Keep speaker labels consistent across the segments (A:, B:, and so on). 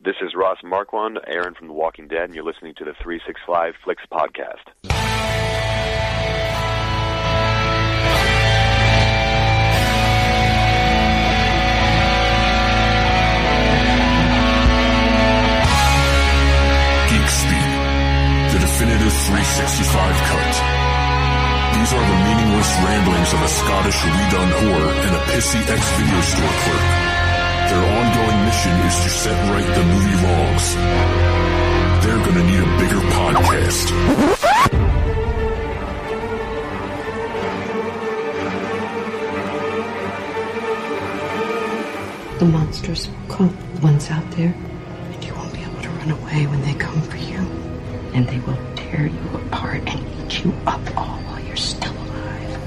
A: This is Ross Marquand, Aaron from The Walking Dead, and you're listening to the 365Flicks podcast.
B: Geek Speak, the definitive 365 cut. These are the meaningless ramblings of a Scottish redone whore and a pissy ex-video store clerk. Their ongoing mission is to set right the movie wrongs. They're gonna need a bigger podcast.
C: The monsters will come, the ones out there, and you won't be able to run away when they come for you. And they will tear you apart and eat you up all while you're still alive.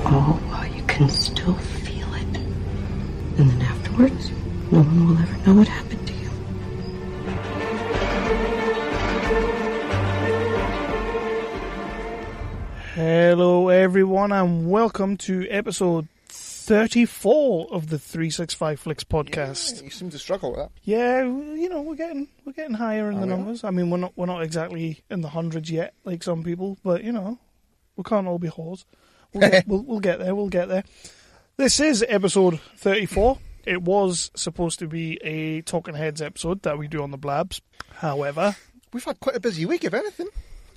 C: All while you can still feel it. And then afterwards, no one will ever know what happened to you.
D: Hello everyone and welcome to episode 34 of the 365Flicks podcast.
E: Yeah, you seem to struggle with that.
D: Yeah, you know, we're getting higher in the numbers. I mean, we're not exactly in the hundreds yet, like some people, but you know, we can't all be whores. We'll get there. We'll get there. This is episode 34. It was supposed to be a Talking Heads episode that we do on the Blabs. However,
E: we've had quite a busy week, if anything.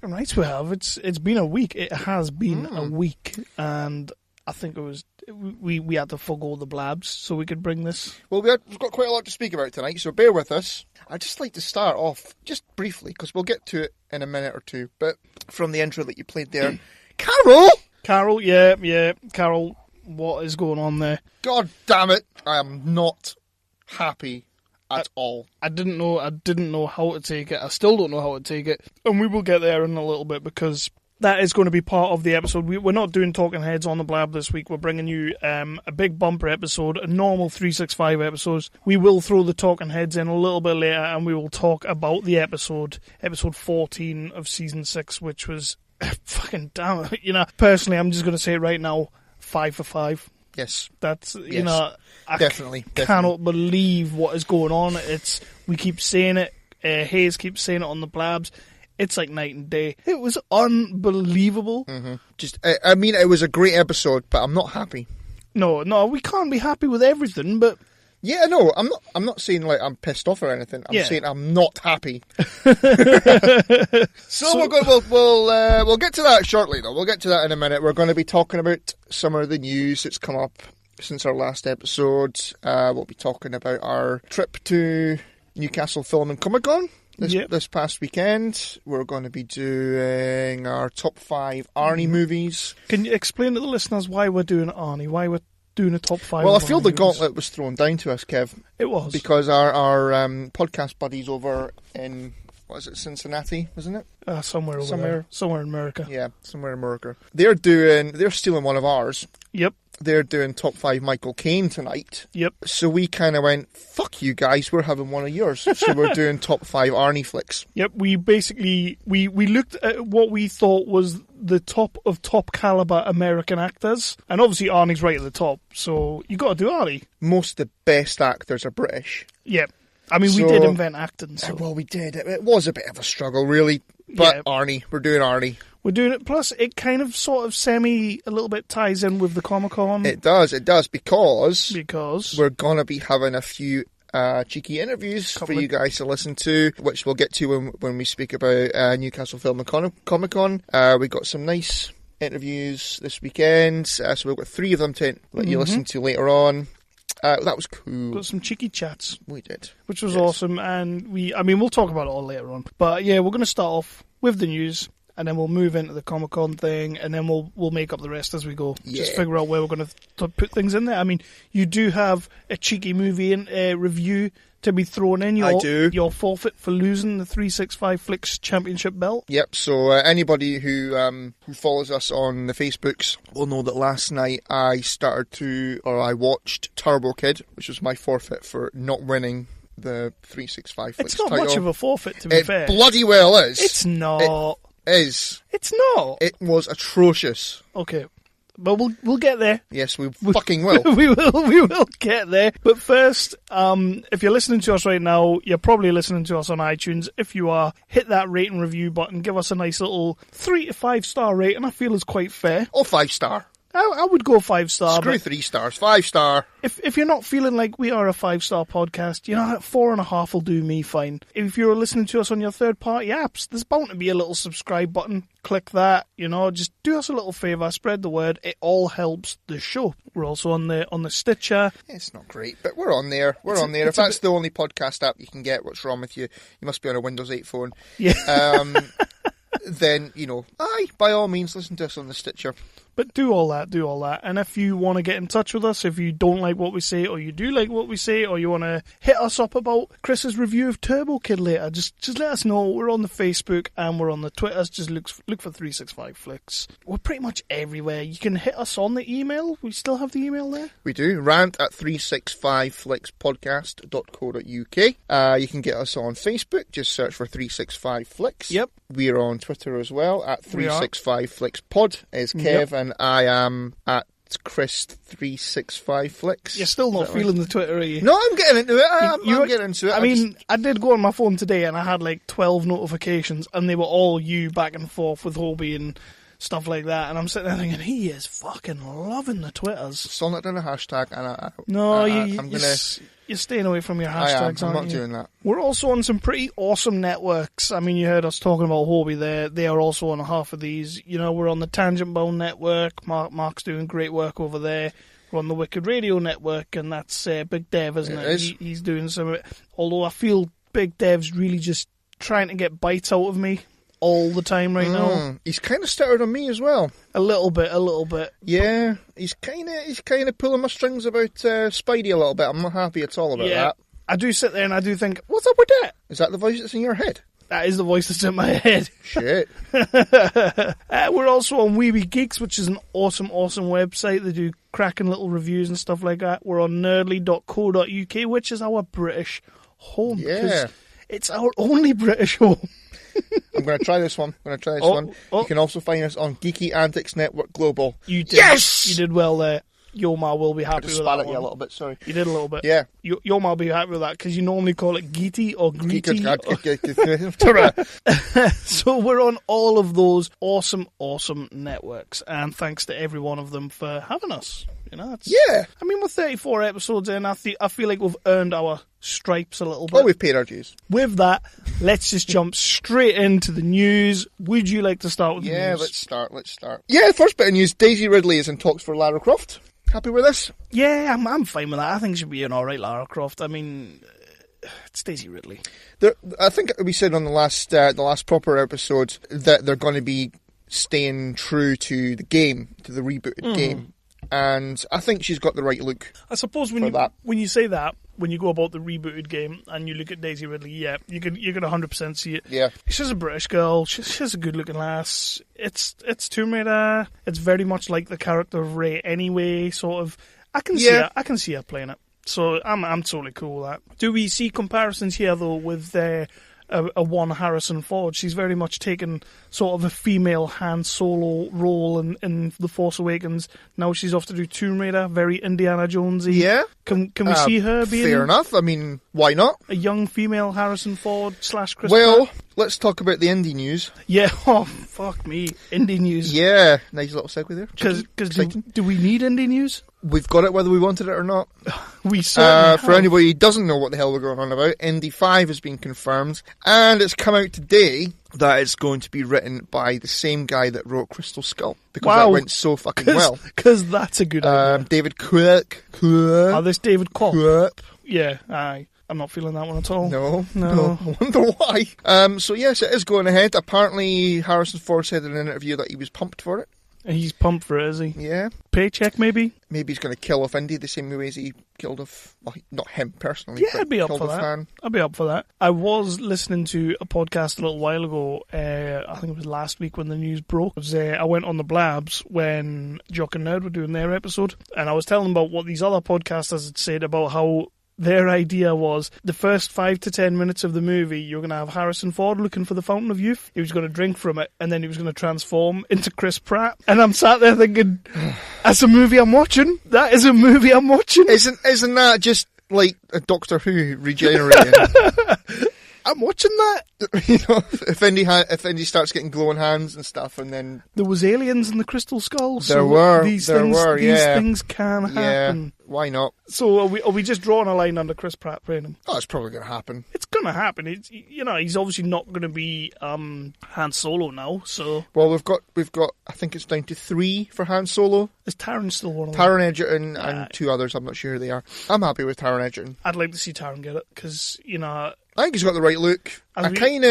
D: Right, we have. It's been a week. It has been a week, and I think it was we had to forgo the Blabs so we could bring this.
E: Well, we've got quite a lot to speak about tonight, so bear with us. I'd just like to start off just briefly because we'll get to it in a minute or two. But from the intro that you played there, Carol,
D: yeah, Carol. What is going on there?
E: God damn it! I am not happy at all.
D: I didn't know how to take it. I still don't know how to take it. And we will get there in a little bit because that is going to be part of the episode. We're not doing Talking Heads on the Blab this week. We're bringing you a big bumper episode, a normal 365 episodes. We will throw the Talking Heads in a little bit later and we will talk about the episode 14 of season 6, which was fucking damn it. You know, personally, I'm just going to say it right now, 5 for 5.
E: Yes.
D: That's, you know, I
E: definitely
D: cannot believe what is going on. We keep saying it, Hayes keeps saying it on the Blabs. It's like night and day. It was unbelievable.
E: Mm-hmm. I mean, it was a great episode, but I'm not happy. No,
D: we can't be happy with everything, but...
E: Yeah, no, I'm not saying like I'm pissed off or anything. I'm saying I'm not happy. So we'll get to that shortly, though. We'll get to that in a minute. We're going to be talking about some of the news that's come up since our last episode. We'll be talking about our trip to Newcastle Film and Comic-Con this past weekend. We're going to be doing our top 5 Arnie movies.
D: Can you explain to the listeners why we're doing Arnie? Why we're doing a top 5?
E: Well, I feel the gauntlet was thrown down to us, Kev.
D: It was.
E: Because our podcast buddies over in, what is it, Cincinnati, wasn't it?
D: Somewhere over there. Somewhere in America.
E: Yeah, somewhere in America. They're stealing one of ours.
D: Yep.
E: They're doing top 5 Michael Caine tonight.
D: Yep.
E: So we kind of went, fuck you guys, we're having one of yours. So we're doing top 5 Arnie flicks.
D: Yep, we basically, we looked at what we thought was the top of top caliber American actors. And obviously Arnie's right at the top, so you got to do Arnie.
E: Most of the best actors are British.
D: Yep. I mean, we did invent acting. So.
E: Well, we did. It was a bit of a struggle, really. But Arnie, we're doing Arnie.
D: We're doing it. Plus, it kind of sort of a little bit ties in with the Comic-Con.
E: It does, because we're going to be having a few cheeky interviews for you guys to listen to, which we'll get to when we speak about Newcastle Film and Comic-Con. We got some nice interviews this weekend, so we've got 3 of them to let you listen to later on. That was cool.
D: Got some cheeky chats.
E: We did.
D: Which was awesome, and we'll talk about it all later on. But yeah, we're going to start off with the news, and then we'll move into the Comic-Con thing, and then we'll make up the rest as we go. Yeah. Just figure out where we're going to put things in there. I mean, you do have a cheeky movie review to be thrown in.
E: I do.
D: Your forfeit for losing the 365Flicks championship belt.
E: Yep, so anybody who follows us on the Facebooks will know that last night I watched Turbo Kid, which was my forfeit for not winning the 365Flicks
D: It's not
E: title.
D: much of a forfeit, to be fair.
E: It bloody well is.
D: It's not.
E: It is.
D: It's not.
E: It was atrocious.
D: Okay. but we'll get there.
E: Yes, we fucking will.
D: We will get there. But first, if you're listening to us right now, you're probably listening to us on iTunes. If you are, hit that rate and review button. Give us a nice little 3 to 5 star rating. I feel is quite fair.
E: Or 5 star.
D: I would go 5 star.
E: Screw 3 stars, 5 star.
D: If you're not feeling like we are a 5-star podcast, 4.5 will do me fine. If you're listening to us on your third-party apps, there's bound to be a little subscribe button. Click that. Just do us a little favour, spread the word. It all helps the show. We're also on the Stitcher.
E: It's not great, but we're on there. If that's the only podcast app you can get, what's wrong with you? You must be on a Windows 8 phone.
D: Yeah.
E: Then, by all means, listen to us on the Stitcher.
D: But do all that. And if you want to get in touch with us, if you don't like what we say, or you do like what we say, or you want to hit us up about Chris's review of Turbo Kid later, just let us know. We're on the Facebook and we're on the Twitters. Just look for 365Flicks. We're pretty much everywhere. You can hit us on the email. We still have the email there?
E: We do. Rant at 365flickspodcast.co.uk. You can get us on Facebook. Just search for 365Flicks.
D: Yep.
E: We're on Twitter as well at 365FlicksPod is Kev, and I am at Chris365Flicks.
D: You're still not feeling the Twitter, are you?
E: No, I'm getting into it. I'm getting into it.
D: I did go on my phone today and I had like 12 notifications and they were all you back and forth with Hobie and stuff like that, and I'm sitting there thinking, he is fucking loving the Twitters.
E: Still not doing a hashtag, and
D: you're staying away from your hashtags,
E: I'm
D: aren't
E: not
D: you?
E: doing that.
D: We're also on some pretty awesome networks. I mean, you heard us talking about Hobie there. They are also on half of these. We're on the Tangent Bone Network. Mark's doing great work over there. We're on the Wicked Radio Network, and that's Big Dev, isn't it? He's doing some of it. Although I feel Big Dev's really just trying to get bites out of me all the time right now.
E: He's kind of started on me as well.
D: A little bit.
E: Yeah, he's kind of pulling my strings about Spidey a little bit. I'm not happy at all about that.
D: I do sit there and I do think, what's up with that?
E: Is that the voice that's in your head?
D: That is the voice that's in my head.
E: Shit.
D: We're also on Weeby Geeks, which is an awesome website. They do cracking little reviews and stuff like that. We're on nerdly.co.uk, which is our British home.
E: Yeah.
D: It's our only British home.
E: I'm going to try this one. You can also find us on Geeky Antics Network Global.
D: You did.
E: Yes!
D: You did well there. Yoma will be happy with that. I just spat at you
E: a little bit, sorry.
D: You did a little bit.
E: Yeah.
D: Yoma will be happy with that because you normally call it Geety or Greety. So we're on all of those awesome networks, and thanks to every one of them for having us.
E: Yeah.
D: I mean, we're 34 episodes in. I feel like we've earned our stripes a little bit.
E: Oh, we've paid our dues.
D: With that, let's just jump straight into the news. Would you like to start with the news?
E: Yeah, let's start. Yeah, the first bit of news, Daisy Ridley is in talks for Lara Croft. Happy with this?
D: Yeah, I'm fine with that. I think she'll be an alright Lara Croft. I mean, it's Daisy Ridley.
E: I think we said on the last proper episode that they're going to be staying true to the game, to the rebooted game. And I think she's got the right look.
D: I suppose when you say that, when you go about the rebooted game and you look at Daisy Ridley, yeah, you can 100% see it.
E: Yeah,
D: she's a British girl. She's a good looking lass. It's Tomb Raider. It's very much like the character of Rey anyway. Sort of. I can see her playing it. So I'm totally cool with that. Do we see comparisons here though with a one Harrison Ford? She's very much taken sort of a female Han Solo role in The Force Awakens. Now she's off to do Tomb Raider, very Indiana Jonesy.
E: Yeah.
D: Can we see her being
E: fair enough? I mean, why not?
D: A young female Harrison Ford / Chris
E: Well,
D: Pratt?
E: Let's talk about the indie news.
D: Yeah. Oh, fuck me. Indie news.
E: Yeah. Nice little segue there.
D: Because do we need indie news?
E: We've got it whether we wanted it or not.
D: We certainly have.
E: For anybody who doesn't know what the hell we're going on about, Indy 5 has been confirmed, and it's come out today that it's going to be written by the same guy that wrote Crystal Skull, because that went so fucking well.
D: Because that's a good idea.
E: David Quirk.
D: This David
E: Quirk.
D: Yeah, aye. I'm not feeling that one at all.
E: No. I wonder why. So yes, it is going ahead. Apparently, Harrison Ford said in an interview that he was pumped for it.
D: He's pumped for it, is he?
E: Yeah.
D: Paycheck, maybe?
E: Maybe he's going to kill off Indy the same way as he killed off... Well, not him personally.
D: Yeah, I'd be up for that.
E: Fan.
D: I'd be up for that. I was listening to a podcast a little while ago. I think it was last week when the news broke. I went on the Blabs when Jock and Nerd were doing their episode, and I was telling them about what these other podcasters had said about how their idea was the first 5 to 10 minutes of the movie, you're going to have Harrison Ford looking for the Fountain of Youth. He was going to drink from it, and then he was going to transform into Chris Pratt. And I'm sat there thinking, that's a movie I'm watching. That is a movie I'm watching.
E: Isn't that just like a Doctor Who regenerating?
D: I'm watching that.
E: You know, if Indy starts getting glowing hands and stuff, and then
D: there was aliens in the Crystal Skull.
E: These
D: things can happen.
E: Yeah, why not?
D: So are we just drawing a line under Chris Pratt playing him?
E: Oh, it's probably going to happen.
D: It's going to happen. He's obviously not going to be Han Solo now. So
E: we've got. I think it's down to 3 for Han Solo.
D: Is Taron still one of them?
E: Taron Egerton and 2 others. I'm not sure who they are. I'm happy with Taron Egerton.
D: I'd like to see Taron get it because
E: I think he's got the right look. I kind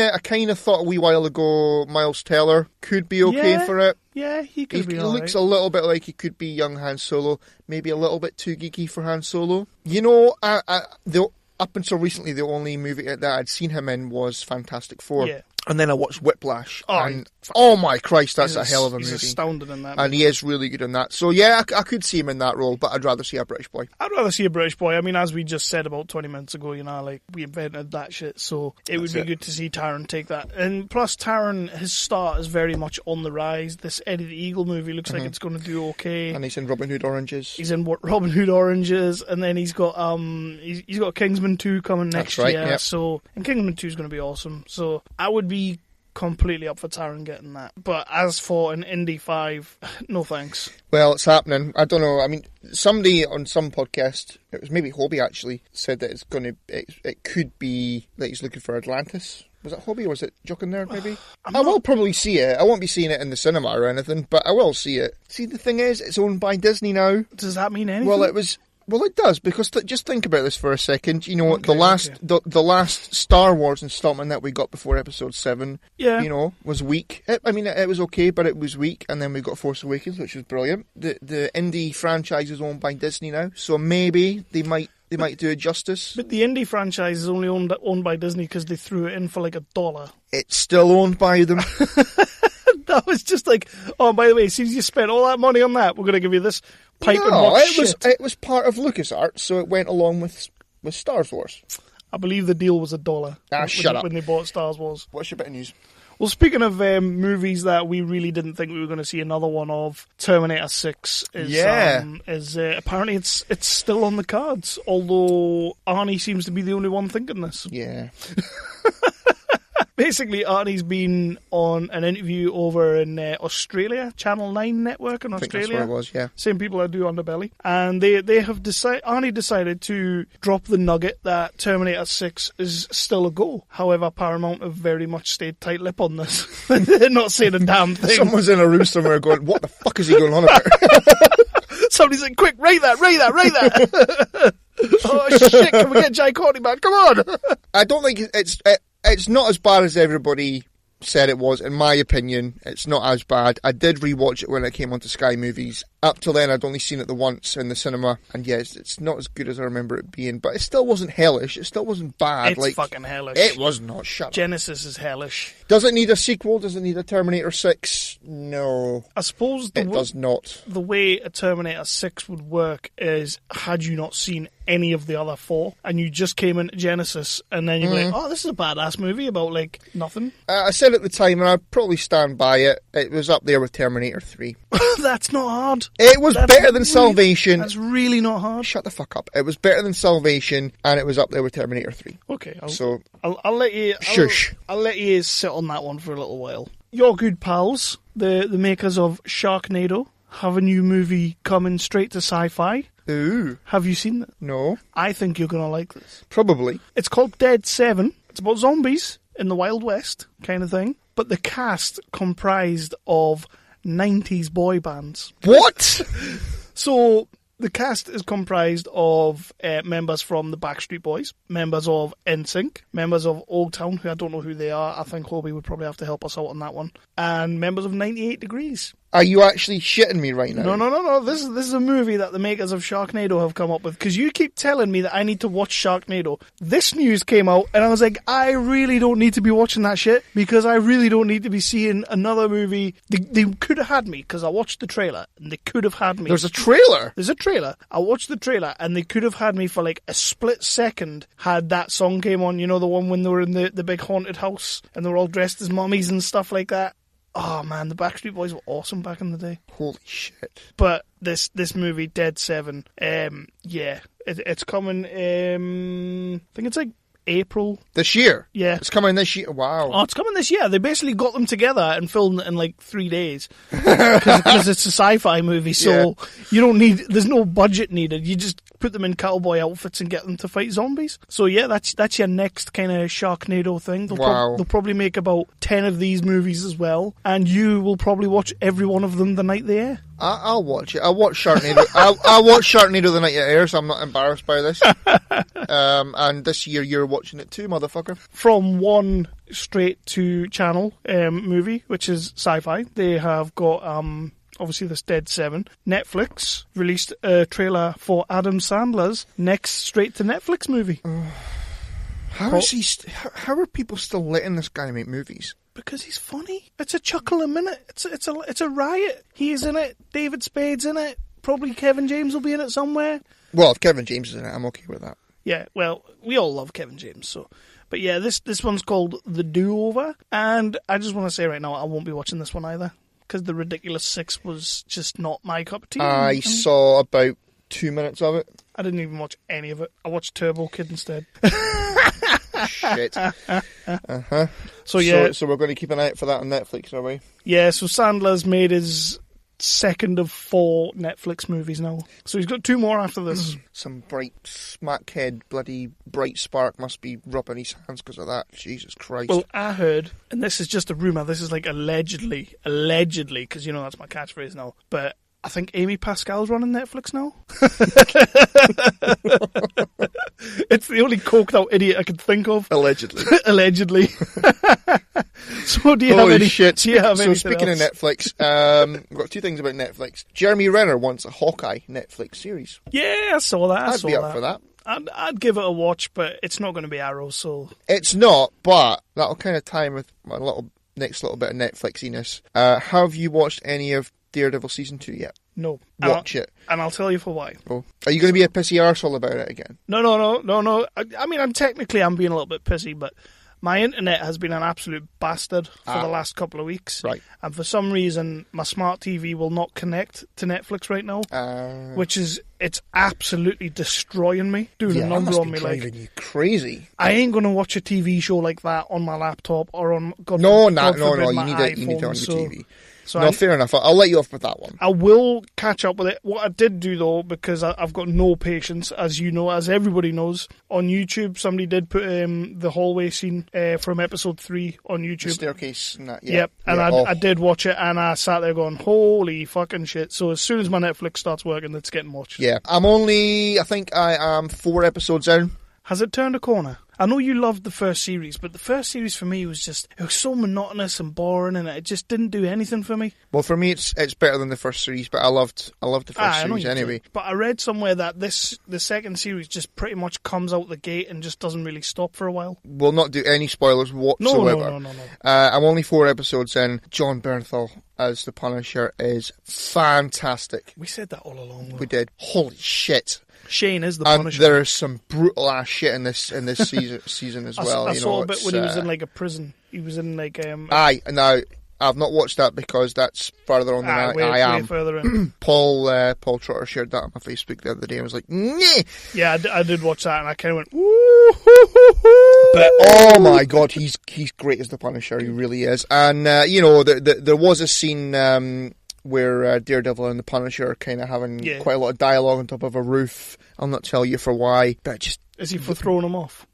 E: of thought a wee while ago Miles Teller could be okay for it.
D: Yeah, he could be.
E: He looks a little bit like he could be young Han Solo, maybe a little bit too geeky for Han Solo. You know, up until recently, the only movie that I'd seen him in was Fantastic Four.
D: Yeah.
E: And then I watched Whiplash, and oh my Christ, that's a hell of a movie.
D: He's astounding in that.
E: And he is really good in that. So yeah, I could see him in that role, but I'd rather see a British boy.
D: I'd rather see a British boy. I mean, as we just said about 20 minutes ago, we invented that shit, so it would be good to see Taron take that. And plus, Taron, his start is very much on the rise. This Eddie the Eagle movie looks like it's going to do okay.
E: And he's in Robin Hood Oranges.
D: He's in Robin Hood Oranges, and then he's got he's got Kingsman 2 coming next year.
E: Yep.
D: So, and Kingsman 2 is going to be awesome. So I would be completely up for Taron getting that. But as for an Indy 5, no thanks.
E: Well, it's happening. I don't know. I mean, somebody on some podcast, it was maybe Hobie actually, said that it could be that he's looking for Atlantis. Was it Hobie or was it Jock and Nerd maybe? I will probably see it. I won't be seeing it in the cinema or anything, but I will see it. See, the thing is, it's owned by Disney now.
D: Does that mean anything?
E: Well, it does, because just think about this for a second. You know, the last Star Wars installment that we got before Episode 7, was weak. It was okay, but it was weak. And then we got Force Awakens, which was brilliant. The indie franchise is owned by Disney now, so maybe they might do it justice.
D: But the indie franchise is only owned by Disney because they threw it in for like $1.
E: It's still owned by them.
D: That was just like, oh, by the way, as soon as you spent all that money on that, we're going to give you this pipe and box shit.
E: It was part of LucasArts, so it went along with Star Wars.
D: I believe the deal was $1.
E: Shut up.
D: When they bought Star Wars.
E: What's your bit of news?
D: Well, speaking of movies that we really didn't think we were going to see another one of, Terminator 6 is apparently it's still on the cards, although Arnie seems to be the only one thinking this.
E: Yeah.
D: Basically, Arnie's been on an interview over in Australia, Channel 9 network in Australia.
E: I think that's where it was, yeah.
D: Same people that do Underbelly. And Arnie decided to drop the nugget that Terminator 6 is still a go. However, Paramount have very much stayed tight-lipped on this. They're not saying a damn thing.
E: Someone's in a room somewhere going, what the fuck is he going on about?
D: Somebody's like, quick, write that. Oh, shit, can we get Jai Courtney back? Come on!
E: I don't think it's not as bad as everybody said it was. In my opinion, it's not as bad. I did rewatch it when it came onto Sky Movies. Up till then, I'd only seen it the once in the cinema, and yes, it's not as good as I remember it being, but it still wasn't hellish. It still wasn't bad.
D: It's fucking hellish.
E: It was not. Shut up.
D: Genesis is hellish.
E: Does it need a sequel? Does it need a Terminator 6? No.
D: I suppose
E: it does not.
D: The way a Terminator 6 would work is, had you not seen any of the other 4, and you just came into Genesis, and then you'd be like, oh, this is a badass movie about, like, nothing.
E: I said at the time, and I'd probably stand by it, it was up there with Terminator 3.
D: That's not hard.
E: It was better than Salvation.
D: That's really not hard.
E: Shut the fuck up. It was better than Salvation, and it was up there with Terminator 3.
D: Okay.
E: I'll
D: let you...
E: Shush.
D: I'll let you sit on that one for a little while. Your good pals, the makers of Sharknado, have a new movie coming straight to Sci-Fi.
E: Ooh.
D: Have you seen it?
E: No.
D: I think you're going to like this.
E: Probably.
D: It's called Dead 7. It's about zombies in the Wild West kind of thing. But the cast comprised of 90s boy bands.
E: What?
D: So the cast is comprised of members from the Backstreet Boys, members of NSYNC, members of Old Town, who I don't know who they are. I think Hobie would probably have to help us out on that one. And members of 98 Degrees.
E: Are you actually shitting me right now?
D: No. This is a movie that the makers of Sharknado have come up with, because you keep telling me that I need to watch Sharknado. This news came out, and I was like, I really don't need to be watching that shit, because I really don't need to be seeing another movie. They could have had me, because I watched the trailer, and they could have had me.
E: There's a trailer?
D: There's a trailer. I watched the trailer, and they could have had me for like a split second had that song came on, you know, the one when they were in the big haunted house, and they were all dressed as mummies and stuff like that. Oh man, the Backstreet Boys were awesome back in the day.
E: Holy shit.
D: But this movie, Dead 7, it's coming, I think it's like April.
E: This year?
D: Yeah.
E: It's coming this year? Wow.
D: Oh, it's coming this year. They basically got them together and filmed it in like 3 days. Because it's a sci-fi movie, so you don't need, there's no budget needed. You just put them in cowboy outfits and get them to fight zombies. So yeah, that's your next kind of Sharknado thing. They'll probably make about 10 of these movies as well, and you will probably watch every one of them the night they air.
E: I'll watch it. I'll watch Sharknado. I'll watch Sharknado the night it airs, so I'm not embarrassed by this. And this year you're watching it too, motherfucker.
D: From one straight to channel movie, which is sci-fi, they have got obviously this Dead 7. Netflix released a trailer for Adam Sandler's next straight to Netflix movie.
E: How are people still letting this guy make movies?
D: Because he's funny. It's a chuckle a minute. It's a riot. He's in it. David Spade's in it. Probably Kevin James will be in it somewhere.
E: Well, if Kevin James is in it, I'm okay with that.
D: Yeah, well, we all love Kevin James, so. But yeah, this one's called The Do-Over, and I just want to say right now, I won't be watching this one either, because The Ridiculous Six was just not my cup of tea.
E: I saw about 2 minutes of it.
D: I didn't even watch any of it. I watched Turbo Kid instead.
E: Shit. Uh-huh.
D: So yeah.
E: So we're going to keep an eye out for that on Netflix, are we?
D: Yeah, so Sandler's made his second of 4 Netflix movies now. So he's got 2 more after this.
E: Some bright smackhead bloody bright spark must be rubbing his hands because of that. Jesus Christ.
D: Well, I heard, and this is just a rumour, this is like allegedly, because you know that's my catchphrase now, but I think Amy Pascal's running Netflix now. It's the only coked out idiot I could think of.
E: Allegedly.
D: Allegedly. So do you have any
E: shit.
D: Do you have
E: so speaking
D: else?
E: of Netflix, we've got 2 things about Netflix. Jeremy Renner wants a Hawkeye Netflix series.
D: Yeah, I saw that.
E: I'd be up for that.
D: I'd give it a watch, but it's not going to be Arrow, so...
E: It's not, but that'll kind of tie in with my next little bit of Netflixiness. Have you watched any of Daredevil Season 2 yet?
D: No.
E: Watch it.
D: And I'll tell you for why.
E: Oh. Are you going to be a pissy arsehole about it again?
D: No. I mean, I'm being a little bit pissy, but my internet has been an absolute bastard for the last couple of weeks.
E: Right.
D: And for some reason, my smart TV will not connect to Netflix right now, it's absolutely destroying me, doing a number on me.
E: Driving you crazy.
D: I ain't going to watch a TV show like that on my laptop or on
E: No,
D: you
E: need it on your TV.
D: So
E: fair enough. I'll let you off with that one.
D: I will catch up with it. What I did do, though, because I've got no patience, as you know, as everybody knows, on YouTube, somebody did put the hallway scene from episode 3 on YouTube.
E: The staircase and that, yeah.
D: Yep, and I did watch it, and I sat there going, holy fucking shit. So as soon as my Netflix starts working, it's getting watched.
E: Yeah. I think I am 4 episodes in.
D: Has it turned a corner? I know you loved the first series, but the first series for me was so monotonous and boring, and it just didn't do anything for me.
E: Well, for me, it's better than the first series, but I loved the first series anyway.
D: But I read somewhere that the second series just pretty much comes out the gate and just doesn't really stop for a while.
E: We'll not do any spoilers whatsoever.
D: No.
E: I'm only 4 episodes in. John Bernthal as the Punisher is fantastic.
D: We said that all along.
E: We did. Holy shit.
D: Shane is the Punisher.
E: And there is some brutal ass shit in this season as well.
D: I saw a bit when he was in like a prison. He was in like
E: Aye, now I've not watched that because that's further on than I am.
D: Way further in.
E: Paul Trotter shared that on my Facebook the other day. I was like, Nyeh!
D: Yeah, I did watch that, and I kind of went,
E: woo. But oh my god, he's great as the Punisher. He really is. And there was a scene where Daredevil and the Punisher are kind of having quite a lot of dialogue on top of a roof. I'll not tell you for why, but just...
D: Is he for throwing him off?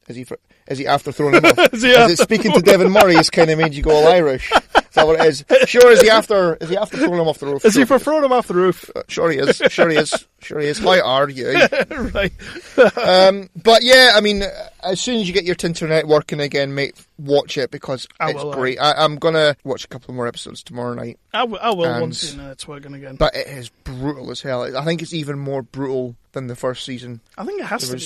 E: Is he after throwing him off? Is it speaking to Devon Murray has kind of made you go all Irish? Is that what it is? Sure, is he after throwing him off the roof?
D: Is he for throwing him off the roof?
E: Sure he is. How are you?
D: Right.
E: But yeah, I mean, as soon as you get your internet working again, mate, watch it because it's great. I'm going to watch a couple more episodes tomorrow night.
D: I will once the internet's working again.
E: But it is brutal as hell. I think it's even more brutal than the first season.
D: I think it has to be.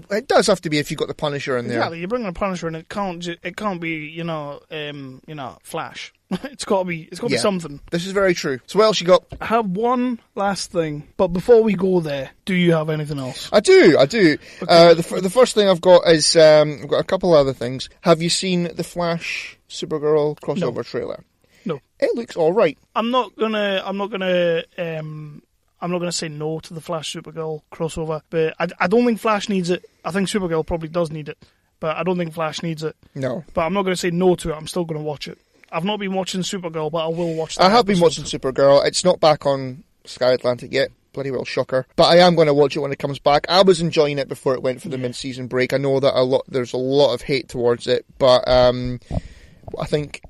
E: It does have to be if you've got the Punisher in there.
D: Exactly, you bring in a Punisher and it can't be Flash. It's got to be something.
E: This is very true. So what else you got?
D: I have one last thing, but before we go there, do you have anything else?
E: I do.
D: Okay.
E: The first thing I've got is I've got a couple other things. Have you seen the Flash Supergirl crossover trailer?
D: No.
E: It looks all right.
D: I'm not gonna say no to the Flash Supergirl crossover, but I don't think Flash needs it. I think Supergirl probably does need it, but I don't think Flash needs it.
E: No.
D: But I'm not going to say no to it. I'm still going to watch it. I've not been watching Supergirl, but I will watch that.
E: I have been watching Supergirl. It's not back on Sky Atlantic yet. Bloody well shocker. But I am going to watch it when it comes back. I was enjoying it before it went for the mid-season break. I know that there's a lot of hate towards it, but I think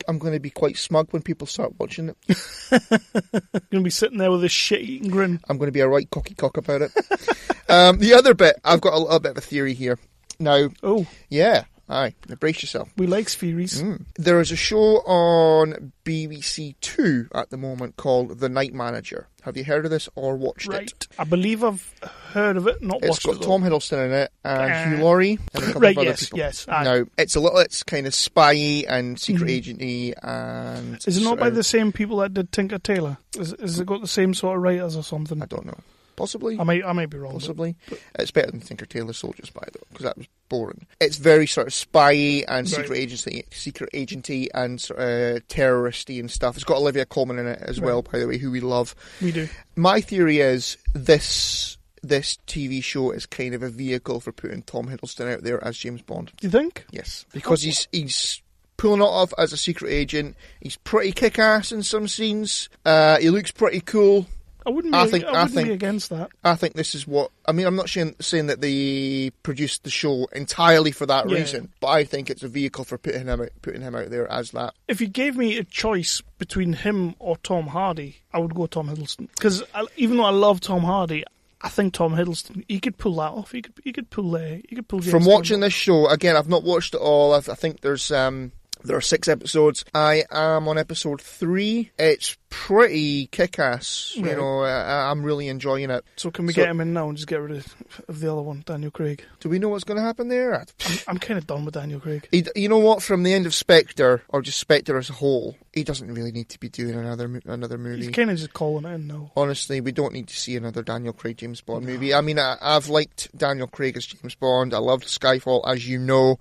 E: I'm going to be quite smug when people start watching it.
D: You're going to be sitting there with a shit-eating grin.
E: I'm going to be a right cocky cock about it. The other bit, I've got a little bit of a theory here. Now, yeah, aye, brace yourself.
D: We like theories.
E: There is a show on BBC Two at the moment called The Night Manager. Have you heard of this or watched it?
D: I believe I've heard of it, not watched it.
E: It's got Tom Hiddleston in it and Hugh Laurie and a couple of other people.
D: Yes.
E: Now, it's kind of spy-y and secret agenty and...
D: Is it not by the same people that did Tinker Tailor? Is it got the same sort of writers or something?
E: I don't know. Possibly.
D: I might be wrong.
E: Possibly. But it's better than Tinker Tailor Soldier Spy, though, because that was boring. It's very sort of spy-y and secret agenty and sort of terroristy and stuff. It's got Olivia Colman in it as well, by the way, who we love.
D: We do.
E: My theory is this TV show is kind of a vehicle for putting Tom Hiddleston out there as James Bond.
D: Do you think?
E: Yes. Because he's pulling it off as a secret agent. He's pretty kick-ass in some scenes. He looks pretty cool.
D: I wouldn't be against that.
E: I think this is what... I mean, I'm not saying that they produced the show entirely for that reason, but I think it's a vehicle for putting him out there as that.
D: If you gave me a choice between him or Tom Hardy, I would go Tom Hiddleston. Because even though I love Tom Hardy, I think Tom Hiddleston, he could pull that off. He could pull James
E: From watching
D: Bond.
E: this show, again, I've not watched it all. I think there are 6 episodes. I am on episode 3. It's pretty kick-ass.
D: Right.
E: You know, I'm really enjoying it.
D: So can we get him in now and just get rid of the other one, Daniel Craig?
E: Do we know what's going to happen there?
D: I'm kind of done with Daniel Craig.
E: You know what? From the end of Spectre, or just Spectre as a whole, he doesn't really need to be doing another movie.
D: He's kind of just calling it in now.
E: Honestly, we don't need to see another Daniel Craig James Bond movie. I mean, I've liked Daniel Craig as James Bond. I loved Skyfall, as you know.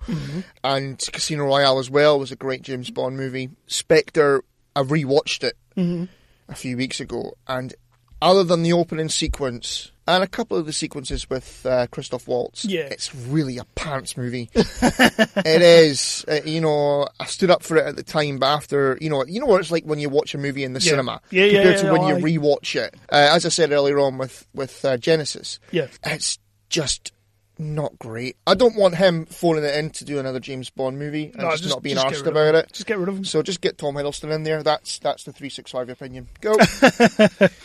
E: And Casino Royale as well was a great James Bond movie. Spectre, I rewatched it a few weeks ago, and other than the opening sequence and a couple of the sequences with Christoph Waltz, it's really a pants movie. It is. I stood up for it at the time, but after, you know what it's like when you watch a movie in the cinema compared to when you rewatch it. As I said earlier on with Genesis, it's just not great. I don't want him phoning it in to do another James Bond movie and just not being arsed about it.
D: Just get rid of him.
E: So just get Tom Hiddleston in there. That's the 365 opinion. Go.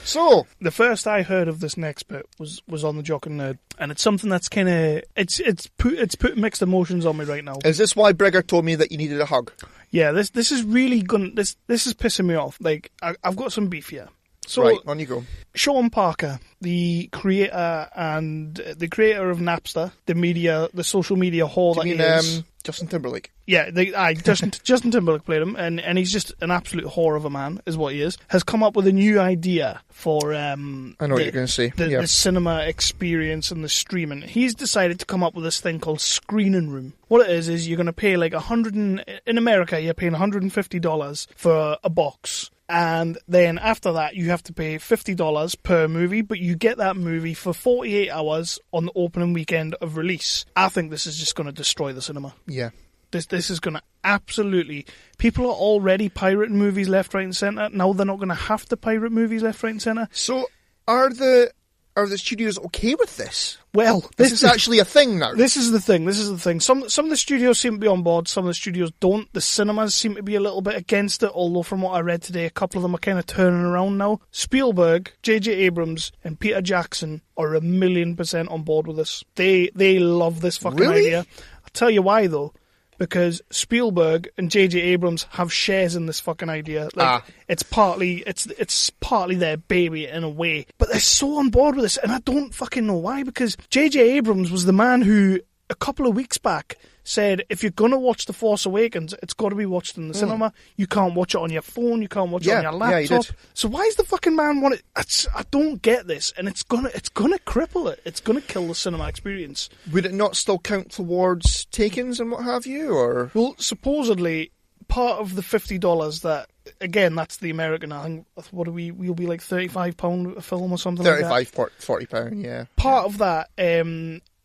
E: So
D: the first I heard of this next bit was on the Jock and Nerd, and it's something that's kind of it's put mixed emotions on me right now.
E: Is this why Brigger told me that you needed a hug?
D: Yeah, this is really this is pissing me off. Like I've got some beef here. So,
E: right, on you go.
D: Sean Parker, the creator of Napster, the social media whore that he is.
E: Justin Timberlake.
D: Yeah, Justin Timberlake played him, and he's just an absolute whore of a man, is what he is. Has come up with a new idea for
E: I know what you're going to say.
D: The cinema experience and the streaming. He's decided to come up with this thing called Screening Room. What it is you're going to pay like in America you're paying $150 for a box. And then after that, you have to pay $50 per movie, but you get that movie for 48 hours on the opening weekend of release. I think this is just going to destroy the cinema.
E: Yeah.
D: This is going to absolutely... People are already pirating movies left, right and centre. Now they're not going to have to pirate movies left, right and centre.
E: So are the are the studios okay with this?
D: Well,
E: this is actually a thing now.
D: This is the thing. Some of the studios seem to be on board, some of the studios don't. The cinemas seem to be a little bit against it, although from what I read today, a couple of them are kind of turning around now. Spielberg, J.J. Abrams, and Peter Jackson are 1,000,000% on board with this. They love this fucking idea. I'll tell you why, though. Because Spielberg and J.J. Abrams have shares in this fucking idea. Like, it's partly their baby in a way. But they're so on board with this, and I don't fucking know why. Because J.J. Abrams was the man who, a couple of weeks back, said, if you're going to watch The Force Awakens, it's got to be watched in the cinema. You can't watch it on your phone. You can't watch it on your laptop.
E: Yeah, he did.
D: So why is the fucking man want it? I don't get this, and it's gonna cripple it. It's gonna kill the cinema experience.
E: Would it not still count towards take-ins and what have you, or?
D: Well, supposedly part of the $50 that, again, that's the American. I think we'll be like £35 a film or something. like that.
E: £40, yeah.
D: Part of that.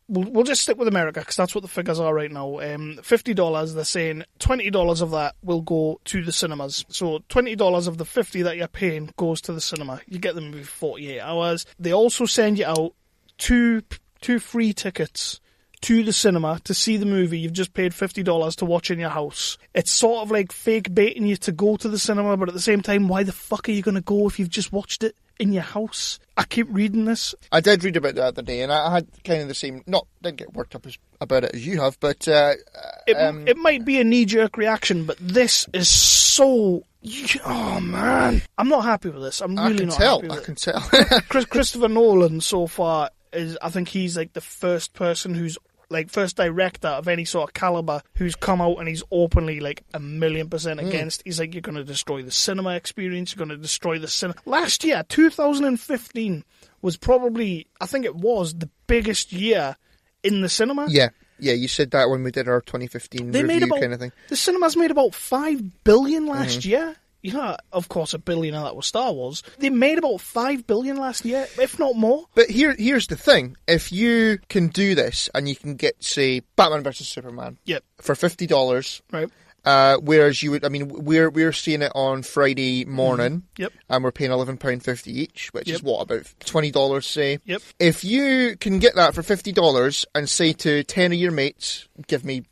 D: We'll just stick with America because that's what the figures are right now. $50, they're saying $20 of that will go to the cinemas. So $20 of the $50 that you're paying goes to the cinema. You get the movie for 48 hours. They also send you out two free tickets to the cinema to see the movie you've just paid $50 to watch in your house. It's sort of like fake baiting you to go to the cinema, but at the same time, why the fuck are you going to go if you've just watched it in your house? I keep reading this.
E: I did read about it the other day, and I had kind of the same. Didn't get worked up about it as you have, but
D: it might be a knee-jerk reaction, but this is so. Oh man, I'm not happy with this. I'm really not happy with it.
E: I can tell.
D: Christopher Nolan so far I think he's like the first person who's like first director of any sort of caliber who's come out and he's openly like 1,000,000% against. He's like, you're going to destroy the cinema experience. You're going to destroy the cinema. Last year, 2015 was probably, I think it was the biggest year in the cinema.
E: Yeah, you said that when we did our 2015 review kind of thing.
D: The cinemas made about $5 billion last year. Yeah, of course, $1 billion of that was Star Wars. They made about $5 billion last year, if not more.
E: But here's the thing: if you can do this and you can get, say, Batman vs Superman, for $50,
D: right?
E: Whereas we're seeing it on Friday morning, and we're paying £11.50 each, which is what, about $20, say.
D: Yep.
E: If you can get that for $50 and say to 10 of your mates, give me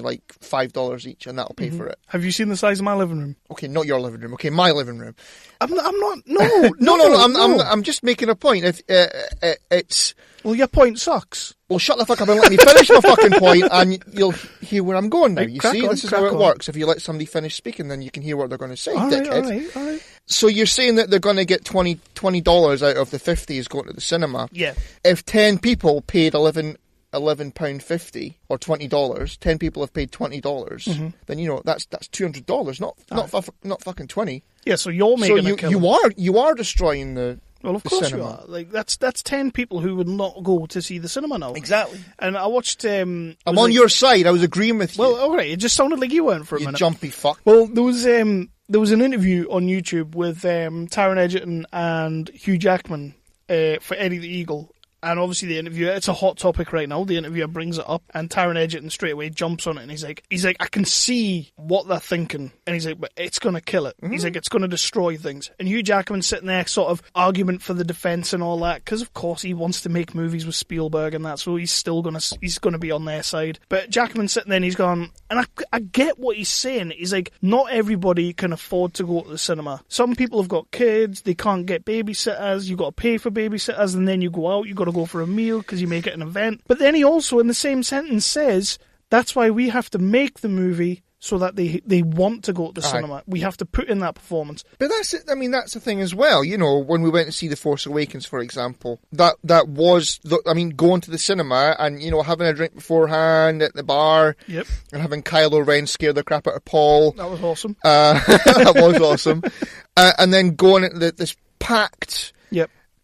E: like $5 each, and that'll pay for it.
D: Have you seen the size of my living room?
E: Okay, not your living room. Okay, my living room.
D: I'm not. No,
E: no. I'm just making a point. If it's.
D: Well, your point sucks.
E: Well, shut the fuck up and let me finish my fucking point, and you'll hear where I'm going now. You see, this is how it works. If you let somebody finish speaking, then you can hear what they're going to say, dickhead.
D: All right.
E: So you're saying that they're going to get $20 out of the 50 is going to the cinema.
D: Yeah.
E: If 10 people paid £11.50 or $20, 10 people have paid $20, then that's $200, not fucking 20.
D: Yeah, so you're making a killing.
E: You are destroying the.
D: Well, of course you are. Like that's 10 people who would not go to see the cinema now.
E: Exactly.
D: And I watched. I'm
E: on your side. I was agreeing with you.
D: Well, all right. It just sounded like you weren't for a minute.
E: You jumpy fuck.
D: Well, there was an interview on YouTube with Taron Egerton and Hugh Jackman for Eddie the Eagle. And obviously the interviewer, it's a hot topic right now. The interviewer brings it up, and Taron Egerton straight away jumps on it, and he's like, I can see what they're thinking, and he's like, but it's going to kill it. He's like, it's going to destroy things. And Hugh Jackman's sitting there, sort of argument for the defense and all that, because of course he wants to make movies with Spielberg and that, so he's still going to be on their side. But Jackman's sitting there, and he's gone, and I get what he's saying. He's like, not everybody can afford to go to the cinema. Some people have got kids, they can't get babysitters, you've got to pay for babysitters, and then you go out, you've got to go for a meal because you make it an event. But then he also, in the same sentence, says that's why we have to make the movie so that they want to go to the cinema. We have to put in that performance.
E: But that's it. I mean, that's the thing as well. You know, when we went to see The Force Awakens, for example, that was going to the cinema and having a drink beforehand at the bar, and having Kylo Ren scare the crap out of Paul.
D: That was awesome.
E: That was awesome. And then going at this packed.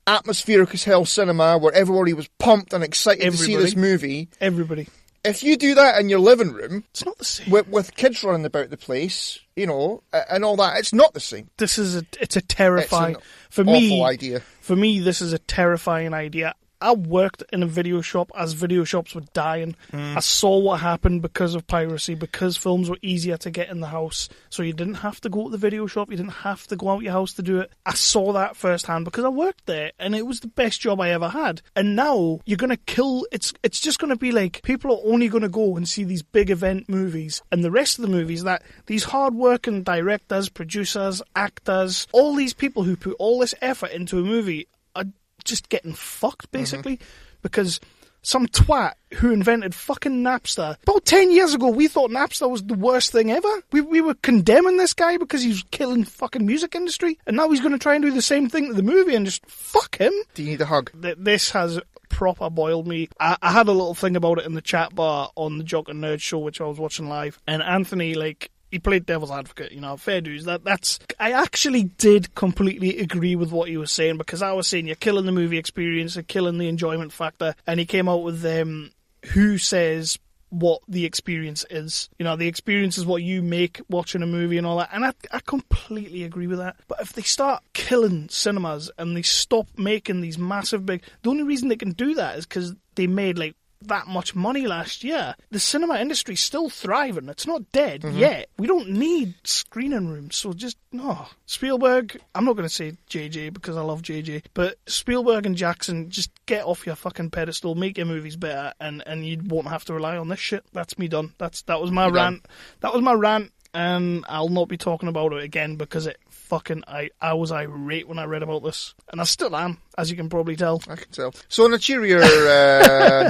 E: Atmospheric as hell cinema where everybody was pumped and excited to see this movie.
D: Everybody.
E: If you do that in your living room,
D: it's not the same.
E: With kids running about the place, and all that, it's not the same.
D: It's a terrifying,
E: awful idea.
D: For me, this is a terrifying idea. I worked in a video shop as video shops were dying. I saw what happened because of piracy, because films were easier to get in the house, so you didn't have to go to the video shop, you didn't have to go out your house to do it. I saw that firsthand because I worked there, and it was the best job I ever had. And now you're going to kill... It's just going to be like, people are only going to go and see these big event movies, and the rest of the movies that these hard-working directors, producers, actors, all these people who put all this effort into a movie are just getting fucked, basically, because some twat who invented fucking Napster. About 10 years ago, we thought Napster was the worst thing ever. We were condemning this guy because he was killing fucking music industry, and now he's going to try and do the same thing to the movie and just fuck him.
E: Do you need a hug?
D: This has proper boiled me. I had a little thing about it in the chat bar on the Jock and Nerd show, which I was watching live, and Anthony, like, he played devil's advocate, you know, fair dues. That's. I actually did completely agree with what he was saying, because I was saying you're killing the movie experience, you're killing the enjoyment factor, and he came out with who says what the experience is. You know, the experience is what you make watching a movie and all that, and I completely agree with that. But if they start killing cinemas and they stop making these massive big... The only reason they can do that is because they made, like, that much money last year. The cinema industry's still thriving. It's not dead yet. We don't need screening rooms, so just no. Spielberg, I'm not going to say JJ because I love JJ, but Spielberg and Jackson, just get off your fucking pedestal, make your movies better, and you won't have to rely on this shit. That's me done. That was my rant. That was my rant, and I'll not be talking about it again because it fucking... I was irate when I read about this, and I still am, as you can probably tell.
E: I can tell. So on a cheerier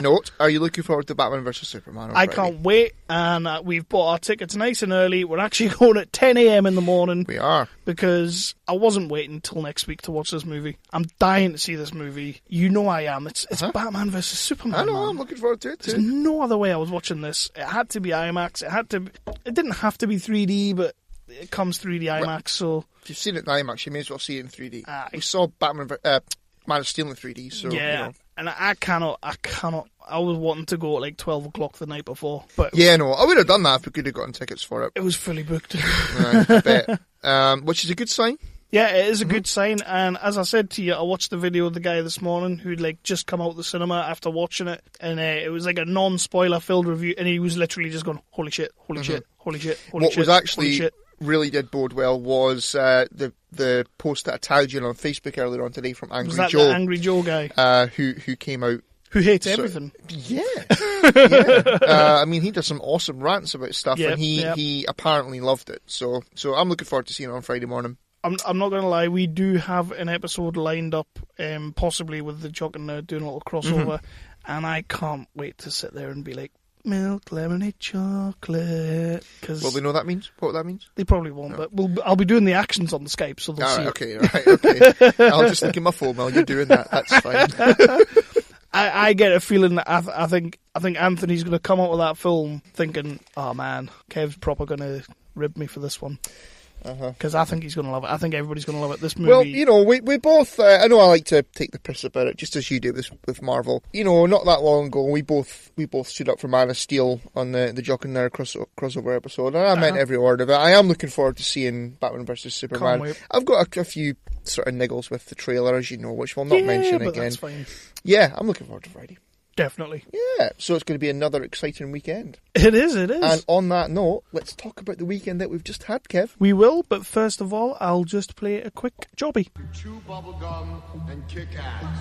E: note, are you looking forward to Batman vs Superman on
D: I
E: Friday?
D: can't wait, and we've bought our tickets nice and early. We're actually going at 10 a.m. in the morning.
E: We are.
D: Because I wasn't waiting until next week to watch this movie. I'm dying to see this movie. You know I am. It's Batman vs Superman.
E: I know,
D: man.
E: I'm looking forward to it too.
D: There's no other way I was watching this. It had to be IMAX. It didn't have to be 3D, but it comes 3D IMAX, so...
E: If you've seen it in IMAX, you may as well see it in 3D. We saw Man of Steel in 3D, so...
D: Yeah,
E: you know.
D: And I cannot... I was wanting to go at like 12 o'clock the night before, but...
E: Yeah, no, I would have done that if we could have gotten tickets for it.
D: It was fully booked.
E: Right, I bet. Which is a good sign.
D: Yeah, it is a good sign, and as I said to you, I watched the video of the guy this morning who'd like just come out of the cinema after watching it, and it was like a non-spoiler filled review, and he was literally just going, holy shit, holy shit, holy shit, holy shit.
E: What was actually...
D: holy shit.
E: really did bode well was the post that I tagged you on Facebook earlier on today from Angry
D: Was that
E: Joe.
D: the Angry Joe guy?
E: Who came out.
D: Who hates everything.
E: Yeah. Yeah. I mean, he does some awesome rants about stuff, and he apparently loved it. So I'm looking forward to seeing it on Friday morning.
D: I'm not going to lie, we do have an episode lined up, possibly with the Jock and Nerd doing a little crossover, and I can't wait to sit there and be like, milk, lemonade, chocolate. Cause
E: Will they know that means? What that means?
D: They probably won't, but I'll be doing the actions on the Skype, so they'll see it.
E: Okay. I'll just look at my phone while you're doing that. That's fine.
D: I get a feeling that I think Anthony's going to come out of that film thinking, oh man, Kev's proper going to rib me for this one. Because I think he's going to love it. I think everybody's going to love it. This movie...
E: Well, you know, we both... I know I like to take the piss about it, just as you do with Marvel. You know, not that long ago, we both stood up for Man of Steel on the Jock and Nerd crossover episode, and I meant every word of it. I am looking forward to seeing Batman vs Superman.
D: Can't wait.
E: I've got a few sort of niggles with the trailer, as you know, which we'll not mention
D: but
E: again.
D: That's fine.
E: Yeah, I'm looking forward to Friday.
D: Definitely.
E: Yeah, so it's going to be another exciting weekend.
D: It is.
E: And on that note, let's talk about the weekend that we've just had, Kev.
D: We will, but first of all, I'll just play a quick jobby.
F: Chew bubblegum and kick ass.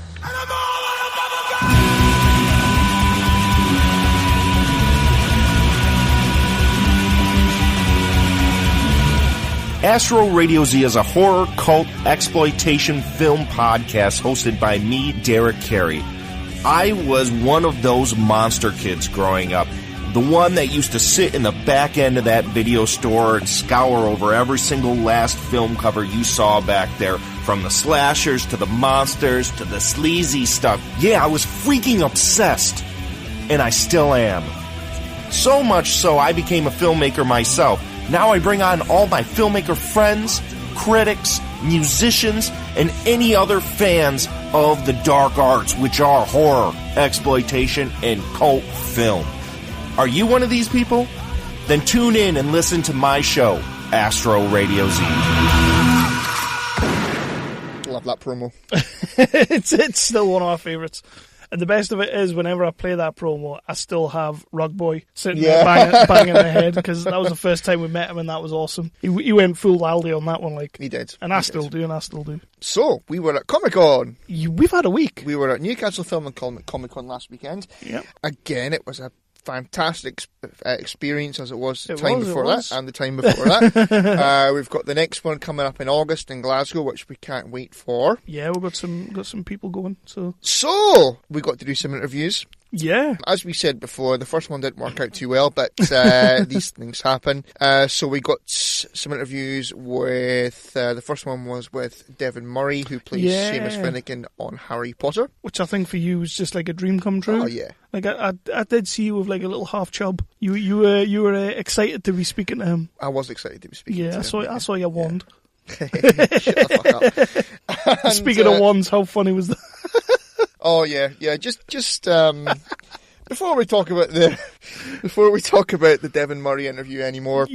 G: Astro Radio Z is a horror, cult, exploitation film podcast hosted by me, Derek Carey. I was one of those monster kids growing up. The one that used to sit in the back end of that video store and scour over every single last film cover you saw back there. From the slashers to the monsters to the sleazy stuff. Yeah, I was freaking obsessed. And I still am. So much so I became a filmmaker myself. Now I bring on all my filmmaker friends, critics, musicians, and any other fans of the dark arts, which are horror, exploitation, and cult film. Are you one of these people? Then tune in and listen to my show, Astro Radio Z.
E: Love that promo.
D: It's still one of my favourites. And the best of it is, whenever I play that promo, I still have Rug Boy sitting there banging my head, because that was the first time we met him, and that was awesome. He went full Aldi on that one, like.
E: He did.
D: And I still do.
E: So, we were at Comic-Con.
D: We've had a week.
E: We were at Newcastle Film and Comic-Con last weekend.
D: Yep.
E: Again, it was a fantastic experience, as it was the
D: It
E: time
D: was.
E: before that and the time before that. We've got the next one coming up in August in Glasgow, which we can't wait for.
D: Yeah, we've got some people going.
E: So we got to do some interviews.
D: Yeah.
E: As we said before, the first one didn't work out too well, but these things happen. So we got some interviews with, the first one was with Devon Murray, who plays Sheamus Finnegan on Harry Potter.
D: Which I think for you was just like a dream come true.
E: Oh, yeah.
D: Like I did see you with like a little half chub. You were excited to be speaking to him.
E: I was excited to be speaking to him.
D: I saw your wand.
E: Shut the fuck up.
D: Speaking of wands, how funny was that?
E: Oh yeah. Just before we talk about the Devon Murray interview anymore,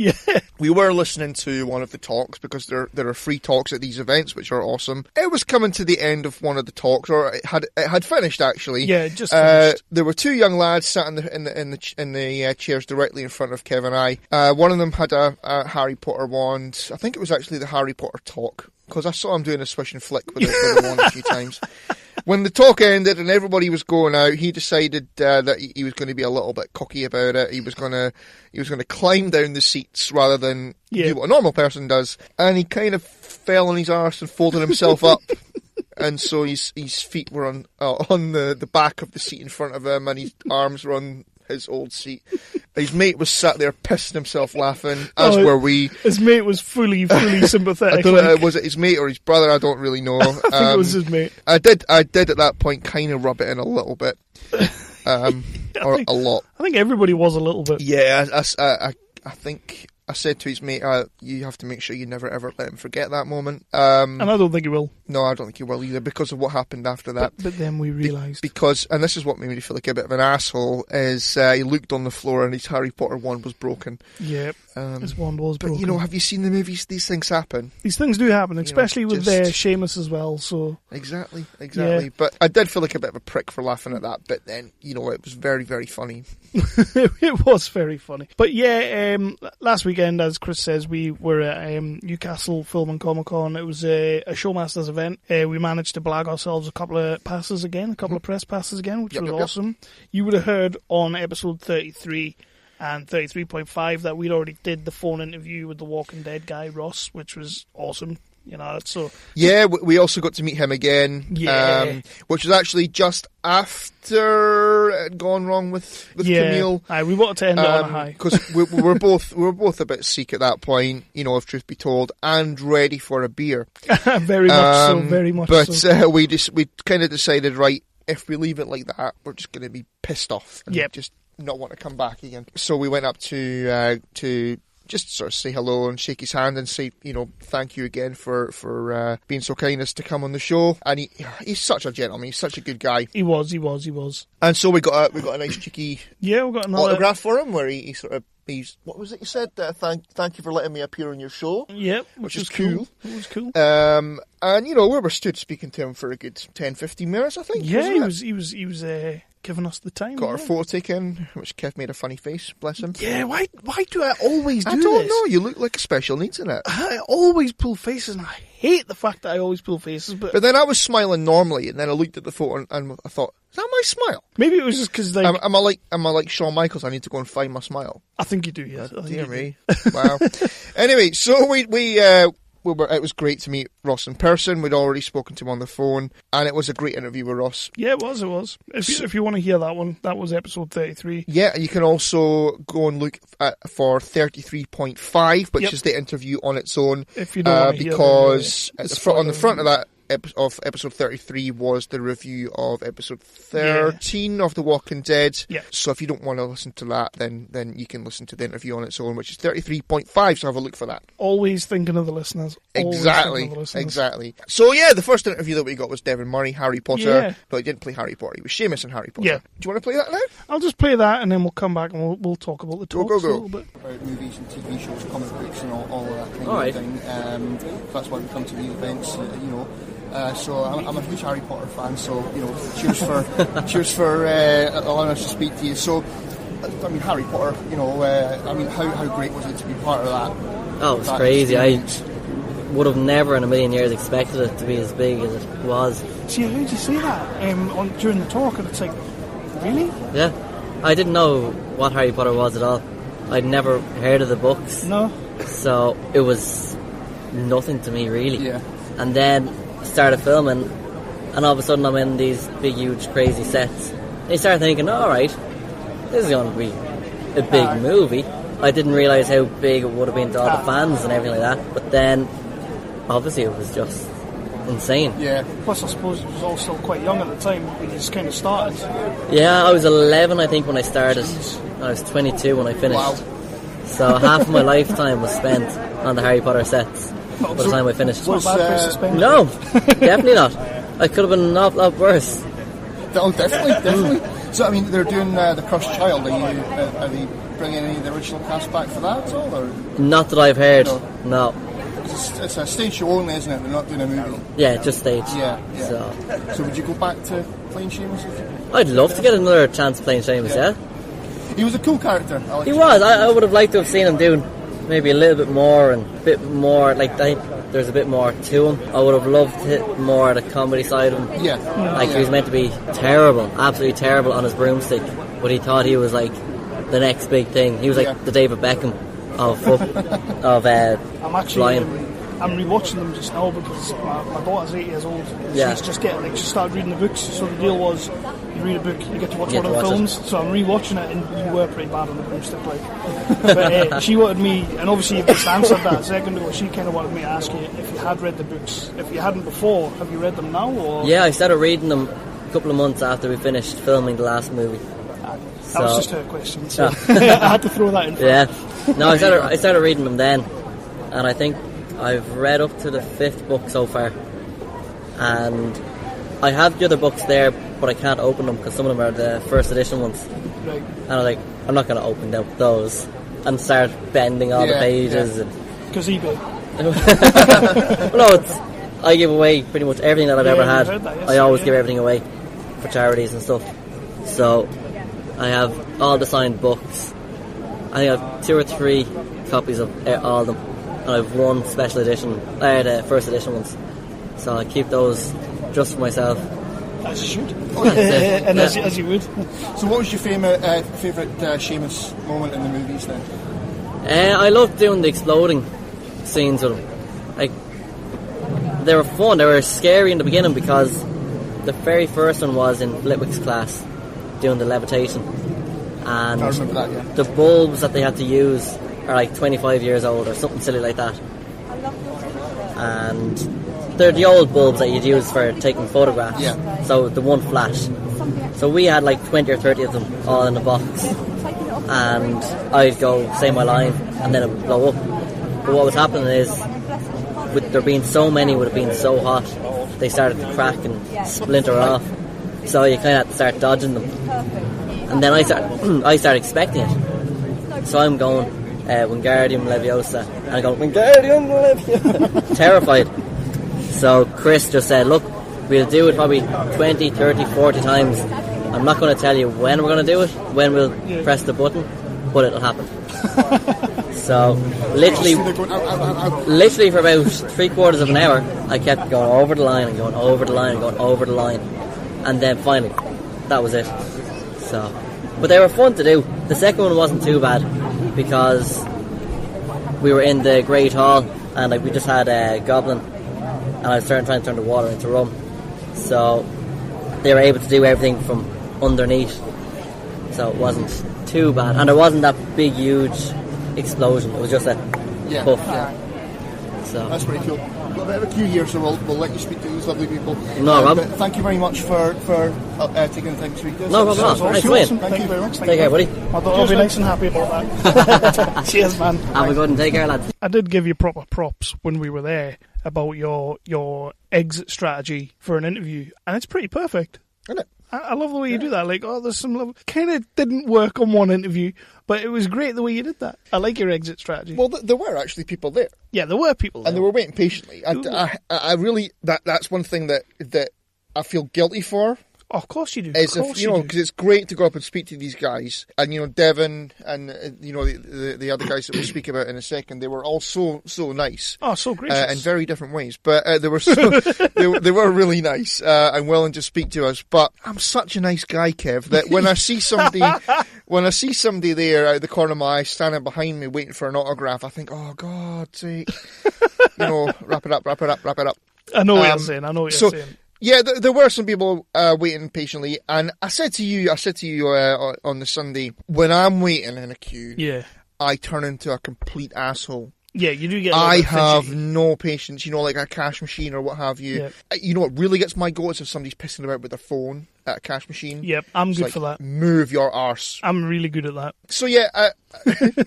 E: we were listening to one of the talks, because there are free talks at these events, which are awesome. It was coming to the end of one of the talks, or it had finished actually.
D: Yeah, it just finished.
E: There were two young lads sat in the chairs directly in front of Kev and I. One of them had a Harry Potter wand. I think it was actually the Harry Potter talk, because I saw him doing a swish and flick with the wand a few times. When the talk ended and everybody was going out, he decided that he was going to be a little bit cocky about it. He was going to climb down the seats rather than do what a normal person does, and he kind of fell on his arse and folded himself up. And so his feet were on the back of the seat in front of him, and his arms were on his old seat. His mate was sat there pissing himself laughing, as were we.
D: His mate was fully sympathetic.
E: I don't know, was it his mate or his brother? I don't really know.
D: I think it was his mate.
E: I did at that point kind of rub it in a little bit, or a lot.
D: I think everybody was a little bit.
E: Yeah, I think I said to his mate, you have to make sure you never ever let him forget that moment.
D: And I don't think he will.
E: No, I don't think he will either, because of what happened after that.
D: But then we realised.
E: Because, and this is what made me feel like a bit of an asshole, is he looked on the floor and his Harry Potter wand was broken.
D: Yep, his wand was broken.
E: But, have you seen the movies? These things happen.
D: These things do happen, especially with Sheamus as well. So
E: Exactly.
D: Yeah.
E: But I did feel like a bit of a prick for laughing at that, but then, it was very, very funny.
D: It was very funny. But last weekend, as Chris says, we were at Newcastle Film and Comic-Con. It was a Showmasters event. We managed to blag ourselves a couple of passes again, a couple of press passes again, which was awesome. You would have heard on episode 33 and 33.5 that we'd already did the phone interview with the Walking Dead guy, Ross, which was awesome.
E: Yeah, we also got to meet him again, which was actually just after it had gone wrong with Camille.
D: We wanted to end on a high,
E: because we were both a bit sick at that point, if truth be told, and ready for a beer.
D: Very much so.
E: But we kind of decided, right, if we leave it like that, we're just going to be pissed off and just not want to come back again. So we went up to just sort of say hello and shake his hand and say, thank you again for being so kind as to come on the show. And he's such a gentleman. He's such a good guy.
D: He was.
E: And so we got a nice cheeky
D: we got another
E: autograph for him, where he sort of, what was it you said? Thank you for letting me appear on your show.
D: Yep,
E: which is cool.
D: It was cool.
E: And we were stood speaking to him for a good 10-15 minutes, I think.
D: Yeah, he was giving us the time.
E: Got our photo taken, which Kev made a funny face, bless him.
D: Yeah, why do I always do this?
E: I don't know, you look like a special needs in it.
D: I always pull faces, and I hate the fact that I always pull faces. But
E: then I was smiling normally, and then I looked at the photo and I thought, is that my smile?
D: Maybe it was just because
E: am I like Shawn Michaels? I need to go and find my smile.
D: I think you do, yeah.
E: Dear me. Wow. Anyway, so we it was great to meet Ross in person. We'd already spoken to him on the phone, and it was a great interview with Ross.
D: Yeah, it was. If you want to hear that one, that was episode 33.
E: Yeah, you can also go and look for 33.5, which is the interview on its own.
D: If you don't want to
E: because on the front of that of episode 33 was the review of episode 13 of The Walking Dead.
D: Yeah.
E: So if you don't want to listen to that, then you can listen to the interview on its own, which is 33.5, so have a look for that.
D: Always thinking of the listeners.
E: Exactly. So the first interview that we got was Devon Murray, Harry Potter, but he didn't play Harry Potter, he was Sheamus in Harry Potter.
D: Yeah.
E: Do you want to play that now?
D: I'll just play that and then we'll come back and we'll talk about the talks a little bit.
H: About movies and TV shows, comic books and all of that kind of thing. That's why we come to these events,
E: So I'm a huge Harry Potter fan. So cheers for allowing us to speak to you. So I mean, Harry Potter. I mean, how great was it to be part of that?
H: Oh, it was crazy. I would have never in a million years expected it to be as big as it was.
D: See, I heard you say that during the talk, and it's like, really?
H: Yeah, I didn't know what Harry Potter was at all. I'd never heard of the books.
D: No.
H: So it was nothing to me, really.
E: Yeah.
H: And then started filming, and all of a sudden I'm in these big, huge, crazy sets. And you start thinking, alright, this is going to be a big movie. I didn't realise how big it would have been to all the fans and everything like that. But then, obviously, it was just insane.
D: Yeah. Plus, I suppose it was all still quite young at the time when you just kind of started.
H: Yeah, I was 11, I think, when I started. I was 22 when I finished.
E: Wow.
H: So half of my lifetime was spent on the Harry Potter sets by the time I finished.
D: It's not a bad place to spend.
H: No, definitely not. I could have been an awful lot worse.
E: Oh, definitely. So, I mean, they're doing The Cursed Child. Are they bringing any of the original cast back for that at all? Or?
H: Not that I've heard. No.
E: It's a stage show only, isn't it? They're not doing a movie.
H: Yeah, just stage.
E: Yeah. So would you go back to playing Sheamus?
H: I'd love to get another chance playing Sheamus, yeah.
E: He was a cool character.
H: He was. I would have liked to have seen him doing maybe a little bit more and a bit more, like, I think there's a bit more to him. I would have loved to hit more the comedy side of him.
E: Yeah.
H: Like, he was meant to be terrible, absolutely terrible on his broomstick, but he thought he was like the next big thing. He was like the David Beckham of
D: I'm actually I'm rewatching them just now because my daughter's 8 years old. She's just she started reading the books. So the deal was, you read a book, you get to watch one of the films. So I'm rewatching it, and you were pretty bad on the broomstick, like. But she wanted me, and obviously you just answered that a second ago. She kind of wanted me to ask you if you had read the books. If you hadn't before, have you read them now? Or?
H: Yeah, I started reading them a couple of months after we finished filming the last movie.
D: That was just her question, so I had to throw that in.
H: Yeah, no, I started reading them then, and I think I've read up to the 5th book so far, and I have the other books there, but I can't open them because some of them are the first edition ones.
D: Right.
H: And I'm like, I'm not going to open those and start bending all the pages.
D: Because eBay.
H: No, I give away pretty much everything that I've ever had. I always give everything away for charities and stuff. So I have all the signed books. I think I have 2 or 3 copies of all of them. And I've one special edition, the first edition ones. So I keep those just for myself.
D: As you should. And as you would.
E: So what was your favourite Sheamus moment in the movies then?
H: I loved doing the exploding scenes with them. Like, they were fun. They were scary in the beginning because the very first one was in Flitwick's class, doing the levitation. And
E: I remember that, yeah.
H: The bulbs that they had to use are like 25 years old or something silly like that. And they're the old bulbs that you'd use for taking photographs.
E: Yeah.
H: So the one flash. So we had like 20 or 30 of them all in a box. And I'd go say my line and then it would blow up. But what was happening is, with there being so many, with it being so hot, they started to crack and splinter off. So you kind of had to start dodging them. And then I started expecting it. So I'm going, Wingardium Leviosa. And I go, Wingardium Leviosa. Terrified. So Chris just said, look, we'll do it probably 20, 30, 40 times. I'm not going to tell you when we're going to do it, when we'll press the button, but it'll happen. So literally for about 3/4 of an hour, I kept going over the line and going over the line and going over the line. And then finally, that was it. So, but they were fun to do. The second one wasn't too bad because we were in the Great Hall and like we just had a goblin, and I was trying to turn the water into rum. So they were able to do everything from underneath. So it wasn't too bad, and there wasn't that big, huge explosion. It was just a puff. Yeah. So
E: that's pretty cool. We've got a bit of a queue here, so we'll let you speak to these lovely people.
H: No problem.
E: Thank you very much for taking the time to speak to us.
H: No problem. Thanks,
E: awesome. Thank you very much.
H: Take care, buddy.
D: I'll be nice and happy about that. Cheers, man.
H: Have a good and take care, lads.
D: I did give you proper props when we were there about your exit strategy for an interview, and it's pretty perfect.
E: Isn't it?
D: I love the way you do that. Like, there's some love. Kind of didn't work on one interview, but it was great the way you did that. I like your exit strategy.
E: Well, there were actually people there.
D: Yeah, there were people there.
E: And they were waiting patiently. I really, that's one thing that I feel guilty for.
D: Oh, of course you do.
E: Is if, because it's great to go up and speak to these guys, and Devon and the other guys that we'll speak about in a second. They were all so nice.
D: Oh, so gracious
E: in very different ways, but they were they were really nice and willing to speak to us. But I'm such a nice guy, Kev, that when I see somebody there out of the corner of my eye standing behind me waiting for an autograph, I think, oh God's sake, wrap it up.
D: I know what you're saying. I know what you're saying.
E: Yeah, there were some people waiting patiently, and I said to you on the Sunday, when I'm waiting in a queue, I turn into a complete asshole.
D: Yeah, you do get.
E: I have no patience, like a cash machine or what have you. Yeah. You know what really gets my goat is if somebody's pissing about with their phone at a cash machine.
D: Yep, I'm good for that.
E: Move your arse.
D: I'm really good at that.
E: So yeah.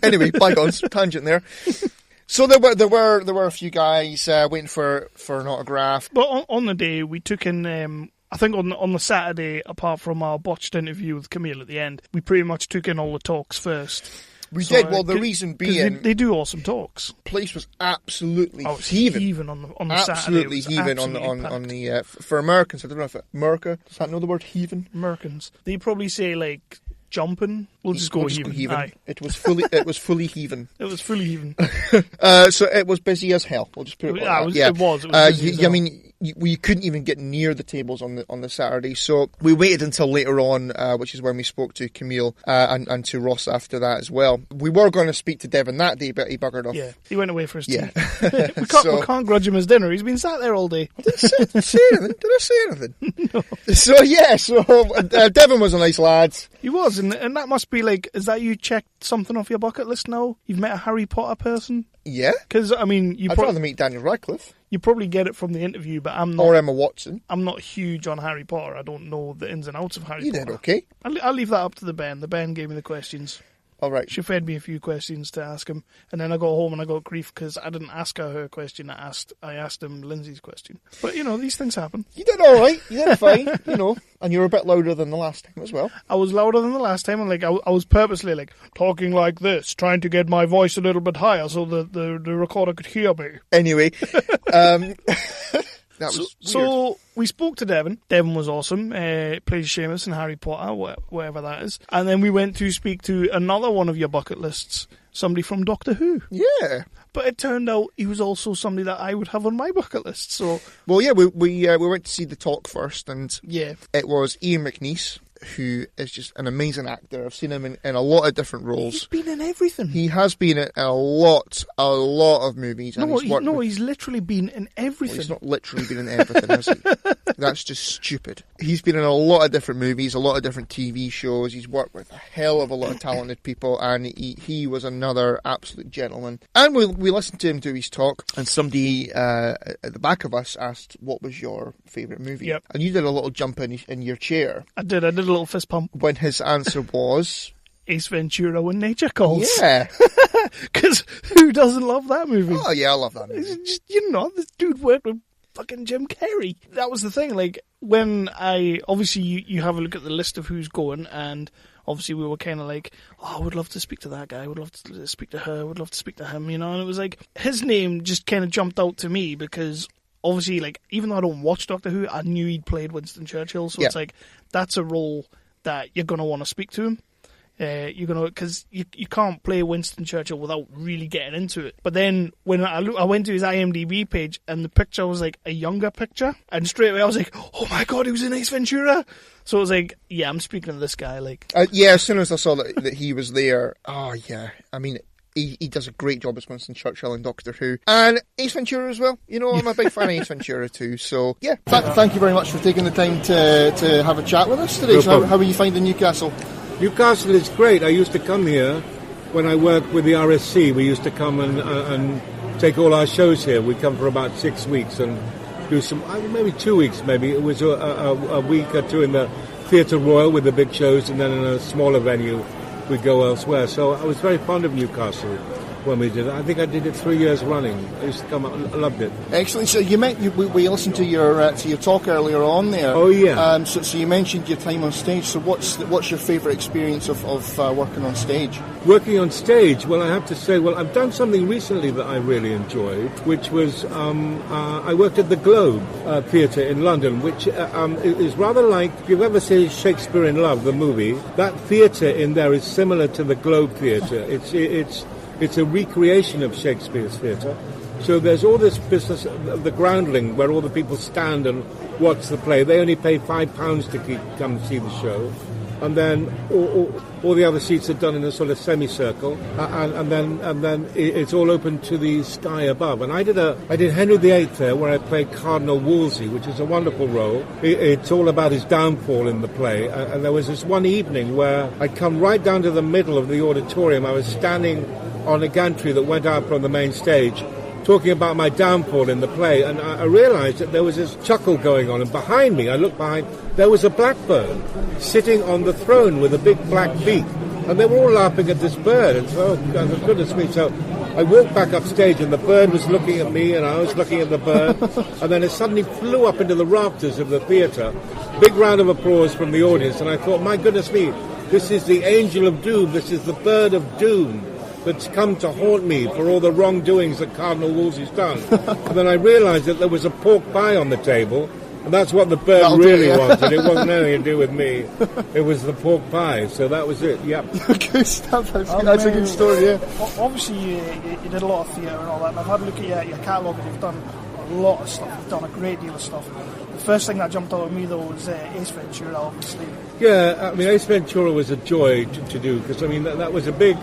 E: Anyway, bygones, tangent there. So there were a few guys waiting for an autograph.
D: But on the day, we took in, I think on the Saturday, apart from our botched interview with Camille at the end, we pretty much took in all the talks first.
E: We did. Well, the reason being,
D: they do awesome talks.
E: The place was absolutely
D: heaving on the Saturday.
E: Absolutely heaving on the for Americans. I don't know if America does that know the word heaving.
D: Americans, they probably say like jumping. We'll just go heaving.
E: It was fully heaving.
D: It was fully heaving.
E: So it was busy as hell. We'll just put it like that.
D: It was busy as hell.
E: I mean, we couldn't even get near the tables on the Saturday, so we waited until later on, which is when we spoke to Camille and to Ross after that as well. We were going to speak to Devon that day, but he buggered off.
D: Yeah, he went away for his tea.
E: Yeah.
D: we can't grudge him his dinner. He's been sat there all day.
E: I didn't say anything. Did I say anything? No. So Devon was a nice lad.
D: He was, and that must be like, is that you checked something off your bucket list now? You've met a Harry Potter person?
E: Yeah.
D: Because, I mean,
E: I'd rather meet Daniel Radcliffe.
D: You probably get it from the interview, but I'm not.
E: Or Emma Watson.
D: I'm not huge on Harry Potter. I don't know the ins and outs of Harry Potter.
E: You did okay.
D: I'll leave that up to the Ben. The Ben gave me the questions.
E: All right.
D: She fed me a few questions to ask him, and then I got home and I got grief because I didn't ask her question. I asked him Lindsay's question. But, these things happen.
E: You did all right. You did fine, and you were a bit louder than the last time as well. I
D: was louder than the last time, and I was purposely talking like this, trying to get my voice a little bit higher so the recorder could hear me.
E: Anyway,
D: So we spoke to Devon. Devon was awesome. Plays Sheamus in Harry Potter, wherever that is. And then we went to speak to another one of your bucket lists, somebody from Doctor Who.
E: Yeah.
D: But it turned out he was also somebody that I would have on my bucket list. So,
E: well, yeah, we went to see the talk first, and
D: yeah,
E: it was Ian McNiece, who is just an amazing actor. I've seen him in a lot of different roles.
D: He's been in everything.
E: He has been in a lot of movies.
D: He's literally been in everything.
E: Well, he's not literally been in everything, has he? That's just stupid. He's been in a lot of different movies, a lot of different TV shows. He's worked with a hell of a lot of talented people, and he was another absolute gentleman. And we listened to him do his talk, and somebody at the back of us asked, what was your favourite movie?
D: Yep.
E: And you did a little jump in your chair.
D: I did a little fist pump.
E: When his answer was...
D: Ace Ventura When Nature Calls.
E: Yeah.
D: Because who doesn't love that movie?
E: Oh, yeah, I love that movie.
D: This dude worked with fucking Jim Carrey. That was the thing. When obviously you have a look at the list of who's going, and obviously we were kind of like, I would love to speak to that guy, I would love to speak to her, I would love to speak to him, and it was like, his name just kind of jumped out to me because... Obviously, even though I don't watch Doctor Who, I knew he'd played Winston Churchill, so It's like, that's a role that you're going to want to speak to him. Because you can't play Winston Churchill without really getting into it. But then, when I went to his IMDb page, and the picture was like a younger picture, and straight away I was like, oh my god, he was in Ace Ventura! So it was like, yeah, I'm speaking to this guy,
E: as soon as I saw that he was there, oh yeah, I mean... He does a great job as Winston Churchill in Doctor Who. And Ace Ventura as well. I'm a big fan of Ace Ventura too. So, yeah. Thank you very much for taking the time to have a chat with us today. So how are you finding Newcastle?
I: Newcastle is great. I used to come here when I worked with the RSC. We used to come and take all our shows here. We'd come for about 6 weeks and do some, maybe 2 weeks maybe. It was a week or two in the Theatre Royal with the big shows, and then in a smaller venue we'd go elsewhere. So I was very fond of Newcastle. when we did it. I think I did it 3 years running. I used to come up, I loved it.
E: Excellent. So we listened to your talk earlier on there.
I: Oh yeah.
E: So you mentioned your time on stage. So what's your favourite experience of working on stage?
I: Working on stage, well, I have to say, I've done something recently that I really enjoyed, which was I worked at the Globe Theatre in London, which is rather like, if you've ever seen Shakespeare in Love, the movie, that theatre in there is similar to the Globe Theatre. It's a recreation of Shakespeare's theatre. So there's all this business of the groundling where all the people stand and watch the play. They only pay £5 to come and see the show. And then all the other seats are done in a sort of semicircle, and then it's all open to the sky above. And I did Henry VIII there, where I played Cardinal Wolsey, which is a wonderful role. It's all about his downfall in the play. And there was this one evening where I'd come right down to the middle of the auditorium. I was standing on a gantry that went out from the main stage, talking about my downfall in the play, and I realised that there was this chuckle going on, and behind me, I looked behind, there was a blackbird sitting on the throne with a big black beak, and they were all laughing at this bird, and so, oh, goodness me, so I walked back upstage, and the bird was looking at me, and I was looking at the bird, and then it suddenly flew up into the rafters of the theatre. Big round of applause from the audience, and I thought, my goodness me, this is the angel of doom, this is the bird of doom that's come to haunt me for all the wrongdoings that Cardinal Wolsey's done. And then I realised that there was a pork pie on the table, and that's what the bird wanted. It wasn't anything to do with me. It was the pork pie, so that was it, yep.
E: Good stuff, that's a good story, yeah.
D: Obviously, you did a lot of theatre and all that, and I've had a look at your catalogue, and you've done a lot of stuff. You've done a great deal of stuff. The first thing that jumped out at me, though, was Ace Ventura, obviously.
I: Yeah, I mean, Ace Ventura was a joy to do, because, I mean, that was a big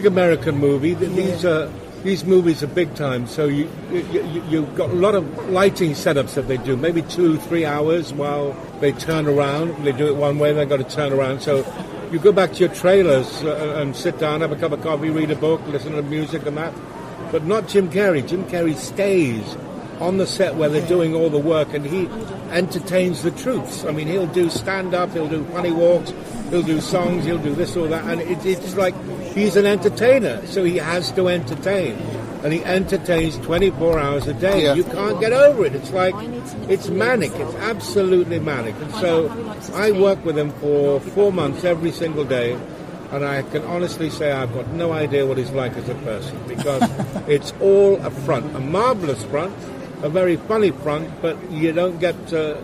I: American movie. These movies are big time, so you've got a lot of lighting setups that they do, maybe 2-3 hours while they turn around. They do it one way, they've got to turn around. So you go back to your trailers and sit down, have a cup of coffee, read a book, listen to music and that. But not Jim Carrey. Jim Carrey stays on the set where they're doing all the work, and he entertains the troops. I mean, he'll do stand-up, he'll do funny walks, he'll do songs, he'll do this or that, and it's like he's an entertainer, so he has to entertain. And he entertains 24 hours a day. Yeah. You can't get over it. It's like, it's manic. It's absolutely manic. And so I work with him for 4 months every single day, and I can honestly say I've got no idea what he's like as a person, because it's all a front, a marvellous front, a very funny front, but you don't get to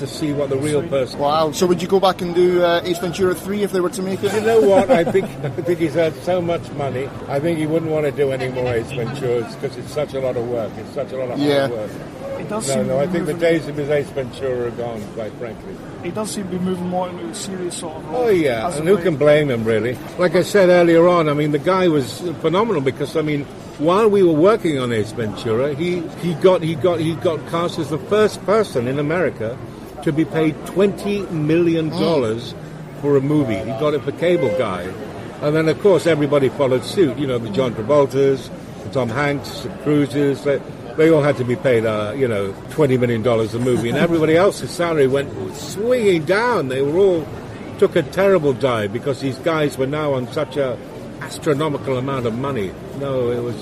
I: see what the real person.
E: Wow! So would you go back and do Ace Ventura 3 if they were to make it?
I: You know what? I think he's had so much money. I think he wouldn't want to do any more Ace Venturas because it's such a lot of work. It's such a lot of hard work.
D: It does
I: I think the days of his Ace Ventura are gone, quite frankly.
D: He does seem to be moving more into a serious sort of role.
I: Oh yeah, and who can blame him, really? Like I said earlier on, I mean, the guy was phenomenal because, I mean, while we were working on Ace Ventura, he got cast as the first person in America to be paid $20 million for a movie. He got it for Cable Guy. And then, of course, everybody followed suit. You know, the John Travoltas, the Tom Hanks, the Cruises, they all had to be paid, $20 million a movie. And everybody else's salary went swinging down. They were all took a terrible dive because these guys were now on such a astronomical amount of money. No, it was...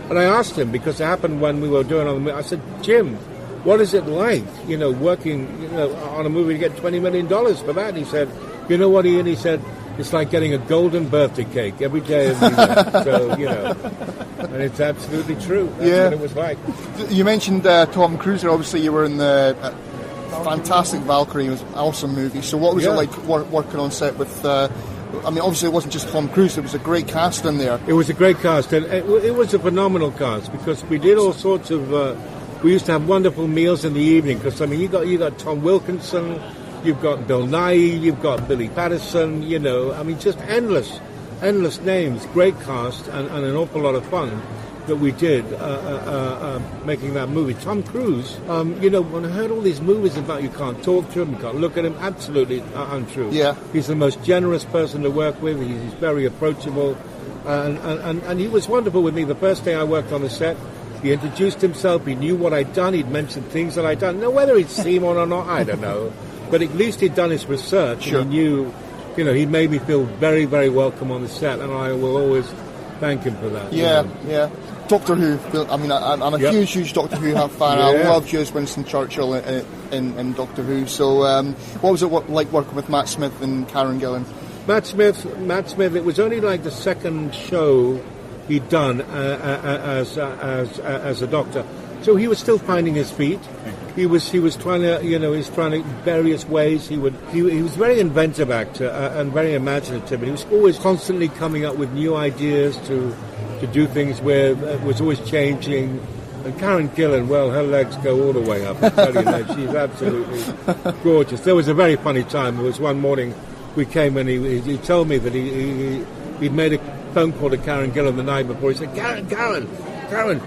I: And I asked him, because it happened when we were doing on the movie, I said, Jim, what is it like, working, on a movie to get $20 million for that? And he said, you know what, Ian? He said, it's like getting a golden birthday cake every day of the year. So, and it's absolutely true. That's what it was like.
E: You mentioned Tom Cruise. Obviously, you were in the fantastic Valkyrie. It was an awesome movie. So what was it like working on set with... I mean, obviously it wasn't just Tom Cruise, there was a great cast in there.
I: It was a great cast, and it was a phenomenal cast, because we did all sorts of... we used to have wonderful meals in the evening, because, I mean, you got Tom Wilkinson, you've got Bill Nighy, you've got Billy Patterson, I mean, just endless names, great cast, and an awful lot of fun that we did making that movie. Tom Cruise, when I heard all these movies about you can't talk to him, you can't look at him, absolutely untrue.
E: Yeah.
I: He's the most generous person to work with. He's very approachable, and he was wonderful with me. The first day I worked on the set, he introduced himself, he knew what I'd done, he'd mentioned things that I'd done. Now, whether he'd seen one or not, I don't know, but at least he'd done his research, and he knew, he made me feel very, very welcome on the set, and I will always thank him for that.
E: Yeah, yeah. Doctor Who. I mean, I'm a huge Doctor Who fan. I love Hughes Winston Churchill in Doctor Who. So, what was it like working with Matt Smith and Karen Gillan?
I: Matt Smith. It was only like the second show he'd done as a Doctor, so he was still finding his feet. He was trying to, he's trying to various ways. He was a very inventive actor and very imaginative. And he was always constantly coming up with new ideas to do things where it was always changing. And Karen Gillan, well, her legs go all the way up. I tell you that, she's absolutely gorgeous. There was a very funny time. There was one morning we came and he told me that he'd made a phone call to Karen Gillan the night before. He said, Karen,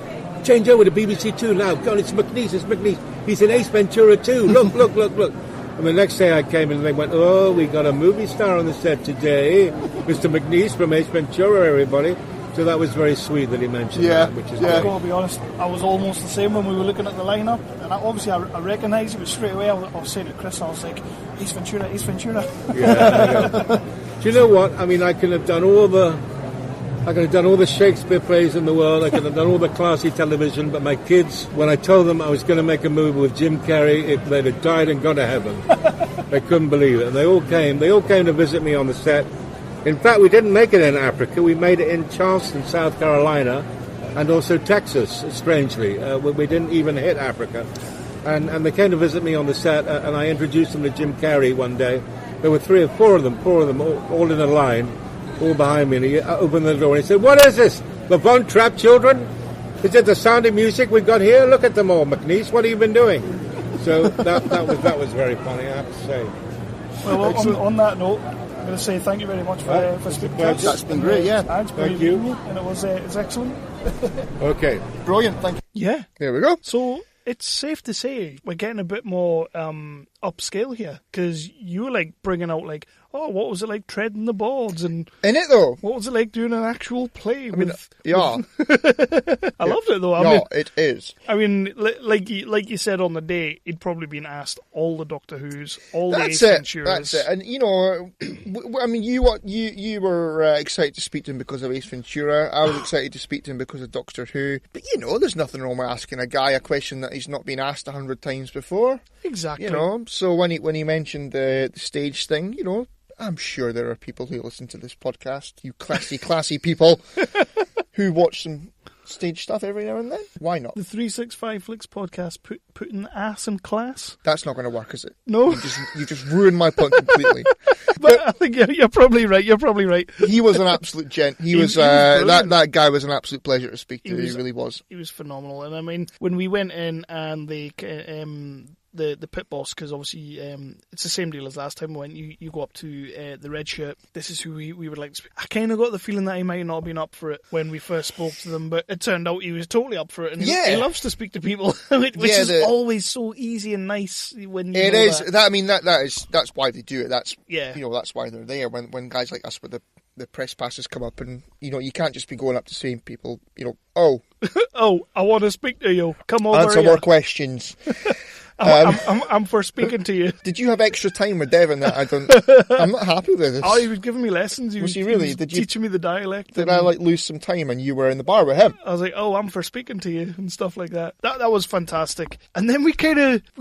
I: change over to BBC 2 now. God, it's McNiece. He's in Ace Ventura 2. Look. And the next day I came in and they went, oh, we got a movie star on the set today. Mr. McNiece from Ace Ventura, everybody. So that was very sweet that he mentioned that, which is great.
D: I've got to be honest, I was almost the same when we were looking at the lineup, and I recognised it straight away. I was saying to Chris, I was like, Ace Ventura.
I: Yeah. Do you know what? I mean, I could have done all the Shakespeare plays in the world. I could have done all the classy television, but my kids, when I told them I was going to make a movie with Jim Carrey, they'd have died and gone to heaven. They couldn't believe it, and they all came to visit me on the set. In fact, we didn't make it in Africa. We made it in Charleston, South Carolina, and also Texas, strangely. We didn't even hit Africa. And they came to visit me on the set, and I introduced them to Jim Carrey one day. There were 3 or 4 of them, all in a line, all behind me. And he opened the door and he said, what is this? The Von Trapp children? Is it the sound of music we've got here? Look at them all, McNiece. What have you been doing? So that was very funny, I have to say.
D: Well, on that note, I'm going to say thank you very much for speaking to us.
E: That's been great, yeah.
D: Thank you. And it's excellent.
E: Okay. Brilliant, thank you.
D: Yeah.
E: There we go.
D: So, it's safe to say we're getting a bit more upscale here, because you were like bringing out like, oh, what was it like treading the boards, and
E: in it though,
D: what was it like doing an actual play? I loved it though. I mean,
E: it is.
D: I mean, like you said on the day, he'd probably been asked all the Doctor Who's, all the Ace Venturas.
E: That's it. And I mean, you were excited to speak to him because of Ace Ventura. I was excited to speak to him because of Doctor Who. But there's nothing wrong with asking a guy a question that he's not been asked 100 times before.
D: Exactly.
E: So when he mentioned the stage thing, I'm sure there are people who listen to this podcast, you classy people, who watch some stage stuff every now and then. Why not?
D: The 365Flicks podcast putting the ass in class.
E: That's not going to work, is it?
D: No.
E: You just ruined my point completely.
D: But I think you're probably right.
E: He was an absolute gent. He was that guy was an absolute pleasure to speak to. He really was.
D: He was phenomenal. And I mean, when we went in and the pit boss, because obviously it's the same deal as last time when you go up to the red shirt. This is who we would like to speak. I kind of got the feeling that he might not have been up for it when we first spoke to them, but it turned out he was totally up for it, and he loves to speak to people, which is always so easy and nice when you
E: it
D: know
E: is
D: that.
E: I mean that's why they do it. That's
D: yeah.
E: That's why they're there when guys like us with the press passes come up, and you can't just be going up to saying people oh
D: I want to speak to you, come over
E: answer
D: here.
E: More questions.
D: I'm for speaking to you.
E: Did you have extra time with Devon that I'm not happy with this?
D: Oh, he was giving me lessons.
E: Was he really?
D: Did you teaching me the dialect?
E: Did I lose some time and you were in the bar with him?
D: I was like, oh, I'm for speaking to you and stuff like that. That was fantastic. And then we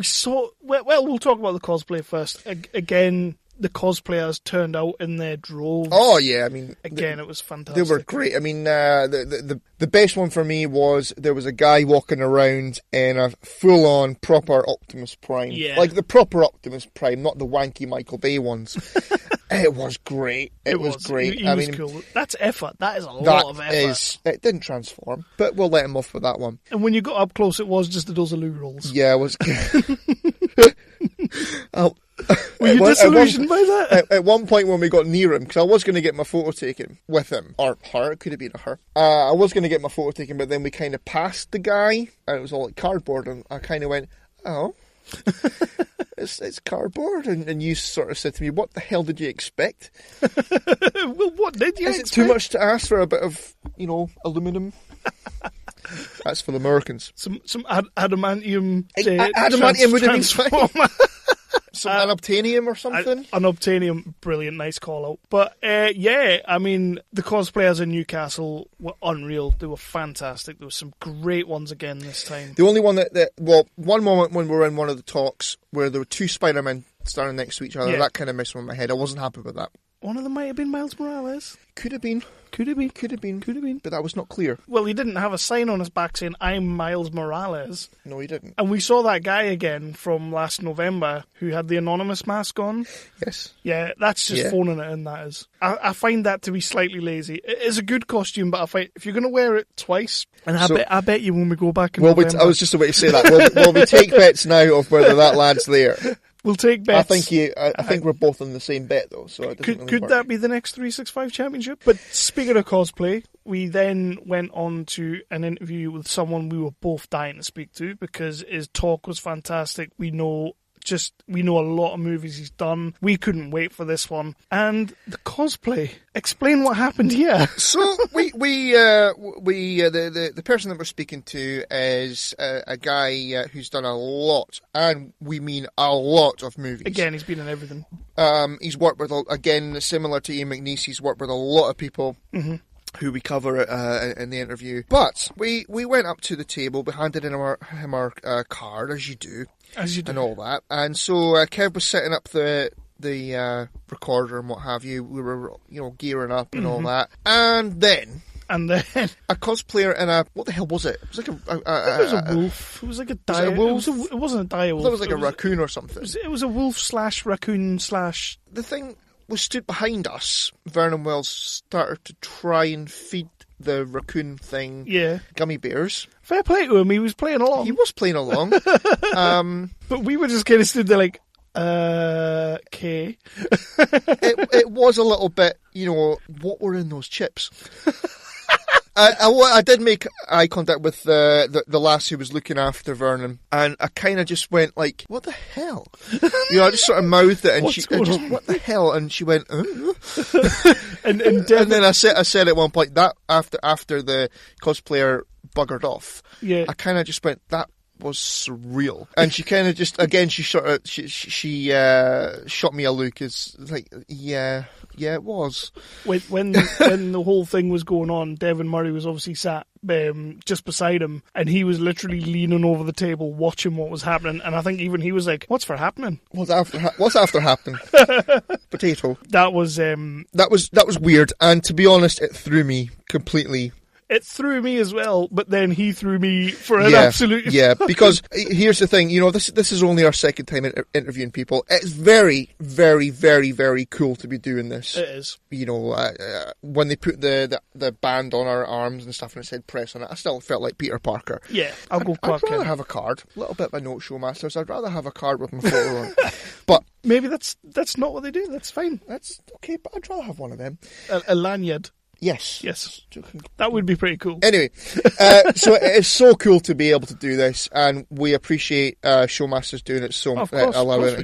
D: saw. Well, we'll talk about the cosplay first. Again, the cosplayers turned out in their droves.
E: Oh yeah, I mean,
D: again, it was fantastic.
E: They were great. I mean, the best one for me was there was a guy walking around in a full-on proper Optimus Prime, like the proper Optimus Prime, not the wanky Michael Bay ones. It was great. It was great.
D: He was cool. That's effort. That is a lot of effort.
E: It didn't transform, but we'll let him off with that one.
D: And when you got up close, it was just a dozen loo rolls.
E: Yeah, it was.
D: Were you disillusioned by that?
E: At one point when we got near him, because I was going to get my photo taken with him, or her, it could have been a her. I was going to get my photo taken, but then we kind of passed the guy, and it was all like cardboard, and I kind of went, oh, it's cardboard, and you sort of said to me, what the hell did you expect?
D: Well, what did you expect?
E: Is it too much to ask for a bit of, aluminum? That's for the Americans.
D: Some adamantium.
E: Adamantium would have been fine. Some unobtainium or something?
D: Unobtainium, brilliant, nice call out. But I mean, the cosplayers in Newcastle were unreal. They were fantastic. There were some great ones again this time.
E: The only one one moment when we were in one of the talks where there were two Spider-Men standing next to each other, that kind of messed with my head. I wasn't happy with that.
D: One of them might have been Miles Morales.
E: Could have been. But that was not clear.
D: Well, he didn't have a sign on his back saying, "I'm Miles Morales."
E: No, he didn't.
D: And we saw that guy again from last November who had the anonymous mask on.
E: Yes.
D: Yeah, that's just phoning it in, that is. I find that to be slightly lazy. It is a good costume, but I find if you're going to wear it twice, and I bet you when we go back in November...
E: I was just about to say that. Will we take bets now of whether that lad's there?
D: We'll take bets.
E: I think we're both on the same bet, though. So
D: could that be the next 365 championship? But speaking of cosplay, we then went on to an interview with someone we were both dying to speak to because his talk was fantastic. We know a lot of movies he's done. We couldn't wait for this one. And the cosplay. Explain what happened here.
E: So the person that we're speaking to is a guy who's done a lot, and we mean a lot of movies.
D: Again, he's been in everything.
E: He's worked with, again, similar to Ian McNiece, he's worked with a lot of people. Mm-hmm. Who we cover in the interview. But we went up to the table, we handed him our card, as you do. And all that. And so Kev was setting up the recorder and what have you. We were, gearing up and all that. And then a cosplayer in a... What the hell was it? It was like
D: it was a wolf. It was like a dire... It wasn't a dire wolf.
E: It was like a raccoon or something.
D: It was a wolf / raccoon /
E: The thing was stood behind us. Vernon Well started to try and feed the raccoon thing gummy bears.
D: Fair play to him, he was playing along.
E: He was playing along.
D: But we were just kind of stood there like, okay.
E: It was a little bit, what were in those chips? I did make eye contact with the lass who was looking after Vernon, and I kind of just went like, "What the hell?" I just sort of mouthed it, and "What the hell?" And she went, "Oh." and then I said at one point that after the cosplayer buggered off, I kind of just went, "That was surreal." And she kind of just she shot me a look. It's like, yeah, it was.
D: When the whole thing was going on, Devon Murray was obviously sat just beside him, and he was literally leaning over the table watching what was happening. And I think even he was like, "What's for happening?
E: What's after happening?" Potato.
D: That was
E: weird, and to be honest, it threw me completely.
D: It threw me as well, but then he threw me for an absolute...
E: Yeah, because here's the thing, this is only our second time interviewing people. It's very, very, very, very cool to be doing this.
D: It is.
E: When they put the band on our arms and stuff and it said press on it, I still felt like Peter Parker.
D: Yeah, I'd
E: rather have a card. A little bit of a note, Showmasters. I'd rather have a card with my photo on it. But
D: maybe that's not what they do. That's fine.
E: That's okay, but I'd rather have one of them.
D: A lanyard.
E: Yes.
D: That would be pretty cool.
E: Anyway, so it's so cool to be able to do this, and we appreciate Showmasters doing it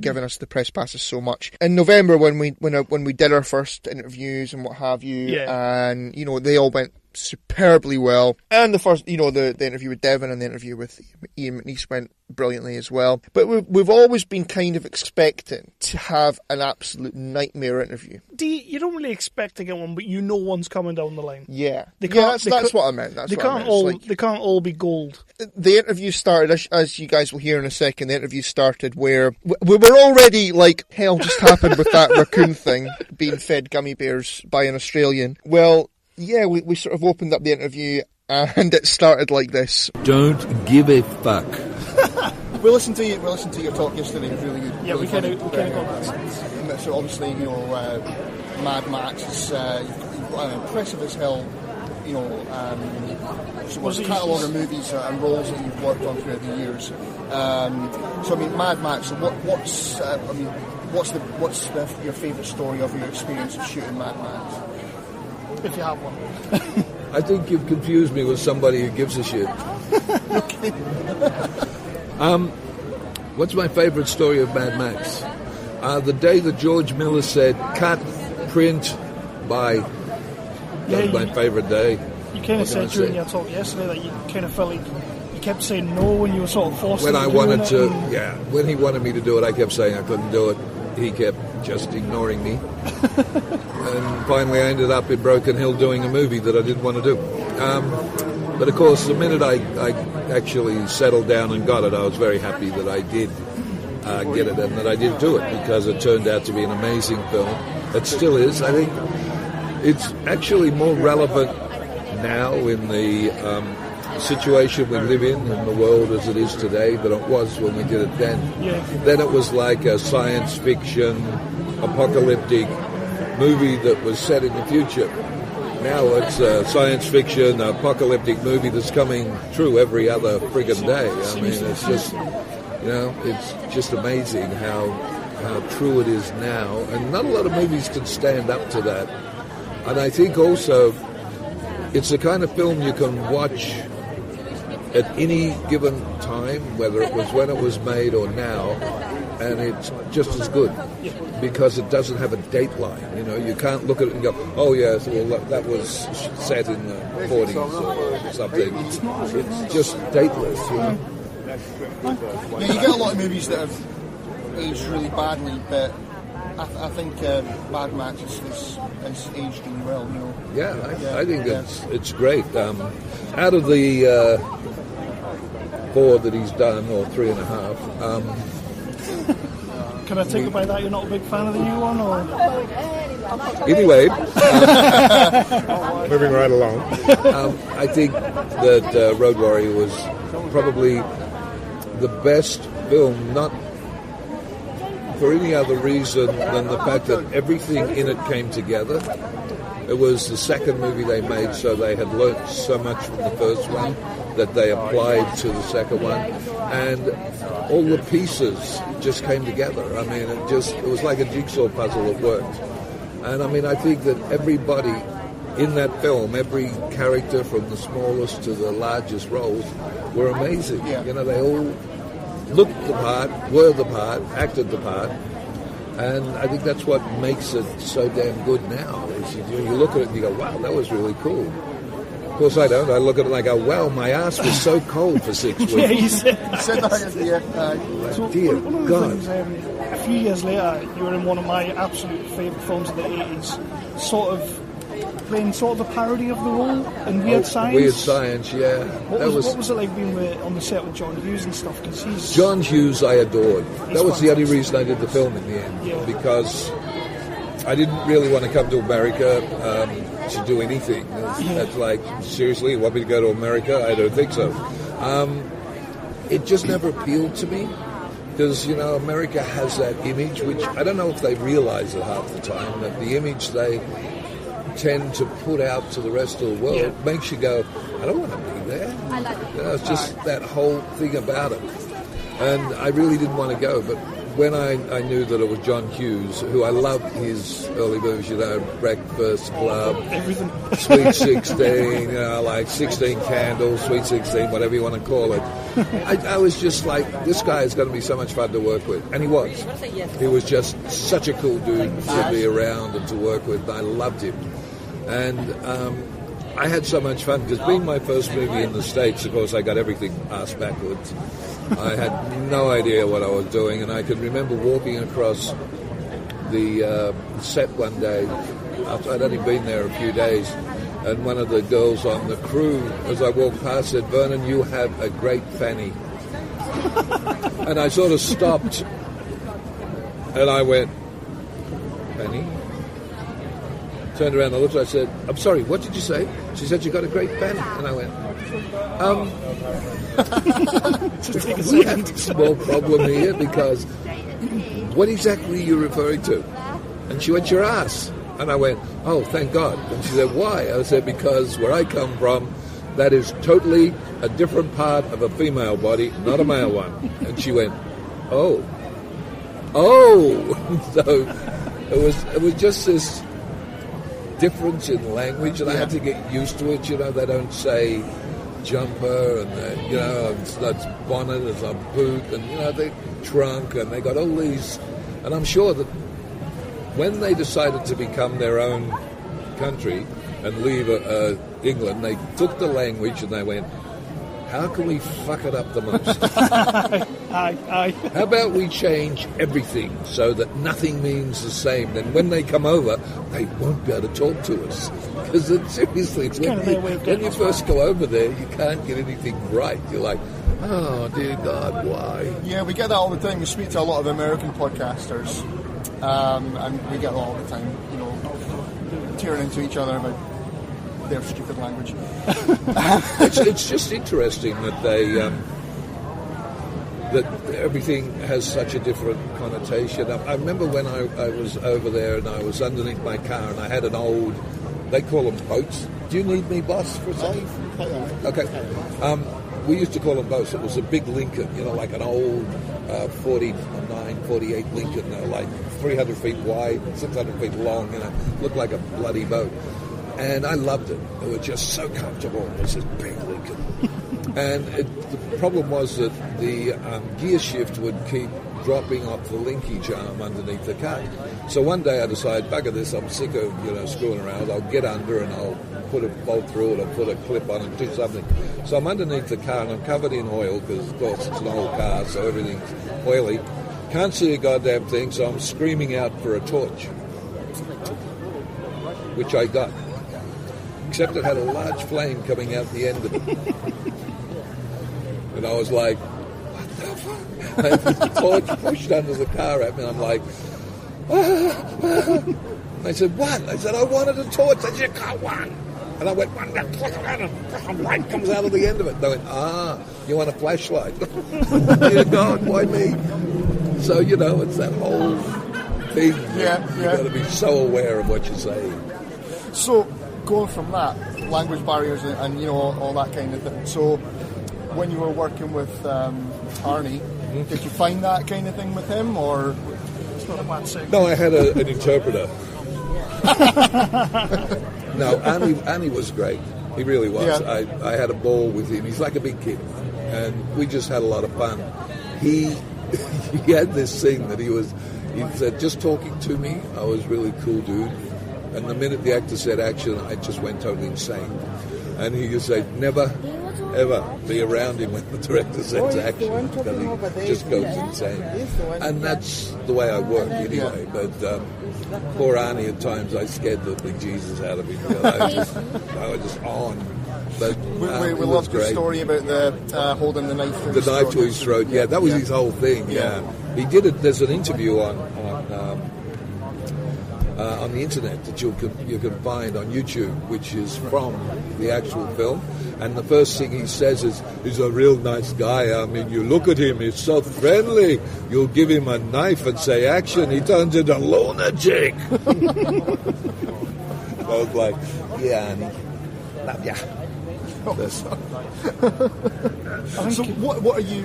E: giving us the press passes so much. In November, when we did our first interviews and what have you, and they all went superbly well. And the first, the interview with Devon and the interview with Ian McNiece went brilliantly as well. But we've always been kind of expecting to have an absolute nightmare interview.
D: You don't really expect to get one, but one's coming down the line.
E: Yeah. That's what I meant.
D: They can't all be gold.
E: The interview started, as you guys will hear in a second, the interview started where we were already like, hell just happened with that raccoon thing being fed gummy bears by an Australian. Well, yeah, we sort of opened up the interview and it started like this.
J: Don't give a fuck.
E: We listened to your talk yesterday. It was really good.
D: Yeah,
E: really
D: we kind of got that.
E: So obviously, Mad Max is you've got an impressive as hell, catalogue of movies and roles that you've worked on throughout the years. Mad Max. What's your favourite story of your experience of shooting Mad Max?
D: If you have one.
J: I think you've confused me with somebody who gives a shit.
E: Okay.
J: What's my favourite story of Mad Max? The day that George Miller said, cut, print, buy. That was my favourite day.
D: You kind of said during your talk yesterday that you kind of felt like you kept saying no when you were sort of forced.
J: When I wanted to, when he wanted me to do it, I kept saying I couldn't do it. He kept just ignoring me. And finally I ended up in Broken Hill doing a movie that I didn't want to do. But of course, the minute I actually settled down and got it, I was very happy that I did get it and that I did do it, because it turned out to be an amazing film. It still is. I think it's actually more relevant now in the situation we live in the world as it is today than it was when we did it then.
D: Yeah.
J: Then it was like a science fiction, apocalyptic movie that was set in the future. Now it's a science fiction, apocalyptic movie that's coming true every other friggin' day. I mean, it's just, it's just amazing how true it is now. And not a lot of movies can stand up to that. And I think also it's the kind of film you can watch at any given time, whether it was when it was made or now, and it's just as good because it doesn't have a dateline. You can't look at it and go, oh yes, well that was set in the 40s or something. It's just dateless.
E: You get a lot of movies that have aged really badly, but I think Mad Max is aged really well.
J: I think it's great. Out of the 4 that he's done, or 3.5.
D: Can I take it by that you're not a big fan of the new one, or?
J: Anyway,
I: moving right along.
J: I think that Road Warrior was probably the best film, not for any other reason than the fact that everything in it came together. It was the second movie they made, so they had learnt so much from the first one that they applied to the second one, and all the pieces just came together. I mean, it was like a jigsaw puzzle that worked. And I mean, I think that everybody in that film, every character from the smallest to the largest roles, were amazing. They all looked the part, were the part, acted the part. And I think that's what makes it so damn good now. Is you look at it and you go, wow, that was really cool. Of course I don't. I look at it and I go, wow, my ass was so cold for 6 weeks.
D: Yeah, you said
E: that.
D: So
J: dear God.
D: Things, a few years later, you were in one of my absolute favourite films of the 80s, sort of playing sort of a parody of the role in Weird Science.
J: Weird Science, yeah.
D: What was it like being on the set with John Hughes and stuff? Because
J: John Hughes I adored. That was the only reason I did the film in the end, because I didn't really want to come to America to do anything. It's like, seriously, you want me to go to America? I don't think so. It just never appealed to me, because, America has that image, which I don't know if they realize it half the time, that the image they tend to put out to the rest of the world makes you go, I don't want to be there.
K: I like it.
J: It's just that whole thing about it. And I really didn't want to go, but when I knew that it was John Hughes, who I loved his early movies, Breakfast Club, Sweet 16, like 16 Candles, Sweet 16, whatever you want to call it. I was just like, this guy is going to be so much fun to work with. And he was. He was just such a cool dude to be around and to work with. I loved him. And I had so much fun, because being my first movie in the States, of course, I got everything ass backwards. I had no idea what I was doing, and I could remember walking across the set one day after I'd only been there a few days, and one of the girls on the crew, as I walked past, said, "Vernon, you have a great fanny." And I sort of stopped, and I went, "Fanny?" Turned around and looked, I said, "I'm sorry, what did you say?" She said, "You got a great fanny." And I went, we have a small problem here, because what exactly are you referring to? And she went, "Your ass." And I went, "Oh, thank God." And she said, "Why?" I said, "Because where I come from, that is totally a different part of a female body, not a male one." And she went, "Oh." So it was just this difference in language, and I had to get used to it. They don't say jumper, and it's not bonnet, it's a boot, and they trunk, and they got all these. And I'm sure that when they decided to become their own country and leave England, they took the language and they went, how can we fuck it up the most?
D: Aye.
J: How about we change everything so that nothing means the same? Then when they come over, they won't be able to talk to us. Because seriously, when you first go over there, you can't get anything right. You're like, oh, dear God, why?
E: Yeah, we get that all the time. We speak to a lot of American podcasters, and we get that all the time, you know, tearing into each other about their stupid language.
J: It's just interesting that they that everything has such a different connotation. I remember when I was over there and I was underneath my car and I had an old, they call them boats. Do you need me, boss, for a second? Okay. We used to call them boats. It was a big Lincoln, you know, like an old 49, 48 Lincoln, like 300 feet wide, 600 feet long, you know, looked like a bloody boat. And I loved it. It was just so comfortable. It was this big Lincoln. And the problem was that the gear shift would keep dropping off the linkage arm underneath the car. So one day I decided, bugger this, I'm sick of, you know, screwing around. I'll get under and I'll put a bolt through it, I'll put a clip on it, do something. So I'm underneath the car and I'm covered in oil because, of course, it's an old car, so everything's oily. Can't see a goddamn thing, so I'm screaming out for a torch, which I got. Except it had a large flame coming out the end of it. And I was like, what the fuck? I had the torch pushed under the car at me, and I'm like, And they said, what? I said, I wanted a torch. They said, you got one. And I went, one, and light comes out of the end of it. They went, you want a flashlight? Dear God, why me? So, you know, it's that whole thing. You've got to be so aware of what you're saying.
E: So, going from that, language barriers and you know, all that kind of thing. So, when you were working with Arnie, did you find that kind of thing with him, or?
J: No, I had an interpreter. No, Arnie was great. He really was. Yeah. I had a ball with him. He's like a big kid, and we just had a lot of fun. He had this thing that he said, just talking to me, I was really cool, dude. And the minute the actor said action, I just went totally insane. And he just said, never, ever be around him when the director says action, because he just goes insane. And that's the way I work anyway. But poor Arnie, at times, I scared the big Jesus out of him. I was just on. But
E: we loved the story about the holding the knife to his throat.
J: The knife to his throat, yeah, that was his whole thing, yeah. He did it, there's an interview on the internet that you can find on YouTube, which is from the actual film. And the first thing he says is, he's a real nice guy. I mean, you look at him, he's so friendly. You'll give him a knife and say action, he turns into a lunatic. I was like, yeah, Arnie, love ya.
E: So what are you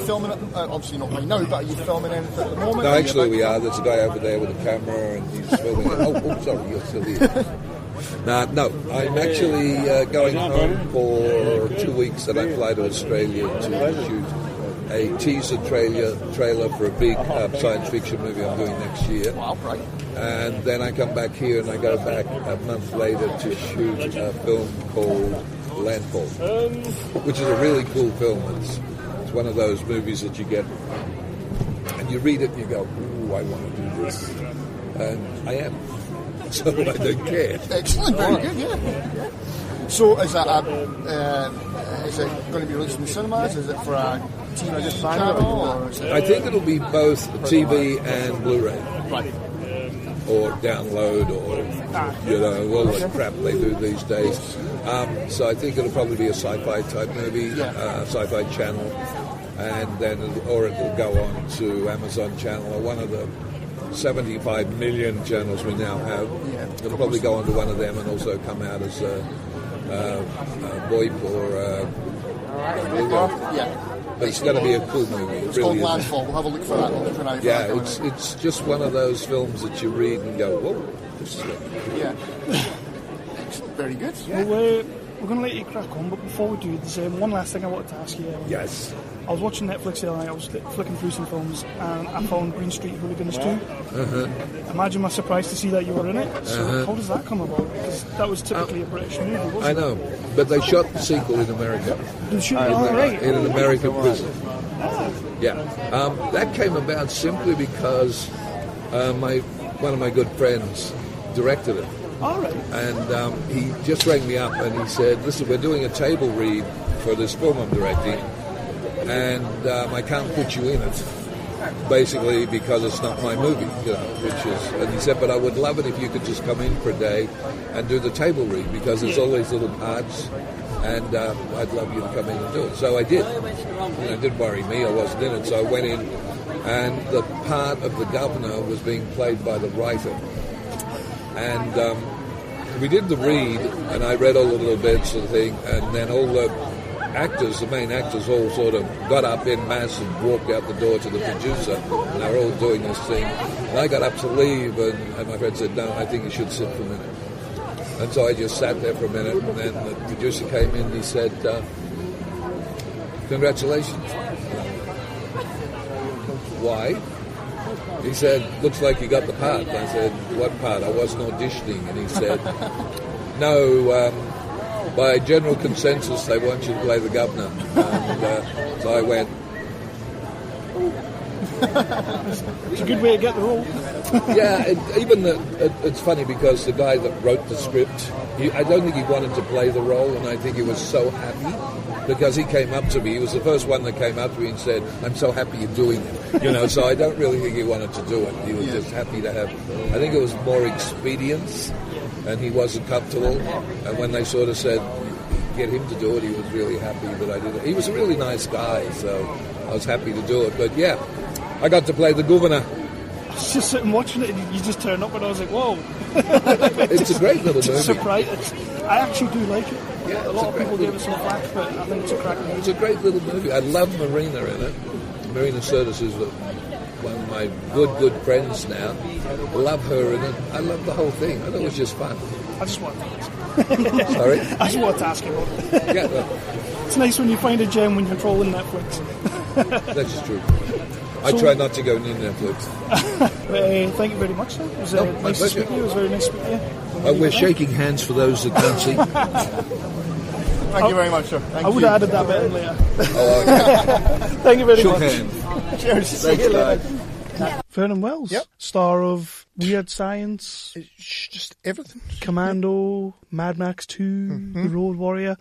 E: filming at, obviously not right now, but are you filming anything at the moment?
J: No, actually we are. There's a guy over there with a camera and he's filming it. Oh, sorry, you're still here. No, I'm actually going home for 2 weeks and I fly to Australia to shoot a teaser trailer for a big science fiction movie I'm doing next year.
E: Wow, right.
J: And then I come back here and I go back a month later to shoot a film called Landfall, which is a really cool film. It's one of those movies that you get and you read it and you go, ooh, I want to do this. And I am. So I don't care.
E: Excellent, very good, yeah. So is that is it going to be released in the cinemas? Is it for a TV channel? Or is it...
J: I think it'll be both TV and Blu-ray.
E: Right.
J: Or download, or, you know, all the crap they do these days. So I think it'll probably be a sci-fi type movie, sci-fi channel, and then it'll go on to Amazon channel or one of the 75 million channels we now have. It'll probably go on to one of them and also come out as a VoIP or but it's going to be a cool movie.
E: It's called Landfall. We'll have a look for that.
J: Yeah, it's just one of those films that you read and go, whoa, this is it.
E: Yeah. Very good.
D: Yeah. Well, we're going to let you crack on, but before we do, there's one last thing I wanted to ask you.
J: Yes.
D: I was watching Netflix the other night, I was flicking through some films, and I found Green Street Hooligans 2. Imagine my surprise to see that you were in it. So how does that come about? Because that was typically a British movie, wasn't it?
J: I know, but they shot the sequel in America.
D: They shot it
J: in an American prison. Yeah. That came about simply because one of my good friends directed it.
D: All right.
J: And he just rang me up and he said, listen, we're doing a table read for this film I'm directing, and I can't put you in it, basically because it's not my movie, and he said, but I would love it if you could just come in for a day and do the table read, because there's all these little parts, and I'd love you to come in and do it. So I did. It didn't worry me, I wasn't in it, so I went in, and the part of the governor was being played by the writer. And we did the read, and I read all the little bits of the thing, and then all the actors, the main actors, all sort of got up in mass and walked out the door to the producer, and they were all doing this thing. And I got up to leave, and my friend said, no, I think you should sit for a minute. And so I just sat there for a minute, and then the producer came in and he said, congratulations. Why? He said, looks like you got the part. I said, what part? I wasn't auditioning. And he said, no, by general consensus, they want you to play the governor. And so I went.
D: It's a good way to get the role.
J: Yeah, it's funny because the guy that wrote the script, I don't think he wanted to play the role, and I think he was so happy because he came up to me. He was the first one that came up to me and said, I'm so happy you're doing it. So I don't really think he wanted to do it. He was just happy to have. I think it was more expedience, and he wasn't comfortable. And when they sort of said, get him to do it, he was really happy that I did it. He was a really nice guy, so I was happy to do it. But yeah, I got to play the governor.
D: I was just sitting watching it, and you just turned up, and I was like, whoa.
J: It's a great little movie.
D: Surprise. I actually do like it. Yeah, a lot of people gave it some flack, but I think it's a crack movie.
J: It's a great little movie. I love Marina in it. Marina Sirtis is one of my good friends now. I love her in it. I love the whole thing. I thought it was just fun.
D: I just want to ask.
J: Sorry?
D: I just want to ask you about it.
J: Yeah, well,
D: it's nice when you find a gem when you're trolling Netflix.
J: That's true. I try not to go near Netflix.
D: Thank you very much, sir. It was nice to speak to you. It was very nice to speak to you.
J: We're shaking hands for those that can't see.
E: Thank you very much, sir.
D: I would have added that bit in later.
J: Okay.
D: Thank you very
J: Shook
D: much.
J: Hand.
E: Cheers.
J: Thanks, guys.
D: Vernon Wells, star of Weird Science,
E: just everything.
D: Commando, Mad Max 2, The Road Warrior,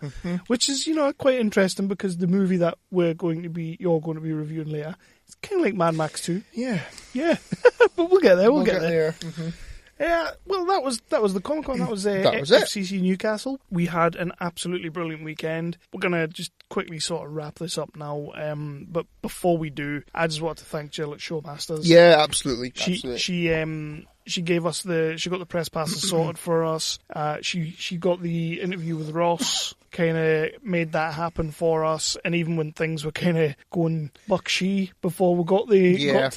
D: which is quite interesting because the movie that you're going to be reviewing later, it's kind of like Mad Max 2.
E: Yeah,
D: but we'll get there. We'll get there.
E: Mm-hmm.
D: Yeah, well, that was the Comic-Con. That was FCC Newcastle. We had an absolutely brilliant weekend. We're going to just quickly sort of wrap this up now. But before we do, I just want to thank Jill at Showmasters.
E: Yeah, absolutely.
D: She gave us she got the press passes sorted for us. She got the interview with Ross, kind of made that happen for us. And even when things were kind of going buck-shee before we got to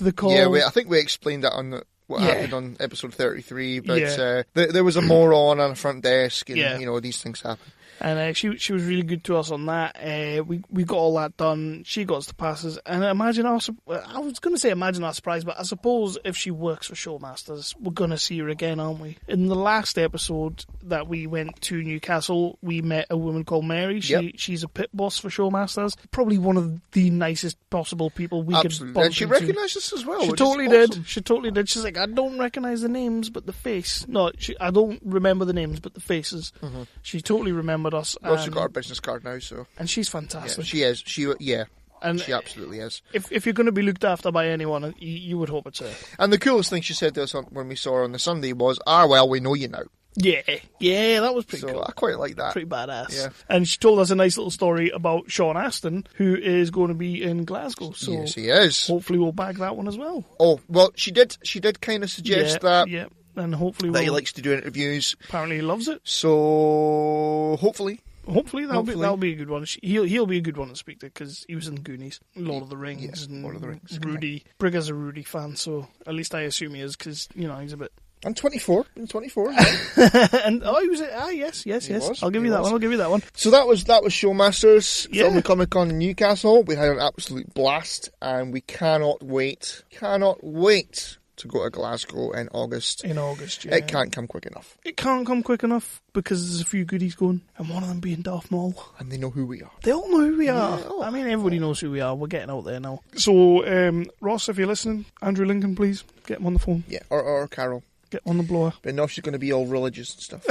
D: the call.
E: Yeah, I think we explained that on what happened on episode 33, but there was a moron on the front desk, and these things happen.
D: And she was really good to us on that. We got all that done. She got us the passes. And I was going to say imagine our surprise, but I suppose if she works for Showmasters, we're going to see her again, aren't we? In the last episode that we went to Newcastle, we met a woman called Mary. She's a pit boss for Showmasters. Probably one of the nicest possible people we could bump
E: and she
D: into.
E: recognised us as well.
D: She totally did. She totally did. She's like, I don't recognise the names, but the face. No, I don't remember the names, but the faces. Mm-hmm. She totally remembered us.
E: Well, she's got her business card now, so.
D: And she's fantastic.
E: Yeah, she is. And she absolutely is.
D: If you're going to be looked after by anyone, you would hope it's her.
E: And the coolest thing she said to us when we saw her on the Sunday was, well, we know you now.
D: Yeah, that was pretty cool.
E: I quite like that.
D: Pretty badass.
E: Yeah.
D: And she told us a nice little story about Sean Astin, who is going to be in Glasgow. So
E: yes, he is.
D: Hopefully we'll bag that one as well.
E: Oh, well, she did kind of suggest that.
D: Yeah, and hopefully
E: he likes to do interviews.
D: Apparently he loves it.
E: So, hopefully
D: that'll be a good one. He'll be a good one to speak to because he was in the Goonies, Lord of the Rings, and
E: Lord of the Rings.
D: Rudy. Brigger's a Rudy fan, so at least I assume he is because he's a bit
E: I'm 24. I'm 24.
D: And he was yes. I'll give you that one.
E: So that was Showmasters,
D: Yeah.
E: Film and Comic Con in Newcastle. We had an absolute blast, and we cannot wait to go to Glasgow in August.
D: In August, yeah.
E: It can't come quick enough.
D: It can't come quick enough because there's a few goodies going, and one of them being Darth Maul.
E: And they know who we are.
D: They all know who we are.
E: Yeah.
D: I mean, everybody knows who we are. We're getting out there now. So, Ross, if you're listening, Andrew Lincoln, please get him on the phone.
E: Yeah, or Carol.
D: Get on the blower.
E: But no, she's going to be all religious and stuff.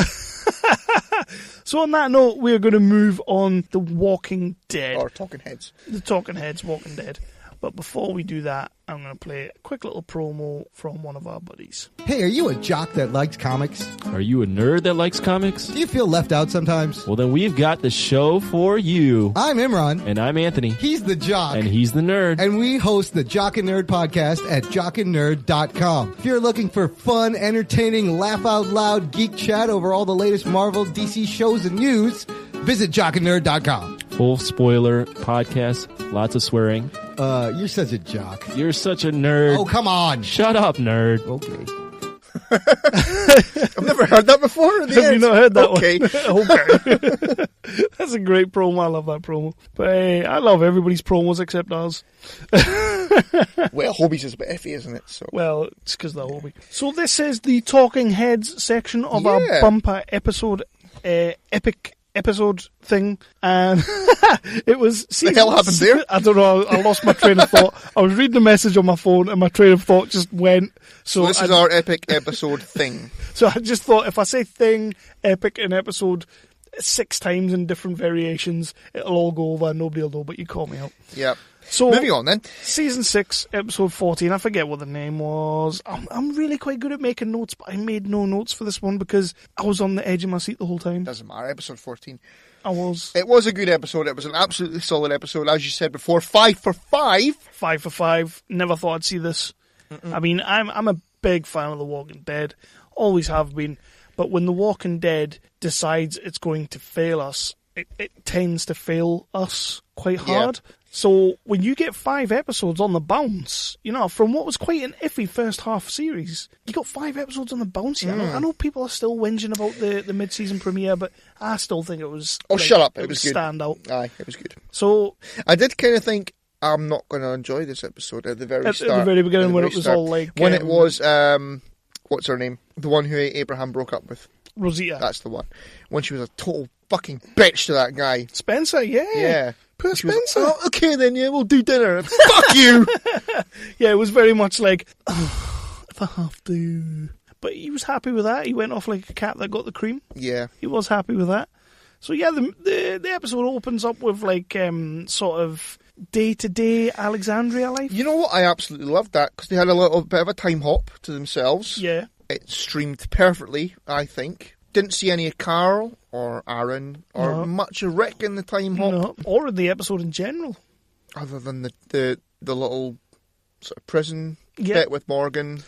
D: So on that note, we're going to move on The Walking Dead.
E: Or Talking Heads.
D: The Talking Heads, Walking Dead. But before we do that, I'm going to play a quick little promo from one of our buddies.
K: Hey, are you a jock that likes comics?
L: Are you a nerd that likes comics?
K: Do you feel left out sometimes?
L: Well, then we've got the show for you.
K: I'm Imran.
L: And I'm Anthony.
K: He's the jock.
L: And he's the nerd.
K: And we host the Jock and Nerd podcast at jockandnerd.com. If you're looking for fun, entertaining, laugh-out-loud geek chat over all the latest Marvel, DC shows and news, visit jockandnerd.com.
L: Full spoiler podcast, lots of swearing.
K: You're such a jock.
L: You're such a nerd.
K: Oh, come on.
L: Shut up, nerd.
K: Okay.
E: I've never heard that before.
D: Have you not heard that
E: one?
D: Okay. That's a great promo. I love that promo. But hey, I love everybody's promos except ours.
E: Well, Hobie's is a bit iffy, isn't it? So.
D: Well, it's because they're Hobie. So this is the Talking Heads section of our bumper episode, epic episode thing, and it was...
E: What the hell happened there?
D: I don't know, I lost my train of thought. I was reading a message on my phone and my train of thought just went.
E: So this is our epic episode thing.
D: So I just thought, if I say thing, epic, and episode 6 times in different variations, it'll all go over and nobody will know, but you call me out.
E: Yep.
D: So,
E: moving on then.
D: Season 6, episode 14, I forget what the name was. I'm really quite good at making notes, but I made no notes for this one because I was on the edge of my seat the whole time.
E: Doesn't matter, episode 14.
D: I was.
E: It was a good episode. It was an absolutely solid episode, as you said before. 5 for 5.
D: 5 for 5. Never thought I'd see this. I mean, I'm a big fan of The Walking Dead. Always have been. But when The Walking Dead decides it's going to fail us, it tends to fail us quite hard. Yeah. So when you get 5 episodes on the bounce, you know, from what was quite an iffy first half series, you got 5 episodes on the bounce. I know people are still whinging about the mid-season premiere, but I still think it was...
E: Oh, shut up. It was good.
D: Standout.
E: Aye, it was good.
D: So
E: I did kind of think, I'm not going to enjoy this episode at the very start.
D: At the very beginning, when it was all like...
E: When it was, what's her name? The one who Abraham broke up with.
D: Rosita.
E: That's the one. When she was a total fucking bitch to that guy.
D: Spencer, yeah.
E: Yeah.
D: Poor Spencer.
E: Like, oh, okay then, yeah, we'll do dinner. Fuck you!
D: Yeah, it was very much like, if I have to. But he was happy with that. He went off like a cat that got the cream.
E: Yeah.
D: He was happy with that. So yeah, the episode opens up with like sort of day-to-day Alexandria life.
E: You know what? I absolutely loved that because they had a little bit of a time hop to themselves.
D: Yeah.
E: It streamed perfectly, I think. Didn't see any of Carl or Aaron or much of Rick in the time hop.
D: No, or in the episode in general.
E: Other than the little sort of prison bit with Morgan.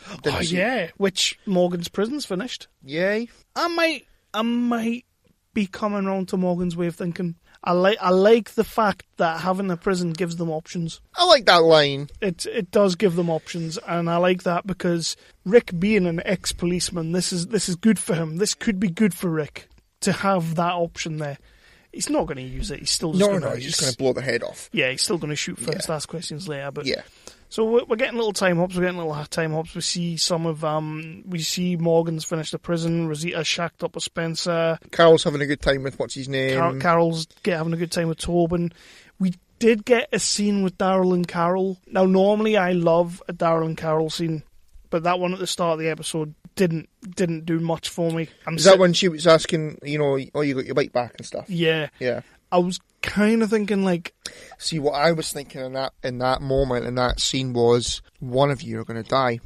D: Which Morgan's prison's finished.
E: Yay.
D: I might be coming round to Morgan's way of thinking. I like the fact that having a prison gives them options.
E: I like that line.
D: It does give them options, and I like that because Rick being an ex-policeman, this is good for him. This could be good for Rick to have that option there. He's not going to use it. He's still just
E: he's just going to blow the head off.
D: Yeah, he's still going to shoot first, ask questions later. But
E: yeah.
D: So we're getting little time hops. We see some of we see Morgan's finished the prison. Rosita's shacked up with Spencer.
E: Carol's having a good time with what's his name.
D: Carol's having a good time with Tobin. We did get a scene with Daryl and Carol. Now normally I love a Daryl and Carol scene, but that one at the start of the episode didn't do much for me.
E: Is that when she was asking, you got your bike back and stuff?
D: Yeah.
E: Yeah.
D: I was kind of thinking like...
E: See, what I was thinking in that moment, in that scene was, one of you are going to die.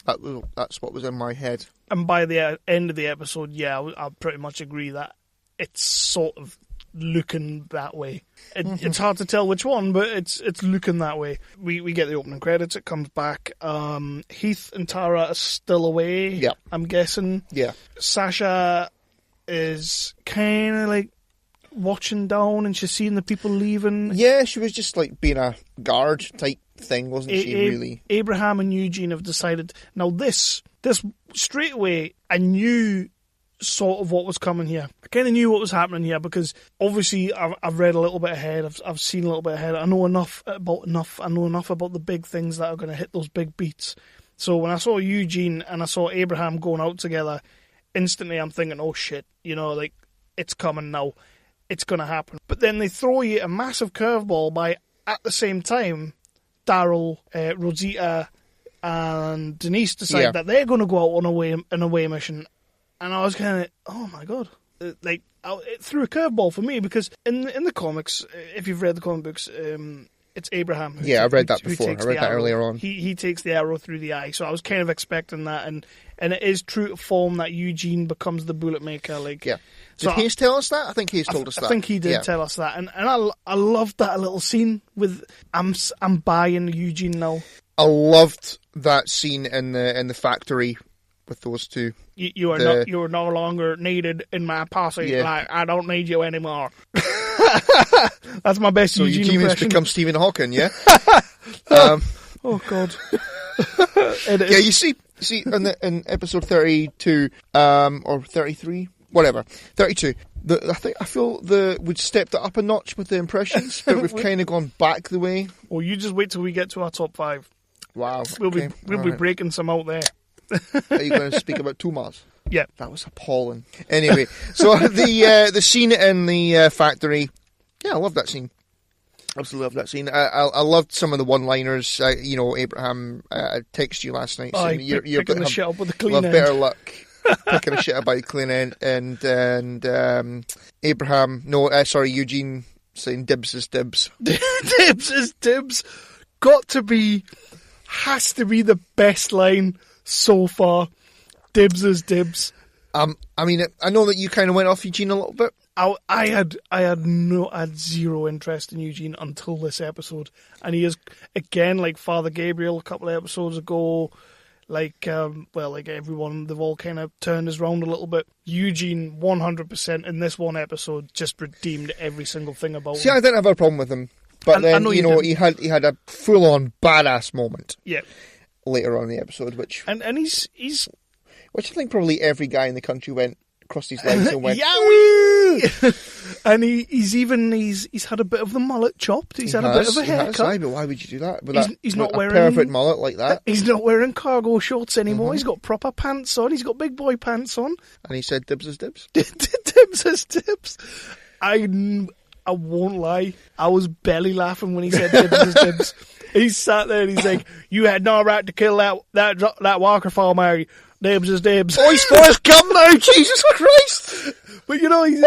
E: That's what was in my head.
D: And by the end of the episode, I pretty much agree that it's sort of looking that way. It's hard to tell which one, but it's looking that way. We get the opening credits, it comes back. Heath and Tara are still away, I'm guessing.
E: Yeah.
D: Sasha is kind of like watching down and she's seeing the people leaving.
E: Yeah, she was just like being a guard type thing, wasn't she, really?
D: Abraham and Eugene have decided, now this straight away, I knew sort of what was coming here. I kind of knew what was happening here because obviously I've read a little bit ahead, I've seen a little bit ahead, I know enough about the big things that are going to hit those big beats. So when I saw Eugene and I saw Abraham going out together, instantly I'm thinking, oh shit, like, it's coming now. It's going to happen. But then they throw you a massive curveball by, at the same time, Daryl, Rosita, and Denise decide that they're going to go out on an away mission. And I was kind of, oh my god. It threw a curveball for me because in the comics, if you've read the comic books, it's Abraham.
E: I've read that before. I read that earlier on.
D: He takes the arrow through the eye, so I was kind of expecting that, and it is true to form that Eugene becomes the bullet maker.
E: Did Hayes tell us that? I think Hayes told us that.
D: I think he did tell us that, and I loved that little scene with I'm buying Eugene now.
E: I loved that scene in the factory with those two.
D: You are no longer needed in my posse.
E: Yeah.
D: Like, I don't need you anymore. That's my best
E: so
D: Eugene
E: has
D: impression.
E: become Stephen Hawking, yeah?
D: Oh god.
E: Yeah, you see in episode 32 or 33, whatever, 32. I feel we'd stepped it up a notch with the impressions, but we've kind of gone back the way.
D: Well, you just wait till we get to our top 5.
E: Wow.
D: We'll be breaking some out there.
E: Are you going to speak about Tomas?
D: Yeah.
E: That was appalling. Anyway, so the scene in the factory, I love that scene. Absolutely love that scene. I loved some of the one-liners. Abraham texted you last night saying you're
D: picking the shit up with the clean
E: end.
D: end.
E: Better luck picking a shit up by the clean end. And Eugene saying dibs is dibs.
D: Dibs is dibs. Has to be the best line so far. Dibs is dibs.
E: I know that you kind of went off Eugene a little bit.
D: I had zero interest in Eugene until this episode, and he is again like Father Gabriel a couple of episodes ago. Like everyone, they've all kind of turned us round a little bit. Eugene, 100% in this one episode, just redeemed every single thing about him.
E: See, I didn't have a problem with him, but then he had a full on badass moment.
D: Yeah.
E: Later on in the episode, which
D: he's
E: I think probably every guy in the country went across his legs and went
D: Yowee! And he's had a bit of the mullet chopped. He's had a bit of a haircut.
E: But why would you do that?
D: He's not wearing
E: a perfect mullet like that.
D: He's not wearing cargo shorts anymore. Mm-hmm. He's got proper pants on. He's got big boy pants on.
E: And he said dibs is dibs.
D: Dibs is dibs. I won't lie. I was belly laughing when he said dibs is dibs. He sat there and he's like, "You had no right to kill that Walker farmer. Dibs is dibs."
E: Oh, he's Forrest Gump now, Jesus Christ!
D: But he's,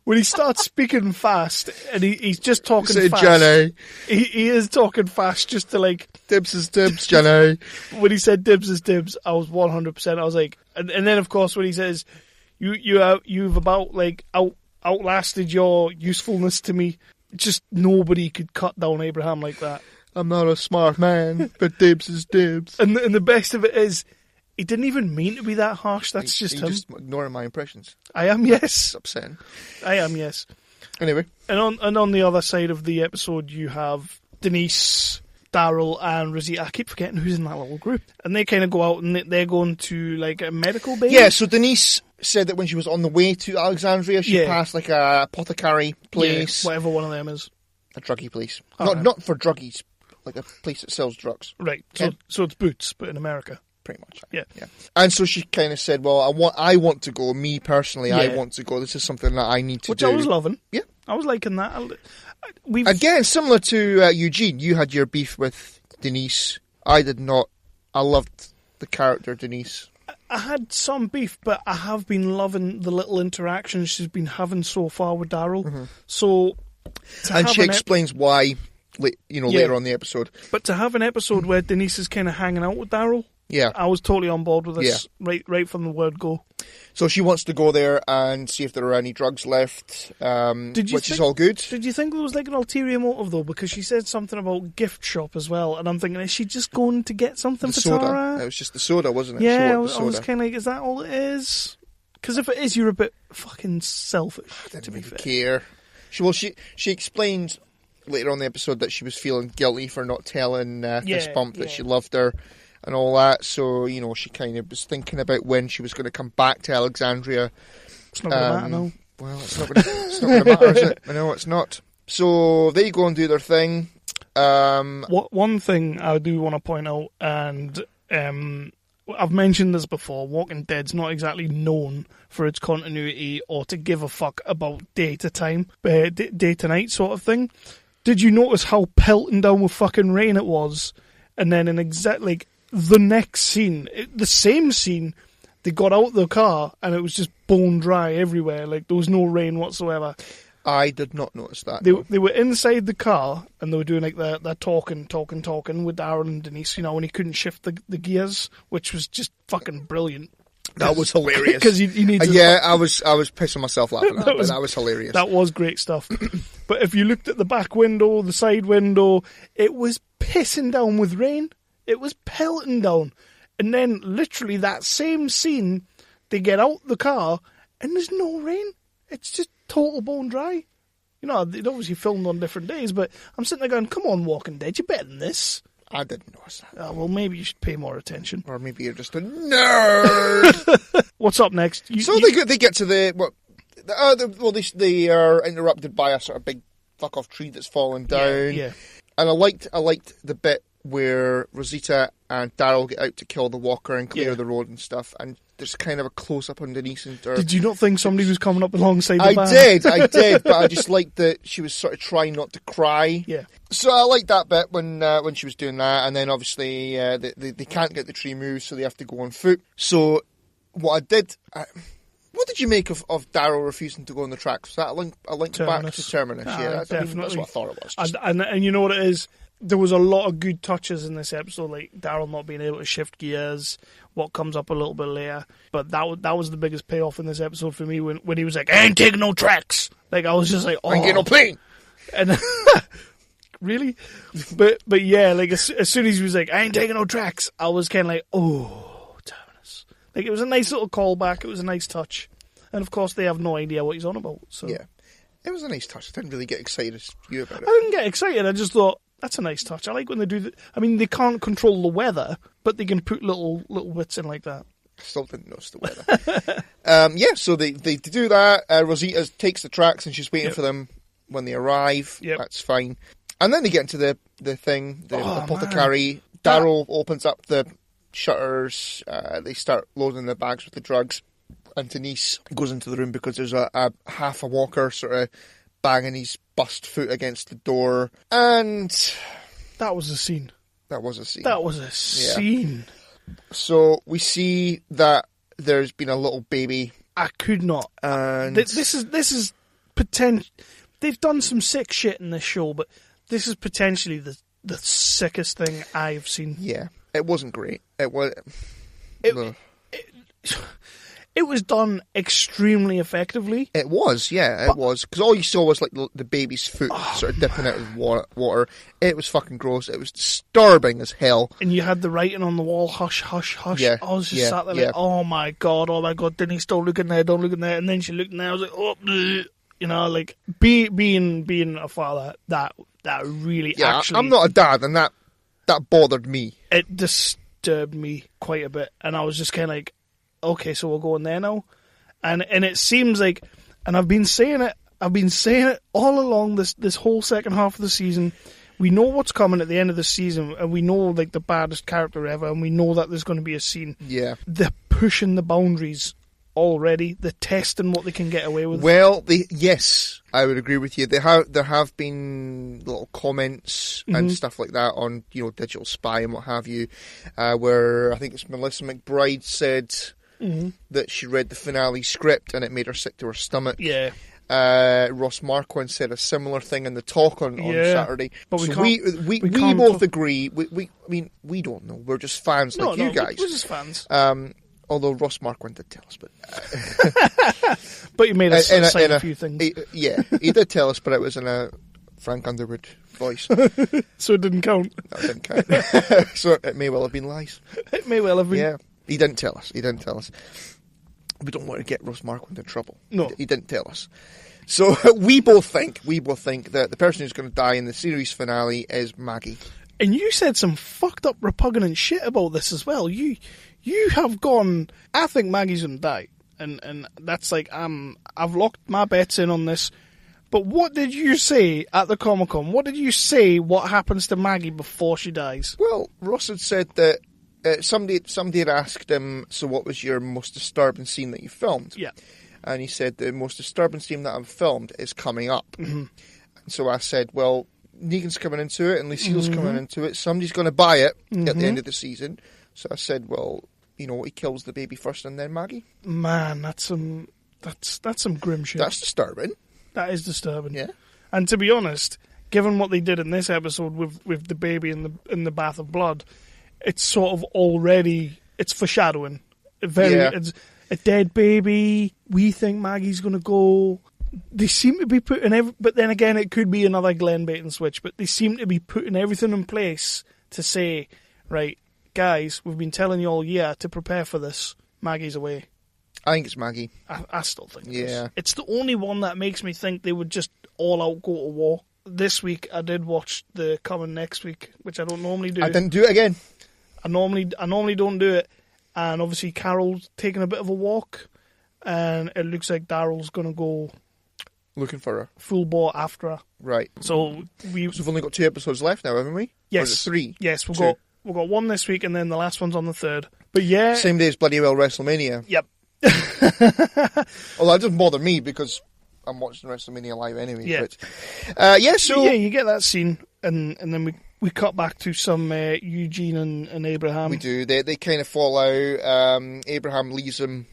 D: when he starts speaking fast and he's just talking fast.
E: Jenny.
D: He is talking fast just to like
E: dibs is dibs, Jenny.
D: When he said dibs is dibs, I was 100%. I was like, and then of course when he says you've about like outlasted your usefulness to me. Just nobody could cut down Abraham like that.
E: I'm not a smart man, but dibs is dibs.
D: And the best of it is, he didn't even mean to be that harsh. That's just him.
E: Just ignoring my impressions.
D: I am, yes.
E: It's upsetting.
D: I am, yes.
E: Anyway.
D: And on the other side of the episode, you have Denise, Daryl, and Rosita. I keep forgetting who's in that little group. And they kind of go out and they're going to like a medical base.
E: Yeah, so Denise said that when she was on the way to Alexandria, she passed like a apothecary place.
D: Yeah, whatever one of them is.
E: A druggie place. Not for druggies, like a place that sells drugs.
D: Right, so it's Boots, but in America.
E: Pretty much.
D: Yeah.
E: And so she kind of said, well, I want to go. Me personally, I want to go. This is something that I need to do.
D: Which I was loving.
E: Yeah.
D: I was liking that.
E: Again, similar to Eugene, you had your beef with Denise. I did not. I loved the character Denise.
D: I had some beef, but I have been loving the little interactions she's been having so far with Daryl. Mm-hmm. So,
E: and she explains why, later on in the episode.
D: But to have an episode where Denise is kind of hanging out with Daryl, I was totally on board with this right from the word go.
E: So she wants to go there and see if there are any drugs left, which is all good.
D: Did you think there was like an ulterior motive though? Because she said something about gift shop as well, and I'm thinking, is she just going to get something for
E: soda.
D: Tara?
E: It was just the soda, wasn't it?
D: Yeah, I was kind of like, is that all it is? Because if it is, you're a bit fucking selfish.
E: I didn't really care. She explained later on in the episode that she was feeling guilty for not telling Fist Bump that she loved her and all that. So, you know, she kind of was thinking about when she was going to come back to Alexandria.
D: It's not going to matter, no.
E: Well, it's not going to matter, is it? No, it's not. So they go and do their thing.
D: One thing I do want to point out, and I've mentioned this before, Walking Dead's not exactly known for its continuity or to give a fuck about day to night sort of thing. Did you notice how pelting down with fucking rain it was? And then in the next scene, the same scene, they got out of the car and it was just bone dry everywhere. Like, there was no rain whatsoever.
E: I did not notice that.
D: They were inside the car and they were doing like their talking with Darren and Denise, you know, when he couldn't shift the gears, which was just fucking brilliant.
E: That was hilarious.
D: Because you need to...
E: I was pissing myself laughing at that, but that was hilarious.
D: That was great stuff. But if you looked at the back window, the side window, it was pissing down with rain. It was pelting down. And then, literally, that same scene, they get out the car and there's no rain. It's just total bone dry. You know, it obviously filmed on different days, but I'm sitting there going, come on, Walking Dead, you're better than this.
E: I didn't notice that.
D: Well, maybe you should pay more attention.
E: Or maybe you're just a nerd.
D: What's up next?
E: They get to they are interrupted by a sort of big fuck off tree that's fallen down.
D: Yeah.
E: And I liked the bit where Rosita and Daryl get out to kill the walker and clear the road and stuff, and there's kind of a close up on Denise and her.
D: Did you not think somebody was coming up alongside the van?
E: I did, but I just liked that she was sort of trying not to cry.
D: Yeah.
E: So I liked that bit when she was doing that, and then obviously they can't get the tree moved, so they have to go on foot. So what I did, what did you make of Daryl refusing to go on the tracks? Was that a link back to Terminus? Yeah,
D: definitely.
E: That's what I thought it was.
D: And you know what it is? There was a lot of good touches in this episode, like Daryl not being able to shift gears, what comes up a little bit later. But that was the biggest payoff in this episode for me when he was like, I ain't taking no tracks. Like, I was just like, oh.
E: I ain't getting no plane.
D: And really? But yeah, like as soon as he was like, I ain't taking no tracks, I was kind of like, oh, Terminus. Like, it was a nice little callback. It was a nice touch. And of course, they have no idea what he's on about. So
E: yeah. It was a nice touch. I didn't really get excited as you about it.
D: I didn't get excited. I just thought, that's a nice touch. I like when they do that. I mean, they can't control the weather, but they can put little bits in like that.
E: I still didn't notice the weather. So they do that. Rosita takes the tracks and she's waiting for them when they arrive.
D: Yep.
E: That's fine. And then they get into the thing, the apothecary. Daryl opens up the shutters. They start loading the bags with the drugs. And Denise goes into the room because there's a half a walker sort of banging his bust foot against the door. And
D: that was a scene.
E: That was a scene. So we see that there's been a little baby.
D: I could not.
E: And
D: this is potential. They've done some sick shit in this show, but this is potentially the sickest thing I've seen.
E: Yeah, it wasn't great. It was.
D: It was done extremely effectively.
E: It was, yeah, it was. Because all you saw was like the baby's foot sort of dipping out of water. It was fucking gross. It was disturbing as hell.
D: And you had the writing on the wall, hush, hush, hush.
E: Yeah,
D: I was just sat there like, oh my god, Denise, don't look in there. And then she looked in there, I was like, oh, bleh. You know, like, being a father, that really actually...
E: I'm not a dad, and that bothered me.
D: It disturbed me quite a bit. And I was just kind of like, okay, so we're going there now, and it seems like, and I've been saying it all along this whole second half of the season. We know what's coming at the end of the season, and we know like the baddest character ever, and we know that there's going to be a scene.
E: Yeah,
D: they're pushing the boundaries already. They're testing what they can get away with.
E: Well, yes, I would agree with you. There have been little comments and stuff like that on Digital Spy and what have you, where I think it's Melissa McBride said. That she read the finale script and it made her sick to her stomach.
D: Yeah.
E: Ross Marquand said a similar thing in the talk on Saturday.
D: But
E: we both agree. We don't know. We're just fans like you guys.
D: We're just fans.
E: Although Ross Marquand did tell us,
D: but you made us say a few things.
E: He did tell us, but it was in a Frank Underwood voice.
D: So it didn't count.
E: No, it didn't count. So it may well have been lies.
D: It may well have been.
E: Yeah. He didn't tell us. we don't want to get Ross Marquand in trouble.
D: No.
E: He didn't tell us. So we both think that the person who's going to die in the series finale is Maggie.
D: And you said some fucked up, repugnant shit about this as well. You have gone, I think Maggie's going to die. And that's like, I've locked my bets in on this. But what did you say at the Comic-Con? What did you say what happens to Maggie before she dies?
E: Well, Ross had said that somebody had asked him, so what was your most disturbing scene that you filmed?
D: Yeah.
E: And he said, the most disturbing scene that I've filmed is coming up.
D: Mm-hmm.
E: And so I said, well, Negan's coming into it and Lucille's coming into it. Somebody's going to buy it at the end of the season. So I said, well, he kills the baby first and then Maggie.
D: Man, that's some grim shit.
E: That's disturbing.
D: That is disturbing.
E: Yeah. And
D: to be honest, given what they did in this episode with the baby in the bath of blood, it's sort of already, it's foreshadowing. It's a dead baby. We think Maggie's going to go. They seem to be putting but then again, it could be another Glenn bait and switch, but they seem to be putting everything in place to say, right, guys, we've been telling you all year to prepare for this. Maggie's away.
E: I think it's Maggie.
D: I still think it
E: yeah.
D: is. It's the only one that makes me think they would just all out go to war. This week, I did watch the Coming Next Week, which I don't normally do.
E: I didn't do it again.
D: I normally don't do it. And obviously, Carol's taking a bit of a walk, and it looks like Daryl's going to go
E: looking for her.
D: Full bore after her.
E: Right.
D: So
E: we've only got 2 episodes left now, haven't we?
D: Yes.
E: Or is it 3?
D: Yes, we've got 1 this week, and then the last one's on the 3rd. But yeah,
E: same day as bloody well WrestleMania.
D: Yep.
E: Although that doesn't bother me because I'm watching WrestleMania live anyway.
D: Yeah.
E: But, so
D: yeah, you get that scene, and then we cut back to some Eugene and Abraham.
E: We do. They kind of fall out. Abraham leaves him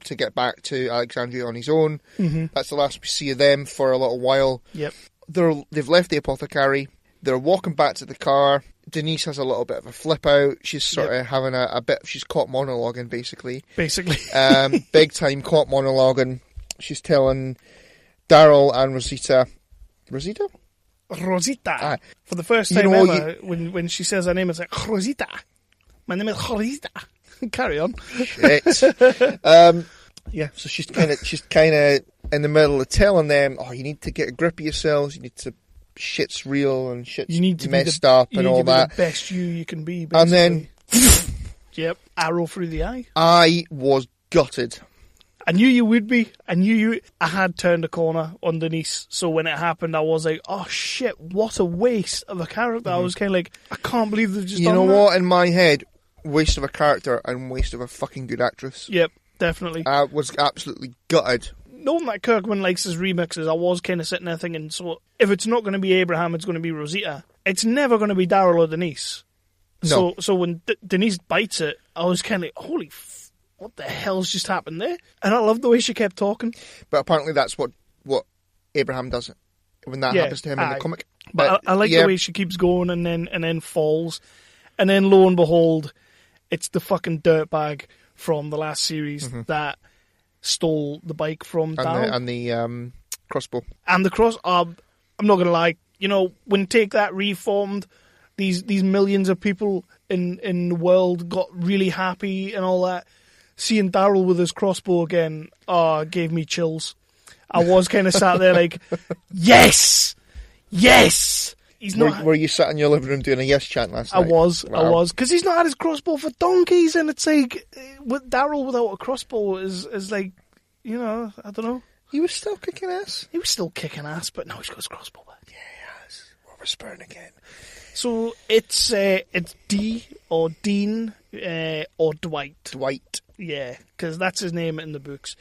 E: to get back to Alexandria on his own.
D: Mm-hmm.
E: That's the last we see of them for a little while.
D: Yep.
E: They've left the apothecary. They're walking back to the car. Denise has a little bit of a flip out. She's sort of having a bit. She's caught monologuing, basically. Big time caught monologuing. She's telling Daryl and Rosita. Rosita?
D: For the first time ever, when she says her name, it's like, Rosita. My name is Rosita. Carry on.
E: Shit. Yeah, so she's kind of in the middle of telling them, you need to get a grip of yourselves. You need to. Shit's real and shit's messed up and all that.
D: The best you can be, basically.
E: And then,
D: yep, arrow through the eye.
E: I was gutted.
D: I knew you would be. I had turned a corner on Denise, so when it happened, I was like, oh shit, what a waste of a character. I was kind of like, I can't believe they've just done that.
E: You know what? In my head, waste of a character and waste of a fucking good actress.
D: Yep, definitely.
E: I was absolutely gutted.
D: Knowing that Kirkman likes his remixes, I was kind of sitting there thinking, so if it's not going to be Abraham, it's going to be Rosita. It's never going to be Daryl or Denise.
E: No.
D: So when Denise bites it, I was kind of like, what the hell's just happened there? And I loved the way she kept talking.
E: But apparently that's what Abraham does when that happens to him in the comic.
D: But I like the way she keeps going and then falls. And then lo and behold, it's the fucking dirtbag from the last series that stole the bike from Daryl.
E: And the crossbow.
D: And the cross. I'm not going to lie. When Take That reformed, these millions of people in the world got really happy and all that. Seeing Daryl with his crossbow again, gave me chills. I was kind of sat there like, yes! Yes! He's not.
E: Were you sat in your living room doing a yes chant last night?
D: I was. Because he's not had his crossbow for donkeys, and it's like, with Daryl without a crossbow is like, I don't know.
E: He was still kicking ass.
D: He was still kicking ass, but now he's got his crossbow back.
E: Yeah, he has. We're whispering again.
D: So it's D or Dean or Dwight.
E: Dwight.
D: Yeah, because that's his name in the books.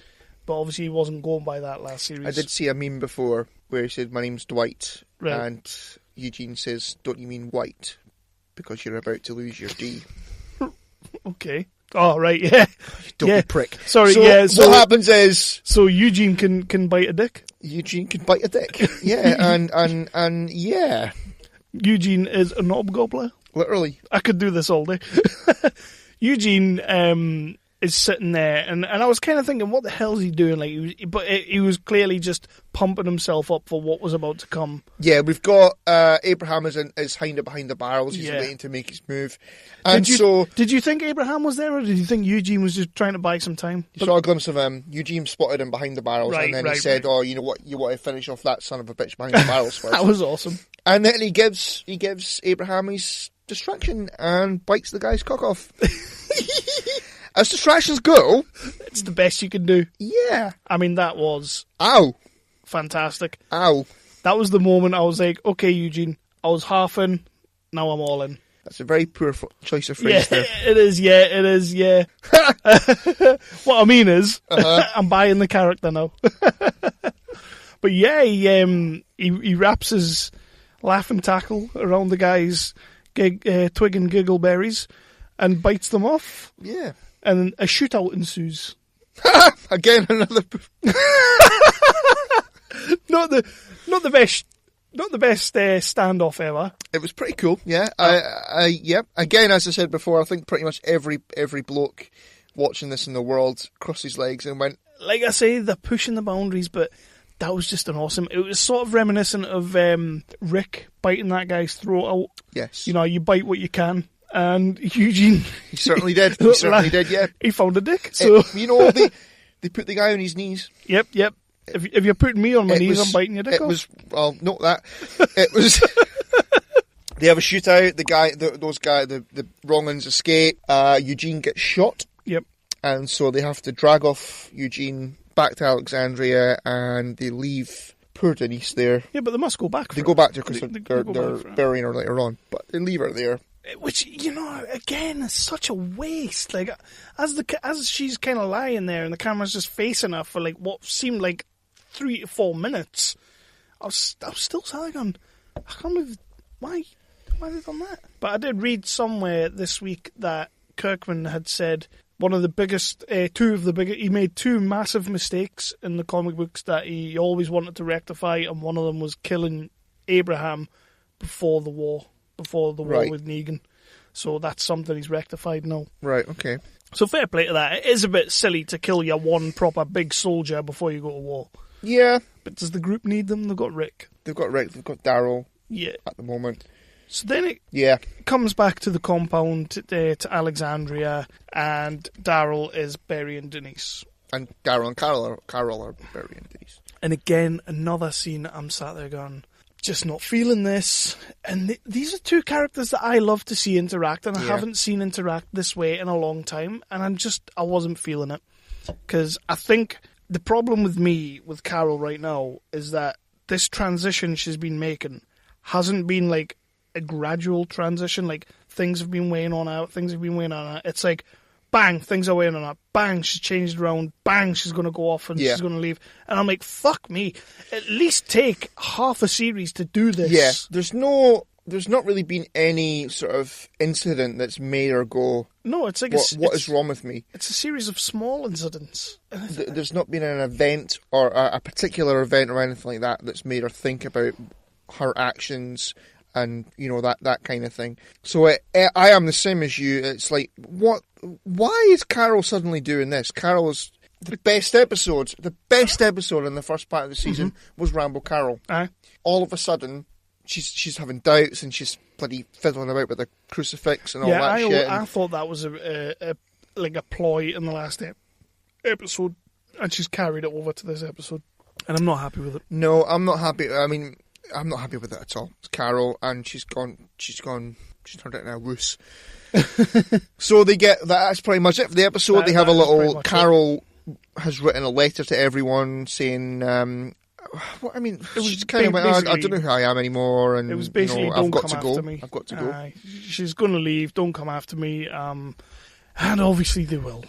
D: But obviously he wasn't going by that last series.
E: I did see a meme before where he said, my name's Dwight.
D: Right.
E: And Eugene says, don't you mean white? Because you're about to lose your D.
D: Okay. Oh, right, yeah.
E: Don't be prick.
D: Sorry,
E: So what happens is...
D: So Eugene can bite a dick?
E: Eugene can bite a dick. Yeah, and yeah.
D: Eugene is a knob gobbler.
E: Literally.
D: I could do this all day. Eugene is sitting there, and I was kind of thinking, what the hell is he doing? Like, he was clearly just pumping himself up for what was about to come.
E: Yeah, we've got Abraham is hiding behind the barrels. He's waiting to make his move. And
D: did you think Abraham was there, or did you think Eugene was just trying to buy some time?
E: You saw a glimpse of him. Eugene spotted him behind the barrels, and then he said, "Oh, you know what? You want to finish off that son of a bitch behind the barrels first."
D: That was awesome.
E: And then he gives Abraham his distraction and bites the guy's cock off. As distractions go,
D: it's the best you can do.
E: Yeah.
D: I mean, that was...
E: Ow.
D: Fantastic.
E: Ow.
D: That was the moment I was like, okay, Eugene, I was half in, now I'm all in.
E: That's a very poor choice of phrase there.
D: It is, yeah. What I mean is, I'm buying the character now. But yeah, he wraps his laughing tackle around the guy's twig and giggle berries and bites them off.
E: Yeah.
D: And a shootout ensues.
E: Again, another...
D: Not the best standoff ever.
E: It was pretty cool, yeah. Again, as I said before, I think pretty much every bloke watching this in the world crossed his legs and went...
D: Like I say, they're pushing the boundaries, but that was just an awesome... It was sort of reminiscent of Rick biting that guy's throat out.
E: Yes.
D: You know, you bite what you can. And Eugene...
E: He certainly did. He certainly did, yeah.
D: He found a dick, so...
E: You know, they put the guy on his knees.
D: Yep. If you're putting me on my knees, I'm biting your dick off.
E: Well, not that. It was... They have a shootout. The wrong ones escape. Eugene gets shot.
D: Yep.
E: And so they have to drag off Eugene back to Alexandria, and they leave poor Denise there.
D: Yeah, but they must go back.
E: They go back there because they're burying her later on. But they leave her there.
D: Which, you know, again, is such a waste. Like, as she's kind of lying there and the camera's just facing her for like what seemed like 3 to 4 minutes, I was still saying, I can't believe why have they done that? But I did read somewhere this week that Kirkman had said one of the biggest, he made 2 massive mistakes in the comic books that he always wanted to rectify, and one of them was killing Abraham before the war with Negan. So that's something he's rectified now.
E: Right, okay.
D: So fair play to that. It is a bit silly to kill your one proper big soldier before you go to war.
E: Yeah.
D: But does the group need them? They've got Rick.
E: They've got Daryl.
D: Yeah.
E: At the moment.
D: So then it comes back to the compound to Alexandria, and Daryl is burying Denise.
E: And Daryl and Carol are burying Denise.
D: And again, another scene, I'm sat there going... just not feeling this. And these are 2 characters that I love to see interact, and I haven't seen interact this way in a long time, and I wasn't feeling it. Because I think the problem with me, with Carol right now, is that this transition she's been making hasn't been like a gradual transition, like things have been weighing on her, It's like, bang, things are weighing on her. Bang, she's changed around. Bang, she's going to go off and she's going to leave. And I'm like, fuck me. At least take half a series to do this.
E: Yeah, there's not really been any sort of incident that's made her go...
D: No, it's like...
E: What is wrong with me?
D: It's a series of small incidents.
E: There's not been an event or a particular event or anything like that that's made her think about her actions and, you know, that kind of thing. So I am the same as you. It's like, why is Carol suddenly doing this? Carol is... The best episode in the first part of the season was Rambo Carol. All of a sudden... She's having doubts and she's bloody fiddling about with the crucifix and all that shit.
D: I thought that was a ploy in the last episode, and she's carried it over to this episode, and I'm not happy with it.
E: No, I'm not happy. I mean, I'm not happy with it at all. It's Carol, and she's turned it into a wuss. So they get that's pretty much it for the episode. They have a little. Carol has written a letter to everyone saying. I mean, it was just kind of like, I don't know who I am anymore, and
D: it was basically,
E: I've got
D: come
E: to go.
D: After me.
E: I've got to go.
D: She's going to leave. Don't come after me. And obviously they will,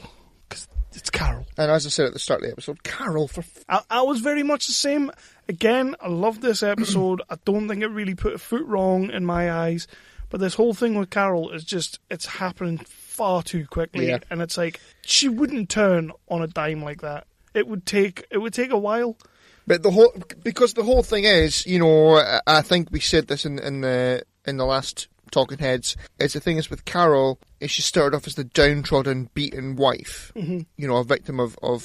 D: because it's Carol.
E: And as I said at the start of the episode, Carol for.
D: I was very much the same. Again, I love this episode. I don't think it really put a foot wrong in my eyes, but this whole thing with Carol is just it's happening far too quickly, and it's like she wouldn't turn on a dime like that. It would take a while.
E: But the whole thing is, you know, I think we said this in the last talking heads is the thing is with Carol is she started off as the downtrodden, beaten wife, a victim of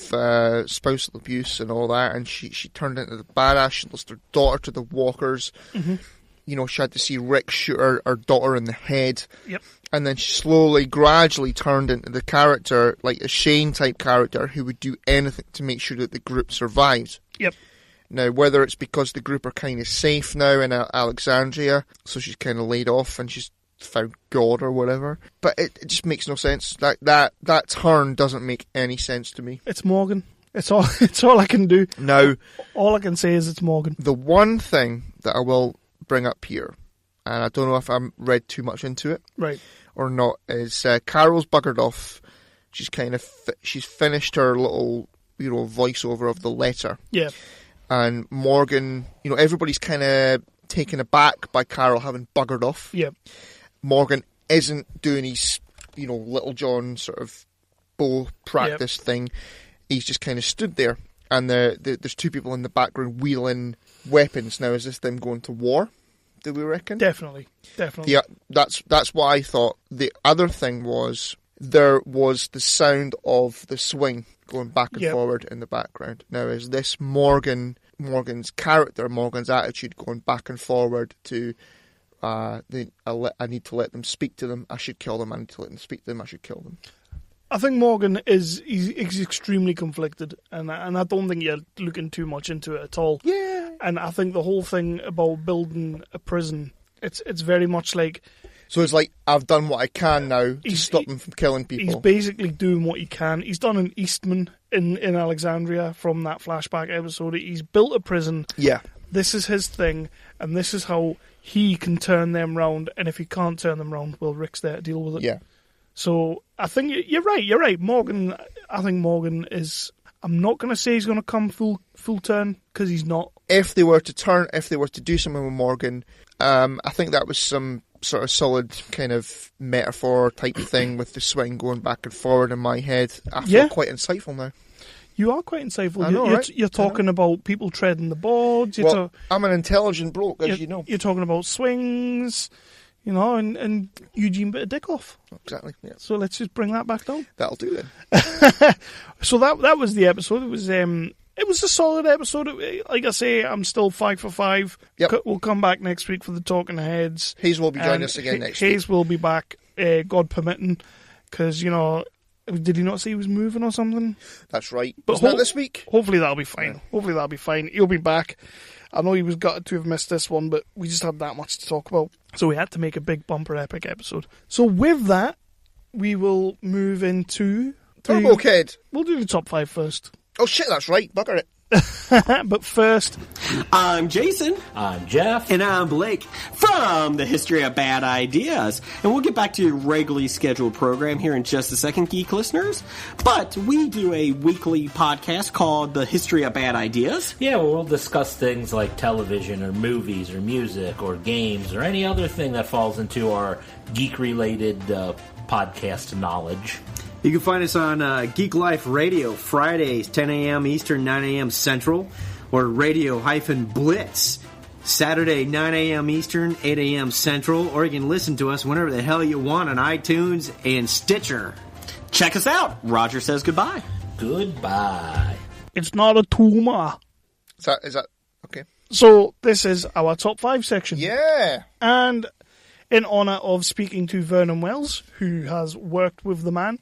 E: spousal abuse and all that, and she turned into the badass. She lost her daughter to the walkers. She had to see Rick shoot her daughter in the head.
D: Yep.
E: And then she slowly, gradually turned into the character, like a Shane-type character who would do anything to make sure that the group survived.
D: Yep.
E: Now, whether it's because the group are kind of safe now in Alexandria, so she's kind of laid off and she's found God or whatever, but it just makes no sense. That turn doesn't make any sense to me.
D: It's Morgan. It's all I can do.
E: Now,
D: all I can say is it's Morgan.
E: The one thing that I will bring up here, and I don't know if I'm read too much into it,
D: right,
E: or not, is Carol's buggered off. She's kind of she's finished her little voiceover of the letter.
D: Yeah.
E: And Morgan, everybody's kind of taken aback by Carol having buggered off.
D: Yeah.
E: Morgan isn't doing his, Little John sort of bow practice thing. He's just kind of stood there. And there's two people in the background wheeling weapons. Now, is this them going to war, do we reckon?
D: Definitely.
E: Yeah, that's what I thought. The other thing was there was the sound of the swing going back and forward in the background. Now, is this Morgan's character, Morgan's attitude going back and forward to, I need to let them speak to them, I should kill them, I need to let them speak to them, I should kill them?
D: I think Morgan is extremely conflicted, and I don't think you're looking too much into it at all.
E: Yeah.
D: And I think the whole thing about building a prison, it's very much like...
E: So it's like, I've done what I can now to stop them from killing people.
D: He's basically doing what he can. He's done an Eastman in Alexandria from that flashback episode. He's built a prison.
E: Yeah.
D: This is his thing, and this is how he can turn them round, and if he can't turn them round, well, Rick's there to deal with it.
E: Yeah.
D: So I think you're right. Morgan, I think Morgan is... I'm not going to say he's going to come full turn, because he's not.
E: If they were to do something with Morgan, I think that was some sort of solid kind of metaphor type thing with the swing going back and forward in my head. I feel quite insightful now.
D: You are quite insightful.
E: I know, right?
D: You're talking about people treading the boards.
E: I'm an intelligent bloke, as you know.
D: You're talking about swings, and Eugene bit a dick off.
E: Exactly, yeah.
D: So let's just bring that back down.
E: That'll do then.
D: So that was the episode. It was a solid episode. Like I say, I'm still 5 for 5.
E: Yep.
D: We'll come back next week for the Talking Heads.
E: Hayes will be joining us again next week.
D: Hayes will be back, God permitting, because, did he not say he was moving or something?
E: That's right.
D: But
E: Wasn't that this week?
D: Hopefully that'll be fine.
E: Yeah.
D: Hopefully that'll be fine. He'll be back. I know he was gutted to have missed this one, but we just had that much to talk about. So we had to make a big bumper epic episode. So with that, we will move into...
E: Turbo Kid.
D: We'll do the top 5 first.
E: Oh shit, that's right. Bugger it.
D: But first...
M: I'm Jason.
L: I'm Jeff.
M: And I'm Blake from the History of Bad Ideas. And we'll get back to your regularly scheduled program here in just a second, geek listeners. But we do a weekly podcast called The History of Bad Ideas.
L: Yeah, well, we'll discuss things like television or movies or music or games or any other thing that falls into our geek-related podcast knowledge.
N: You can find us on Geek Life Radio, Fridays, 10 a.m. Eastern, 9 a.m. Central, or Radio-Blitz, Saturday, 9 a.m. Eastern, 8 a.m. Central, or you can listen to us whenever the hell you want on iTunes and Stitcher.
M: Check us out. Roger says goodbye.
L: Goodbye.
D: It's not a tumor.
E: Is that okay?
D: So this is our top 5 section.
E: Yeah.
D: And in honour of speaking to Vernon Wells, who has worked with the man,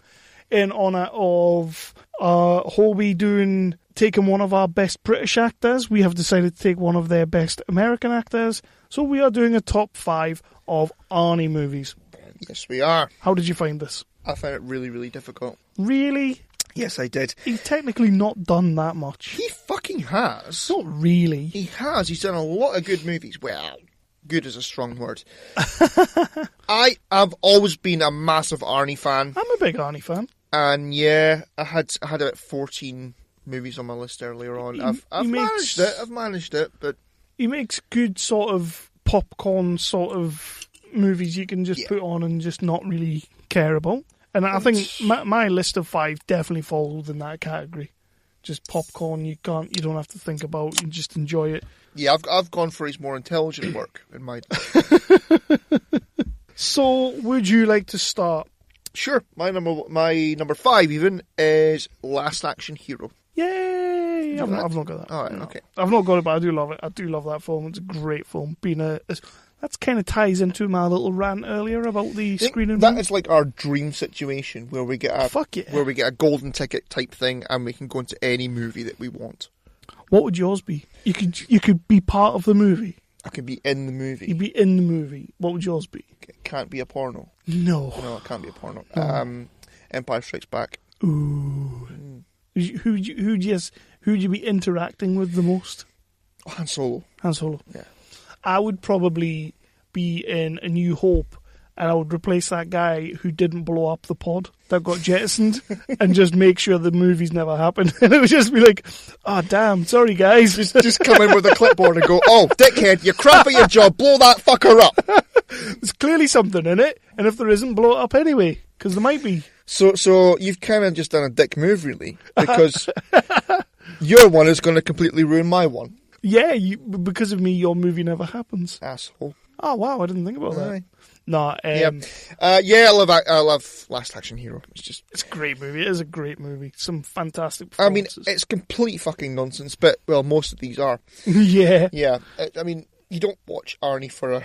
D: in honour of Hobie taking one of our best British actors, we have decided to take one of their best American actors. So we are doing a top 5 of Arnie movies.
E: Yes, we are.
D: How did you find this?
E: I found it really, really difficult.
D: Really?
E: Yes, I did.
D: He's technically not done that much.
E: He fucking has.
D: Not really.
E: He has. He's done a lot of good movies. Well, good is a strong word. I've always been a massive Arnie fan.
D: I'm a big Arnie fan.
E: And yeah, I had about 14 movies on my list earlier on. I've managed it, but
D: he makes good sort of popcorn sort of movies you can just put on and just not really care about. And I think my list of 5 definitely falls within that category. Just popcorn, you don't have to think about, you just enjoy it.
E: Yeah, I've gone for his more intelligent work in my.
D: So, would you like to start?
E: Sure. My number 5 even is Last Action Hero.
D: Yay! I've not got that.
E: All right, okay.
D: I've not got it, but I do love it. I do love that film. It's a great film. That kind of ties into my little rant earlier about the screening.
E: That is like our dream situation where we get a golden ticket type thing, and we can go into any movie that we want.
D: What would yours be? You could be part of the movie.
E: I could be in the movie.
D: You'd be in the movie. What would yours be?
E: It can't be a porno.
D: No,
E: it can't be a porno.
D: No.
E: Empire Strikes Back.
D: Ooh. Who'd you be interacting with the most?
E: Han Solo.
D: Han Solo.
E: Yeah.
D: I would probably be in A New Hope, and I would replace that guy who didn't blow up the pod that got jettisoned and just make sure the movies never happened. And it would just be like, oh, damn, sorry, guys.
E: Just come in with a clipboard and go, oh, dickhead, you're crap at your job, blow that fucker up.
D: There's clearly something in it, and if there isn't, blow it up anyway, because there might be.
E: So you've kind of just done a dick move, really, because your one is going to completely ruin my one.
D: Yeah, because of me, your movie never happens.
E: Asshole.
D: Oh, wow, I didn't think about that. No,
E: I love Last Action Hero. It's
D: a great movie. It is a great movie. Some fantastic performances.
E: I mean, it's complete fucking nonsense, but, well, most of these are.
D: Yeah.
E: Yeah. I mean, you don't watch Arnie for a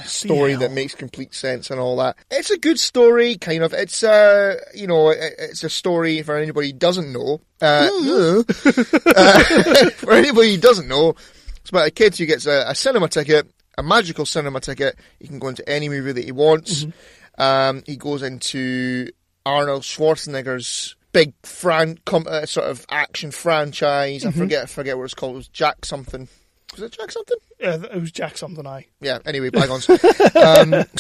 E: story that makes complete sense and all that. It's a good story, kind of. It's, it's a story for anybody who doesn't know. For anybody who doesn't know, it's about a kid who gets a cinema ticket, a magical cinema ticket. He can go into any movie that he wants. Mm-hmm. He goes into Arnold Schwarzenegger's big sort of action franchise. Mm-hmm. I forget what it's called. It was Jack something. Was it Jack something?
D: Yeah, it was Jack something,
E: Yeah, anyway, bygones. So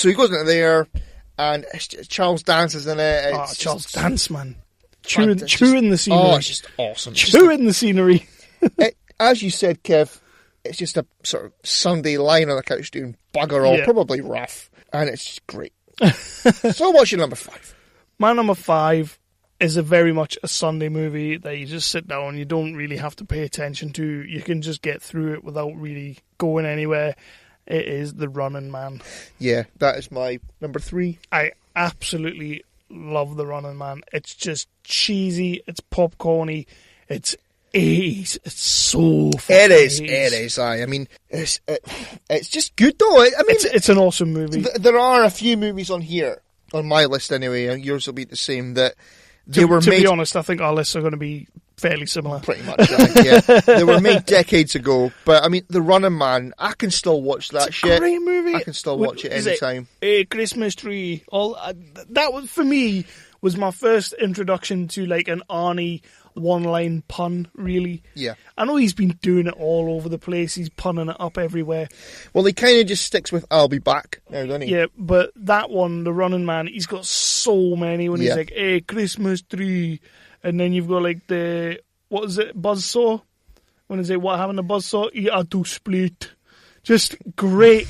E: he goes into there, and Charles Dance is in it.
D: Charles Dance, man. Chewing the scenery.
E: Oh, it's just awesome.
D: Chewing the scenery.
E: As you said, Kev, it's just a sort of Sunday lying on the couch doing bugger all, probably rough, and it's just great. So what's your number 5?
D: My number 5 is very much a Sunday movie that you just sit down, you don't really have to pay attention to, you can just get through it without really going anywhere. It is The Running Man.
E: Yeah, that is my number 3.
D: I absolutely love The Running Man. It's just cheesy, it's popcorny, it's 80s. It's so fucking
E: It is.
D: 80s.
E: It is. I mean, it's just good though. I mean,
D: it's an awesome movie.
E: There are a few movies on here, on my list anyway, and yours will be the same. That
D: to be honest, I think our lists are going to be fairly similar.
E: Pretty much, yeah. They were made decades ago, but I mean, The Running Man, I can still watch that shit.
D: It's a great movie.
E: I can still watch it anytime.
D: A Christmas Tree. That was, for me, was my first introduction to like an Arnie one-line pun, really.
E: Yeah.
D: I know he's been doing it all over the place. He's punning it up everywhere.
E: Well, he kind of just sticks with "I'll be back" now, doesn't he?
D: Yeah, but that one, The Running Man, he's got so many when he's like, "Hey, Christmas tree," and then you've got like what is it, buzzsaw? When he's like, "What happened to buzzsaw? Eat a two split." Just great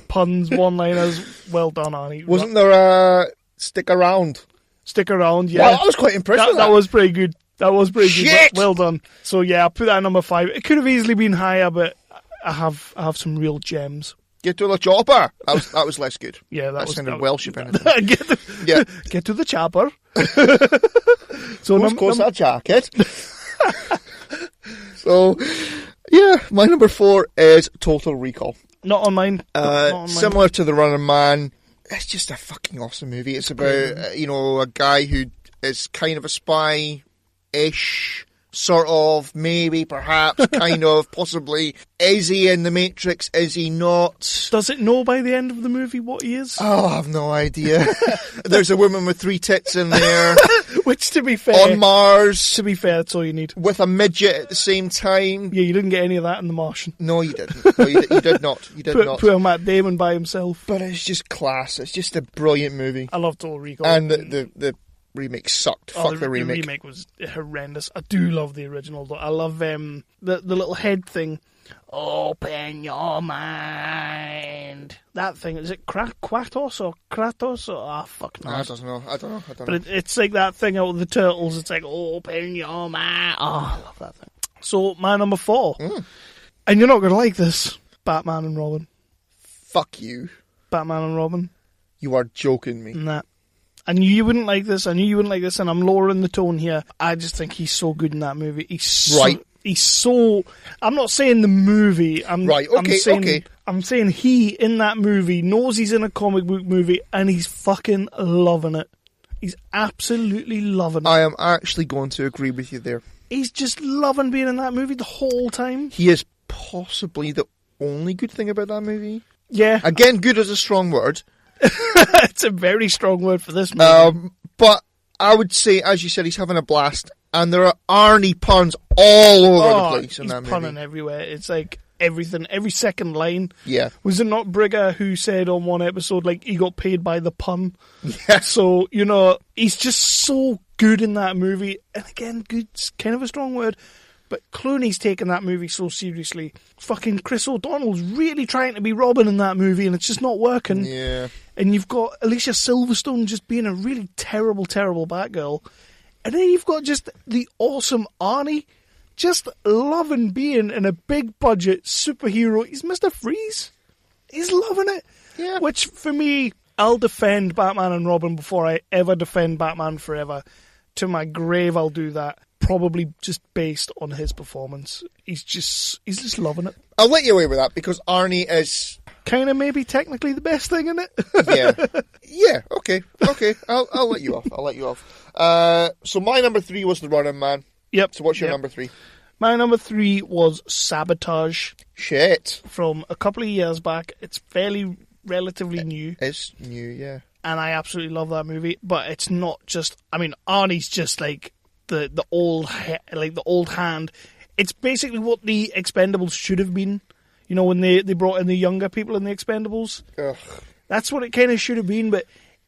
D: puns, one-liners. Well done, Arnie.
E: Wasn't there a stick around?
D: Stick around, yeah.
E: Wow, I was quite impressed with that.
D: That was pretty good. Good. Well done. So yeah, I'll put that at number 5. It could have easily been higher, but I have some real gems.
E: Get to the chopper. That was less good.
D: Yeah,
E: that sounded Welsh, if anything.
D: Get to the chopper. So
E: of course, that jacket. So, yeah, my number 4 is Total Recall.
D: Not on mine.
E: Similar to The Running Man. It's just a fucking awesome movie. It's about, a guy who is kind of a spy-ish, sort of, maybe, perhaps, kind of, possibly. Is he in the Matrix? Is he not?
D: Does it know by the end of the movie what he is?
E: Oh, I have no idea. There's a woman with 3 tits in there.
D: Which, to be fair...
E: On Mars.
D: To be fair, that's all you need.
E: With a midget at the same time.
D: Yeah, you didn't get any of that in The Martian.
E: No, you didn't. No, you did not. You did not.
D: Poor Matt Damon by himself.
E: But it's just class. It's just a brilliant movie.
D: I love Total Recall.
E: And the remake sucked. Fuck the remake.
D: The remake was horrendous. I do love the original, though. I love the little head thing. Open your mind. That thing, is it Kratos or Kratos? Fuck no.
E: I don't know.
D: But it's like that thing out of the Turtles. It's like, open your mind. Oh, I love that thing. So, my number 4. And you're not going to like this. Batman and Robin.
E: Fuck you.
D: Batman and Robin.
E: You are joking me.
D: Nah. I knew you wouldn't like this, and I'm lowering the tone here. I just think he's so good in that movie. He's so... I'm not saying the movie. I'm saying he, in that movie, knows he's in a comic book movie, and he's fucking loving it. He's absolutely loving it.
E: I am actually going to agree with you there.
D: He's just loving being in that movie the whole time.
E: He is possibly the only good thing about that movie.
D: Yeah.
E: Again, good is a strong word.
D: It's a very strong word for this movie.
E: But I would say, as you said, he's having a blast. And there are Arnie puns all over the place in that movie.
D: He's punning everywhere. It's like everything, every second line.
E: Yeah.
D: Was it not Brigger who said on one episode, like, he got paid by the pun?
E: Yeah.
D: So, you know, he's just so good in that movie. And again, good's kind of a strong word. But Clooney's taking that movie so seriously. Fucking Chris O'Donnell's really trying to be Robin in that movie, and it's just not working.
E: Yeah.
D: And you've got Alicia Silverstone just being a really terrible, terrible Batgirl. And then you've got just the awesome Arnie, just loving being in a big budget superhero. He's Mr. Freeze. He's loving it.
E: Yeah.
D: Which, for me, I'll defend Batman and Robin before I ever defend Batman Forever. To my grave, I'll do that. Probably just based on his performance. He's just loving it.
E: I'll let you away with that because Arnie is
D: kind of maybe technically the best thing in it.
E: Yeah. Okay. I'll let you off. So my number 3 was The Running Man.
D: Yep.
E: So what's your number 3?
D: My number 3 was Sabotage.
E: Shit.
D: From a couple of years back. It's relatively new.
E: It's new, yeah.
D: And I absolutely love that movie. But it's not just. I mean, Arnie's just like the old hand. It's basically what the Expendables should have been. You know, when they brought in the younger people in the Expendables.
E: Ugh.
D: That's what it kind of should have been, but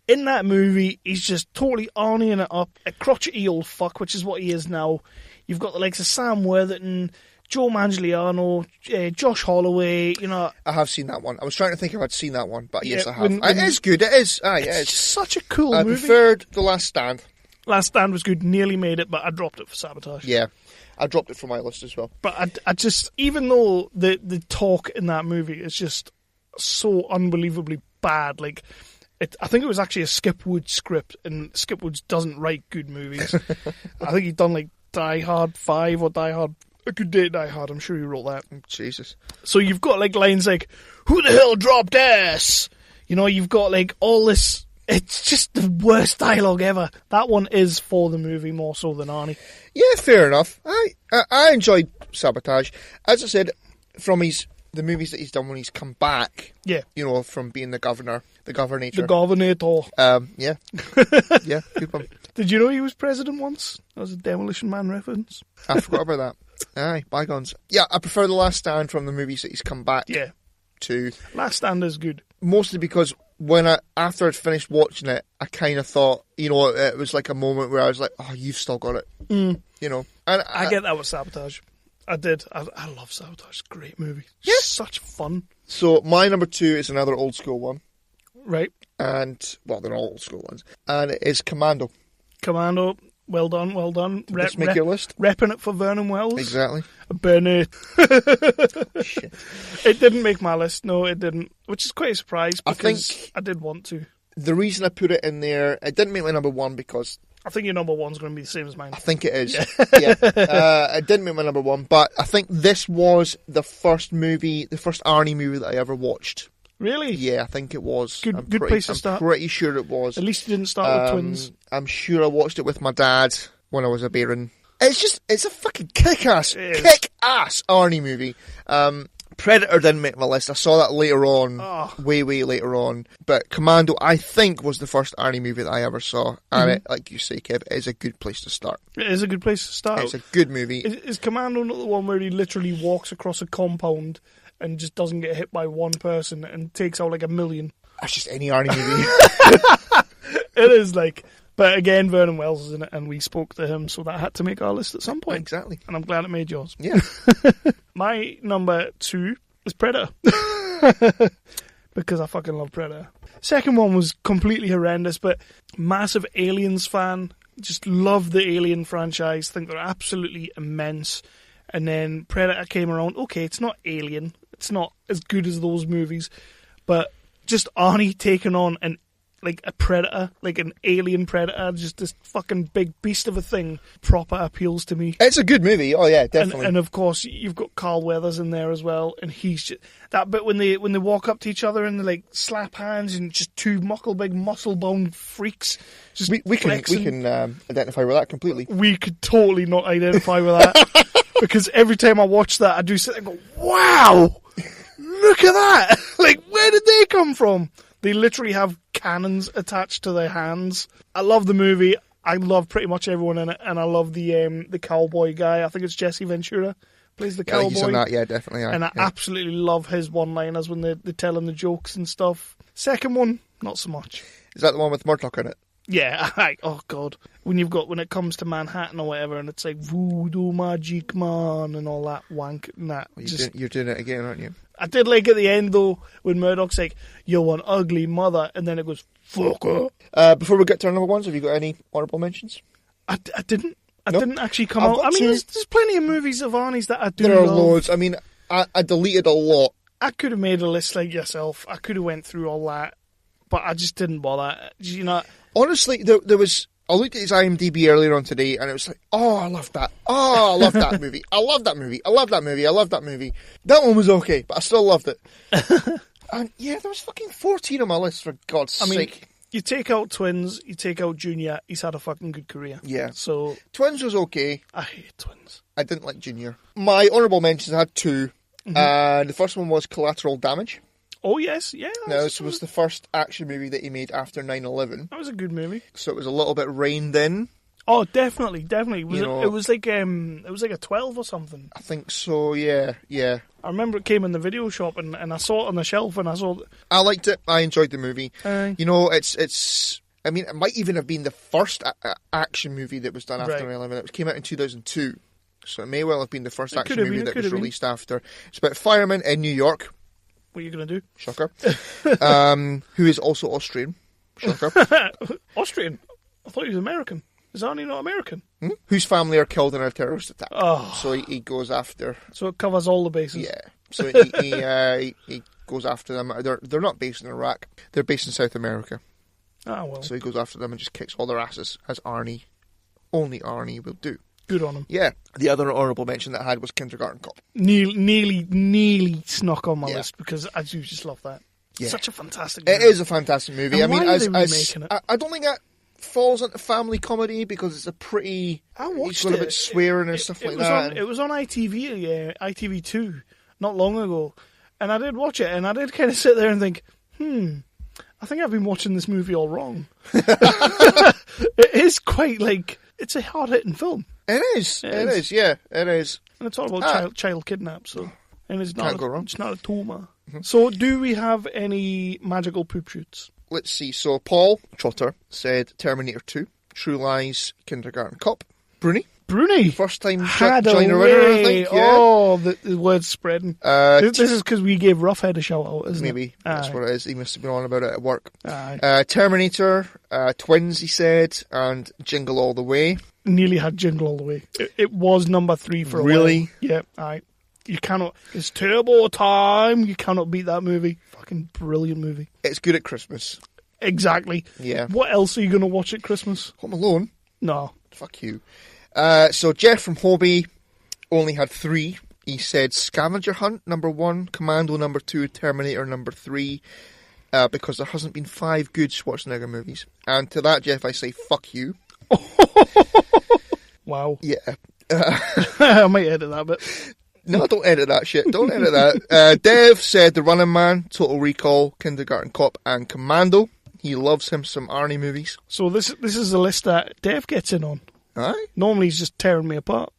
D: in that movie, he's just totally Arnieing it up. A crotchety old fuck, which is what he is now. You've got the likes of Sam Worthington, Joe Manganiello, Josh Holloway, you know.
E: I have seen that one. I was trying to think if I'd seen that one, but yes, I have. It is good, it is.
D: It's just such a cool movie.
E: I preferred The Last Stand.
D: Last Stand was good, nearly made it, but I dropped it for Sabotage.
E: Yeah. I dropped it from my list as well.
D: But I just, even though the talk in that movie is just so unbelievably bad, like, I think it was actually a Skip Woods script, and Skip Woods doesn't write good movies. I think he'd done, like, Die Hard 5 or Die Hard, A Good Day Die Hard, I'm sure he wrote that.
E: Jesus.
D: So you've got, like, lines like, who the hell dropped ass? You know, you've got, like, all this. It's just the worst dialogue ever. That one is for the movie more so than Arnie.
E: Yeah, fair enough. I enjoyed Sabotage. As I said, from the movies that he's done when he's come back.
D: Yeah.
E: You know, from being the governor.
D: The Governator.
E: Yeah. Yeah, good one.
D: Did you know he was president once? That was a Demolition Man reference.
E: I forgot about that. Aye, bygones. Yeah, I prefer The Last Stand from the movies that he's come back to.
D: Last Stand is good.
E: Mostly because after I'd finished watching it, I kind of thought, you know, it was like a moment where I was like, oh, you've still got it.
D: Mm.
E: You know. And
D: I get that with Sabotage. I did. I love Sabotage. Great movie.
E: Yeah.
D: Such fun.
E: So my number 2 is another old school one.
D: Right.
E: And, well, they're all old school ones. And it is Commando.
D: Well done.
E: Did this make your list?
D: Repping it for Vernon Wells.
E: Exactly.
D: Burn it.
E: Shit.
D: It didn't make my list. No, it didn't. Which is quite a surprise because
E: I think
D: I did want to.
E: The reason I put it in there, it didn't make my number 1 because...
D: I think your number 1's going to be the same as mine.
E: I think it is. Yeah. It didn't make my number 1, but I think this was the first Arnie movie that I ever watched.
D: Really?
E: Yeah, I think it was.
D: Good place to start.
E: I'm pretty sure it was.
D: At least you didn't start with twins.
E: I'm sure I watched it with my dad when I was a baron. It's a fucking kick-ass Arnie movie. Predator didn't make my list. I saw that later on, way later on. But Commando, I think, was the first Arnie movie that I ever saw. And it, like you say, Kev, it is a good place to start.
D: It is a good place to start.
E: It's a good movie.
D: Is Commando not the one where he literally walks across a compound and just doesn't get hit by one person and takes out like 1 million?
E: That's just any Arnie movie.
D: It is like... But again, Vernon Wells is in it, and we spoke to him, so that had to make our list at some point.
E: Exactly.
D: And I'm glad it made yours.
E: Yeah.
D: My number 2 is Predator. Because I fucking love Predator. Second one was completely horrendous, but massive Aliens fan. Just love the Alien franchise. Think they're absolutely immense. And then Predator came around. Okay, it's not Alien. It's not as good as those movies. But just Arnie taking on a predator, like an alien predator, just this fucking big beast of a thing, proper appeals to me.
E: It's a good movie. Oh yeah, definitely.
D: And of course you've got Carl Weathers in there as well, and he's just, that bit when they walk up to each other and they like slap hands and just two big muscle bound freaks. Just
E: we can identify with that completely.
D: We could totally not identify with that because every time I watch that, I do sit there and go, "Wow, look at that! Like, where did they come from?" They literally have cannons attached to their hands. I love the movie. I love pretty much everyone in it, and I love the cowboy guy. I think it's Jesse Ventura plays the cowboy.
E: He's on that, yeah, definitely.
D: And I absolutely love his one-liners when they're telling the jokes and stuff. Second one, not so much.
E: Is that the one with Murdoch in it?
D: Yeah. Oh god, when it comes to Manhattan or whatever, and it's like voodoo magic man and all that wank and that.
E: Well, you're doing it again, aren't you?
D: I did like at the end though when Murdoch's like, "You're an ugly mother," and then it goes, "Fucker."
E: Before we get to our number ones, have you got any honourable mentions?
D: I didn't. I didn't actually come out. I mean, there's plenty of movies of Arnie's that I do.
E: There are
D: love.
E: loads. I mean, I deleted a lot.
D: I could have made a list like yourself. I could have went through all that, but I just didn't bother. You know.
E: Honestly, there was. I looked at his IMDb earlier on today, and it was like, oh, I love that. Oh, I love that movie. I love that movie. I love that movie. I love that movie. That one was okay, but I still loved it. And yeah, there was fucking 14 on my list, for God's sake.
D: You take out Twins, you take out Junior, he's had a fucking good career.
E: Yeah.
D: So
E: Twins was okay.
D: I hate Twins.
E: I didn't like Junior. My honourable mentions, I had two. Mm-hmm. The first one was Collateral Damage.
D: Oh, yes, yeah.
E: Now, this was the first action movie that he made after 9/11.
D: That was a good movie.
E: So it was a little bit reined in.
D: Oh, definitely. It was like a 12 or something.
E: I think so, yeah.
D: I remember it came in the video shop and I saw it on the shelf and
E: I liked it. I enjoyed the movie. You know, it's. I mean, it might even have been the first action movie that was done after 9/11. It came out in 2002, so it may well have been the first action movie that was released after. It's about firemen in New York.
D: What are you going to do?
E: Shocker. Who is also Austrian. Shocker.
D: Austrian? I thought he was American. Is Arnie not American?
E: Whose family are killed in a terrorist attack.
D: Oh.
E: So he goes after...
D: So it covers all the bases.
E: Yeah. So he goes after them. They're not based in Iraq. They're based in South America.
D: Ah, well.
E: So he goes after them and just kicks all their asses, as only Arnie will do.
D: Good on him.
E: Yeah. The other honourable mention that I had was Kindergarten Cop.
D: Nearly snuck on my list because I do just love that.
E: Yeah.
D: Such a fantastic movie.
E: It is a fantastic movie.
D: And
E: I mean,
D: why are they remaking it?
E: I don't think that falls into family comedy because it's a pretty...
D: I watched
E: it's got a bit swearing and stuff like that.
D: It was on ITV, ITV2, not long ago. And I did watch it and I did kind of sit there and think, I think I've been watching this movie all wrong. It is quite like... It's a hard-hitting film.
E: It is. It is. Yeah, it is.
D: And it's all about child kidnap, so... And it's not
E: Can't go wrong.
D: It's not a tumor. Mm-hmm. So, do we have any magical poop shoots?
E: Let's see. So, Paul Trotter said Terminator 2, True Lies, Kindergarten Cop. Bruni. First time joiner winner, I think. Yeah.
D: Oh, the word's spreading. This is because we gave Roughhead a shout out, isn't it?
E: Maybe. That's what it is. He must have been on about it at work.
D: Aye.
E: Terminator, Twins, he said, and Jingle All the Way.
D: Nearly had Jingle All the Way. It was number 3 for a while.
E: Really?
D: Yeah, aye. You cannot... It's turbo time. You cannot beat that movie. Fucking brilliant movie.
E: It's good at Christmas.
D: Exactly.
E: Yeah.
D: What else are you going to watch at Christmas?
E: Home Alone?
D: No.
E: Fuck you. So Jeff from Hobie only had 3. He said Scavenger Hunt, number 1, Commando, number 2, Terminator, number 3, because there hasn't been 5 good Schwarzenegger movies. And to that, Jeff, I say, fuck you.
D: Wow.
E: Yeah.
D: I might edit that bit.
E: No, don't edit that shit. Don't edit that. Dev said The Running Man, Total Recall, Kindergarten Cop, and Commando. He loves him some Arnie movies.
D: So this is a list that Dev gets in on.
E: Aye.
D: Normally he's just tearing me apart.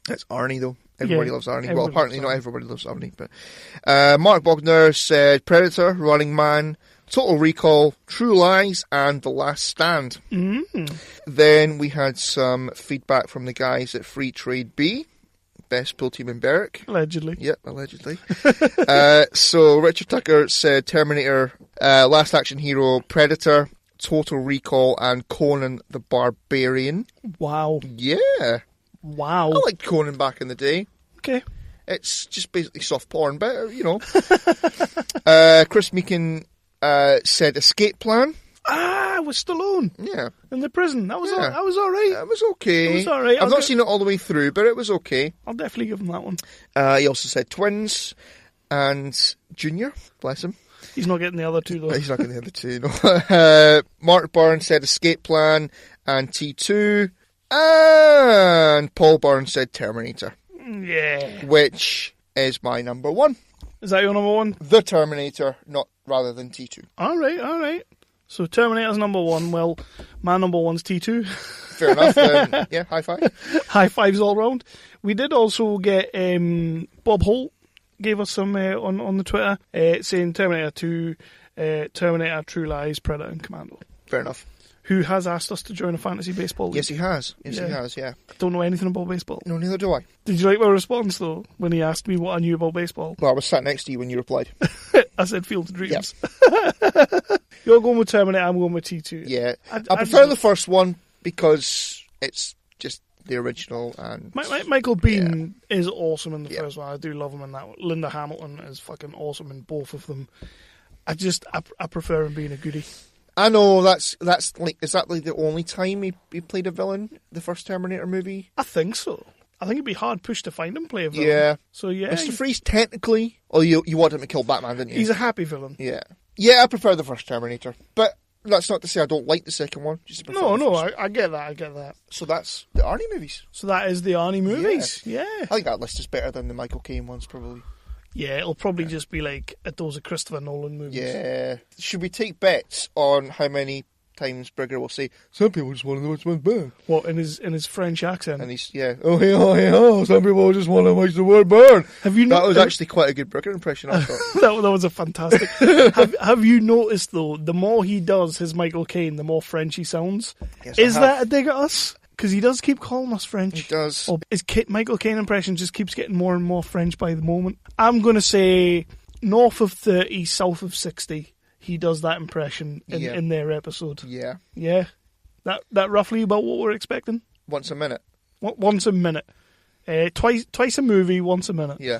E: It's Arnie, though. Everybody loves Arnie. Well, apparently not everybody loves Arnie. But Mark Bogner said Predator, Running Man, Total Recall, True Lies, and The Last Stand. Then we had some feedback from the guys at Free Trade B. Best pool team in Berwick.
D: Allegedly.
E: Yep, allegedly. So Richard Tucker said Terminator, Last Action Hero, Predator, Total Recall, and Conan the Barbarian.
D: Wow.
E: Yeah.
D: Wow.
E: I liked Conan back in the day.
D: Okay.
E: It's just basically soft porn, but, you know. Chris Meekin said Escape Plan.
D: Ah, with Stallone.
E: Yeah.
D: In the prison. That was
E: Yeah.
D: that was all right.
E: It was okay.
D: It was all right.
E: I've not seen it all the way through, but it was okay.
D: I'll definitely give him that one.
E: He also said Twins and Junior. Bless him.
D: He's not getting the other two, though.
E: He's not getting the other two, no. Mark Byrne said Escape Plan and T2. And Paul Byrne said Terminator.
D: Yeah.
E: Which is my number one.
D: Is that your number one?
E: The Terminator, not rather than T2.
D: All right. So Terminator's number one. Well, my number one's T2.
E: Fair enough. Then, yeah, high five.
D: High fives all round. We did also get Bob Holt gave us some on the Twitter saying Terminator 2, Terminator, True Lies, Predator and Commando.
E: Fair enough.
D: Who has asked us to join a fantasy baseball league.
E: Yes, he has. He has, yeah.
D: Don't know anything about baseball.
E: No, neither do I.
D: Did you like my response, though, when he asked me what I knew about baseball?
E: Well, I was sat next to you when you replied.
D: I said Field of Dreams.
E: Yep.
D: You're going with Terminator, I'm going with T2.
E: Yeah. I prefer the first one because it's just the original. And
D: Michael Biehn is awesome in the first one. I do love him in that one. Linda Hamilton is fucking awesome in both of them. I prefer him being a goodie.
E: I know that's like, is that like the only time he played a villain, the first Terminator movie?
D: I think so. I think it'd be hard pushed to find him play a villain.
E: Yeah.
D: So yeah.
E: Mr. Freeze technically, you want him to kill Batman, didn't you?
D: He's a happy villain.
E: Yeah. Yeah, I prefer the first Terminator. But that's not to say I don't like the second one.
D: I get that.
E: So that's the Arnie movies.
D: So that is the Arnie movies. Yeah.
E: I think that list is better than the Michael Caine ones, probably.
D: Yeah, it'll probably just be like a dose of Christopher Nolan movies.
E: Yeah. Should we take bets on how many times Brigger will say, some people just want to know which one's better?
D: What, in his French accent?
E: And he's, some people just want to watch the word burn.
D: Have you
E: That was actually quite a good Brigger impression, I thought.
D: that was a fantastic. have you noticed, though, the more he does his Michael Caine, the more French he sounds?
E: Yes,
D: is that a dig at us? Because he does keep calling us French.
E: He does.
D: His Michael Caine impression just keeps getting more and more French by the moment. I'm going to say north of 30, south of 60. He does that impression in their episode.
E: Yeah.
D: Yeah. That roughly about what we're expecting?
E: Once a minute.
D: Once a minute. Twice a movie, once a minute.
E: Yeah.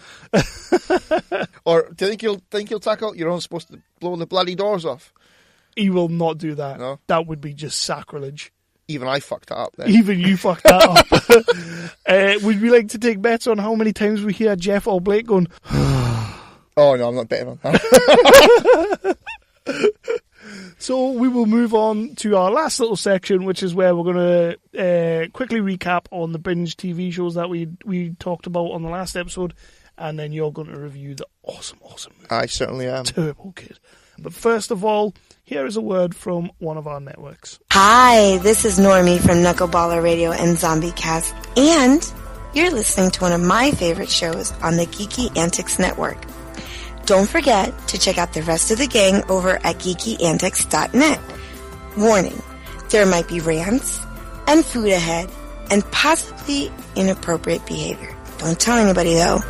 E: Or do you think he'll tackle? You're not supposed to blow the bloody doors off.
D: He will not do that.
E: No.
D: That would be just sacrilege.
E: Even I fucked that up then.
D: Even you fucked that up. Would we like to take bets on how many times we hear Jeff or Blake going,
E: Oh, no, I'm not betting on that.
D: So we will move on to our last little section, which is where we're going to quickly recap on the binge TV shows that we talked about on the last episode, and then you're going to review the awesome movie.
E: I certainly am.
D: Turbo Kid. But first of all, here is a word from one of our networks.
O: Hi, this is Normie from Knuckleballer Radio and Zombie Cast, and you're listening to one of my favorite shows on the Geeky Antics Network. Don't forget to check out the rest of the gang over at geekyantics.net. Warning, there might be rants and food ahead and possibly inappropriate behavior. Don't tell anybody, though.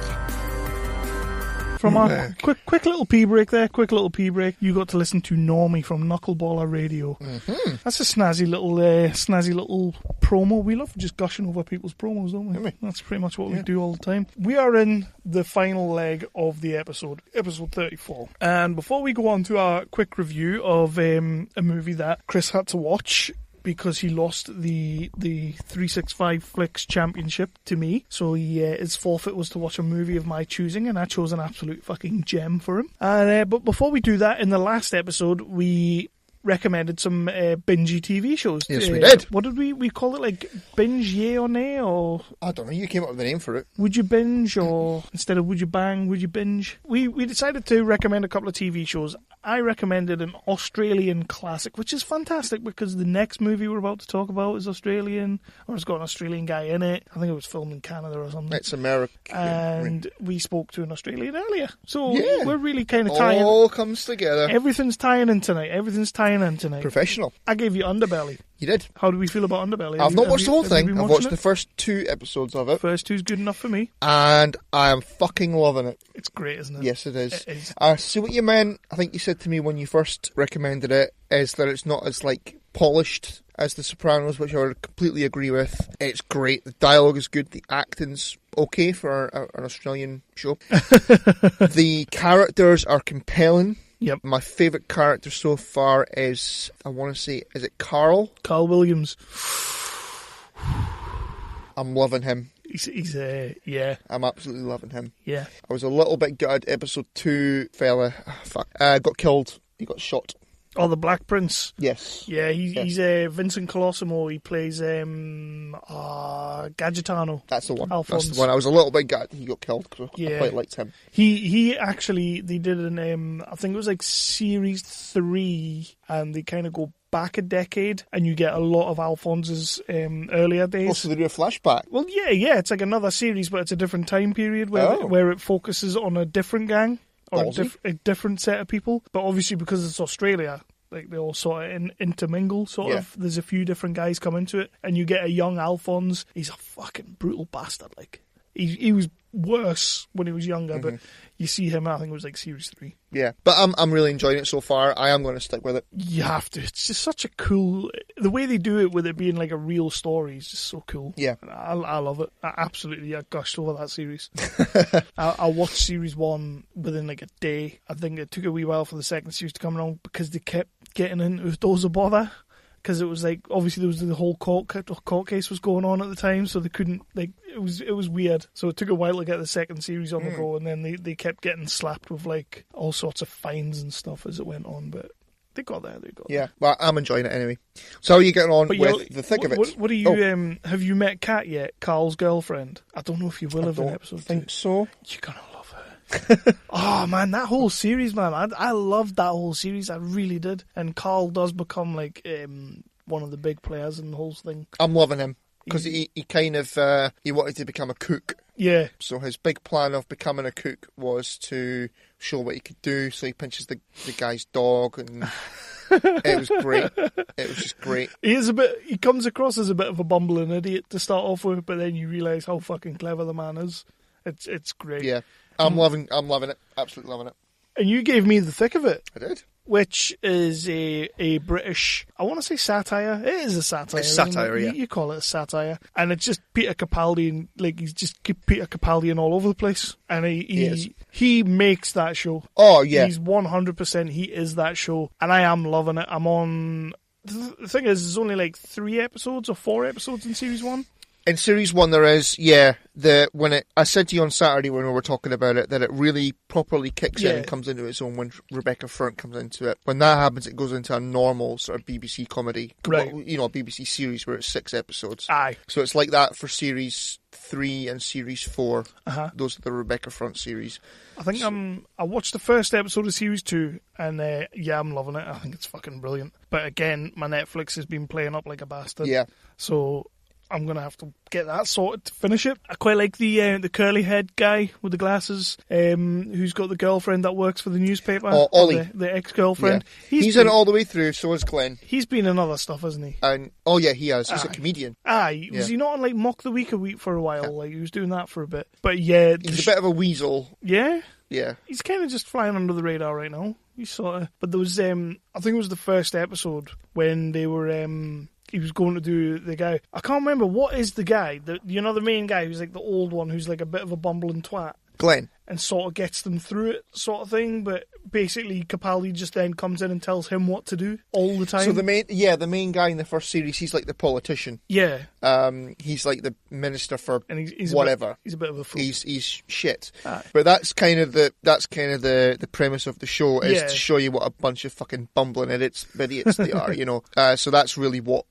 D: From our quick little pee break there, you got to listen to Normie from Knuckleballer Radio.
E: Mm-hmm.
D: That's a snazzy little promo. We love just gushing over people's promos, don't we? That's pretty much what we do all the time. We are in the final leg of the episode 34. And before we go on to our quick review of a movie that Chris had to watch, because he lost the 365Flicks championship to me. So his forfeit was to watch a movie of my choosing, and I chose an absolute fucking gem for him. And but before we do that, in the last episode, we recommended some bingey TV shows.
E: Yes, we did.
D: What did we call it? Like binge, yay or nay? Or
E: I don't know. You came up with a name for it.
D: Would you binge, or instead of would you bang, would you binge? We decided to recommend a couple of TV shows. I recommended an Australian classic, which is fantastic because the next movie we're about to talk about is Australian, or it's got an Australian guy in it. I think it was filmed in Canada or something.
E: It's American.
D: And we spoke to an Australian earlier. So
E: yeah,
D: we're really kind of tying...
E: all comes together.
D: Everything's tying in tonight.
E: Professional.
D: I gave you Underbelly.
E: You did.
D: How do we feel about Underbelly?
E: I've not watched the whole thing. I've watched the first 2 episodes of it.
D: First 2's good enough for me.
E: And I am fucking loving it.
D: It's great, isn't it?
E: Yes, it is.
D: It is.
E: I see what you meant. I think you said to me when you first recommended it, is that it's not as, like, polished as The Sopranos, which I would completely agree with. It's great. The dialogue is good. The acting's okay for an Australian show. The characters are compelling.
D: Yep.
E: My favourite character so far is, I want to say, is it Carl?
D: Carl Williams.
E: I'm loving him.
D: He's yeah.
E: I'm absolutely loving him.
D: Yeah.
E: I was a little bit gutted. Episode 2 fella, got killed. He got shot.
D: Oh, the Black Prince.
E: Yes.
D: Yeah, he's Vincent Colosimo. He plays Gadgetano.
E: That's the one.
D: Alphonse.
E: That's the one. I was a little bit gutted he got killed because I quite liked him.
D: He actually, they did an, I think it was like series 3, and they kind of go back a decade, and you get a lot of Alphonse's earlier days.
E: Also, they do a flashback.
D: Well, yeah, it's like another series, but it's a different time period where it focuses on a different gang. Or a different set of people. But obviously, because it's Australia, like they all sort of intermingle, sort of. There's a few different guys come into it, and you get a young Alphonse. He's a fucking brutal bastard. Like, he was worse when he was younger, but you see him, I think it was like series 3.
E: Yeah, but I'm really enjoying it so far. I am going to stick with it.
D: You have to. It's just such a cool... The way they do it with it being like a real story is just so cool.
E: Yeah.
D: I love it. I gushed over that series. I watched series 1 within like a day. I think it took a wee while for the second series to come along because they kept getting into those of bother. Because it was like, obviously there was the whole court case was going on at the time, so they couldn't, like, it was weird. So it took a while to get the second series on the go, and then they kept getting slapped with like all sorts of fines and stuff as it went on, but they got there.
E: Yeah, well, I'm enjoying it anyway. So how are you getting on with the thick of it?
D: What are you, have you met Kat yet, Carl's girlfriend? I don't know if you will have in episode 2.
E: I think so.
D: You're gonna love her. Oh man, that whole series, man, I loved that whole series. I really did. And Carl does become like one of the big players in the whole thing.
E: I'm loving him because he kind of he wanted to become a cook.
D: Yeah.
E: So his big plan of becoming a cook was to show what he could do. So he pinches the guy's dog, and it was great. It was just great.
D: He comes across as a bit of a bumbling idiot to start off with, but then you realise how fucking clever the man is. It's great.
E: Yeah. I'm loving it. Absolutely loving it.
D: And you gave me the thick of it.
E: I did.
D: Which is a British, I want to say satire. It is a satire.
E: It's satire, yeah.
D: You call it a satire. And it's just Peter Capaldi, and like he's just Peter Capaldi all over the place. And he makes that show.
E: Oh, yeah.
D: He's 100%, he is that show. And I am loving it. I'm on... The thing is, there's only like 3 episodes or 4 episodes in series 1.
E: In series 1 there is, I said to you on Saturday when we were talking about it, that it really properly kicks in and comes into its own when Rebecca Fernt comes into it. When that happens, it goes into a normal sort of BBC comedy.
D: Right.
E: You know, a BBC series where it's 6 episodes.
D: Aye.
E: So it's like that for series 3 and series 4.
D: Uh-huh.
E: Those are the Rebecca Fernt series.
D: I think I watched the first episode of series 2, and I'm loving it. I think it's fucking brilliant. But again, my Netflix has been playing up like a bastard.
E: Yeah.
D: So I'm going to have to get that sorted to finish it. I quite like the curly head guy with the glasses, who's got the girlfriend that works for the newspaper.
E: Oh, Ollie.
D: The ex-girlfriend.
E: Yeah. He's in it all the way through, so is Glenn.
D: He's been in other stuff, hasn't he?
E: And he has. He's a comedian.
D: Was he not on like Mock the Week for a while? Yeah. Like he was doing that for a bit. But yeah.
E: He's a bit of a weasel.
D: Yeah?
E: Yeah.
D: He's kind of just flying under the radar right now. He's sort of... But there was, I think it was the first episode when they were... he was going to do the guy. I can't remember. What is the guy? The main guy who's like the old one who's like a bit of a bumbling twat.
E: Glenn.
D: And sort of gets them through it, sort of thing. But basically, Capaldi just then comes in and tells him what to do all the time.
E: So the main guy in the first series, he's like the politician.
D: Yeah.
E: He's like the minister for
D: he's
E: whatever.
D: He's a bit of a fool.
E: He's shit.
D: Aye.
E: But that's kind of the premise of the show, is to show you what a bunch of fucking bumbling idiots they are. You know. So that's really what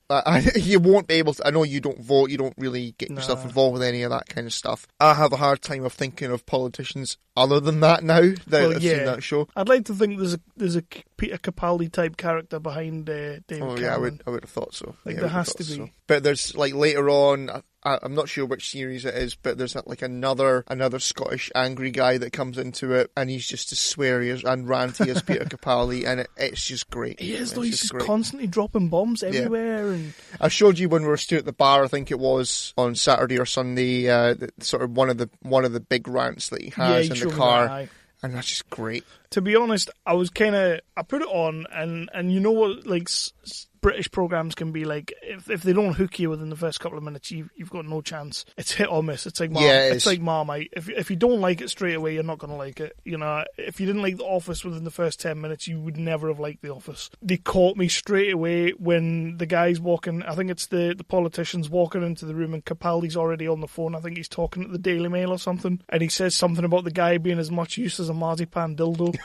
E: you won't be able to. I know you don't vote. You don't really get yourself involved with any of that kind of stuff. I have a hard time of thinking of politicians other than that now that I've seen that show.
D: I'd like to think there's a Peter Capaldi type character behind David Cameron.
E: Yeah, I would have thought so.
D: There has to be.
E: So. But there's like later on, I'm not sure which series it is, but there's like another Scottish angry guy that comes into it, and he's just as sweary and ranty as Peter Capaldi, and it's just great.
D: He is, though. He's just constantly dropping bombs everywhere. And
E: I showed you when we were still at the bar, I think it was on Saturday or Sunday, sort of one of the big rants that he has in the car. And that's just great.
D: To be honest, I put it on, and you know what, like, British programs can be like, if they don't hook you within the first couple of minutes, you've got no chance. It's hit or miss. It's like it's like Marmite. If you don't like it straight away, you're not going to like it. You know, if you didn't like The Office within the first 10 minutes, you would never have liked The Office. They caught me straight away when the guy's walking. I think it's the politician's walking into the room and Capaldi's already on the phone. I think he's talking at the Daily Mail or something, and he says something about the guy being as much use as a marzipan dildo.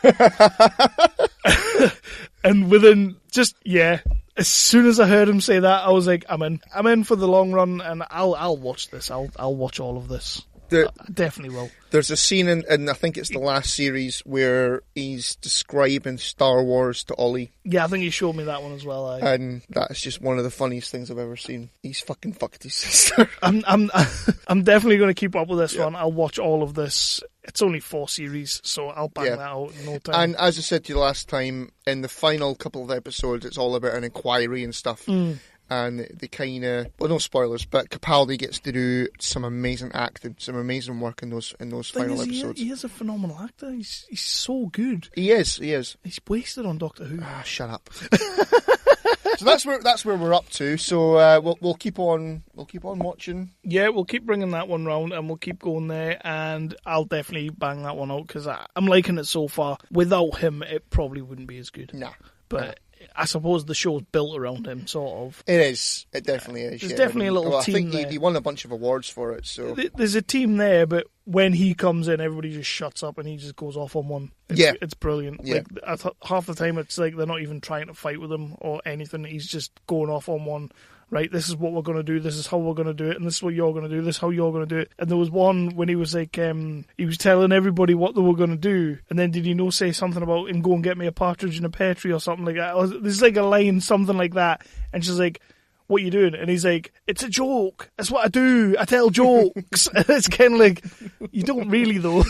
D: And within as soon as I heard him say that, I was like, I'm in. I'm in for the long run, and I'll watch this. I'll watch all of this. I definitely will.
E: There's a scene in I think it's the last series where he's describing Star Wars to Ollie.
D: Yeah, I think you showed me that one as well.
E: And that's just one of the funniest things I've ever seen. He's fucking fucked his sister.
D: I'm definitely going to keep up with this one. I'll watch all of this. It's only 4 series, so I'll bang that out in no time.
E: And as I said to you last time, in the final couple of episodes, it's all about an inquiry and stuff. And they kind of, well, no spoilers, but Capaldi gets to do some amazing acting, some amazing work in those final episodes.
D: He is a phenomenal actor. He's so good.
E: He is.
D: He's wasted on Doctor Who.
E: Ah, shut up. So that's where we're up to. So we'll keep on watching.
D: Yeah, we'll keep bringing that one round, and we'll keep going there. And I'll definitely bang that one out because I'm liking it so far. Without him, it probably wouldn't be as good.
E: Nah,
D: but. I suppose the show's built around him, sort of.
E: It is. It definitely is.
D: There's definitely a little team there.
E: I think he won a bunch of awards for it. So
D: there's a team there, but when he comes in, everybody just shuts up and he just goes off on one. It's brilliant.
E: Yeah.
D: Like half the time, it's like they're not even trying to fight with him or anything. He's just going off on one. Right, this is what we're going to do, this is how we're going to do it, and this is what you're going to do, this is how you're going to do it. And there was one when he was like, he was telling everybody what they were going to do, and then did he say something about him go and get me a partridge in a pear tree or something like that? There's like a line, something like that, and she's like, what are you doing? And he's like, it's a joke, that's what I do, I tell jokes. And it's kind of like, you don't really though.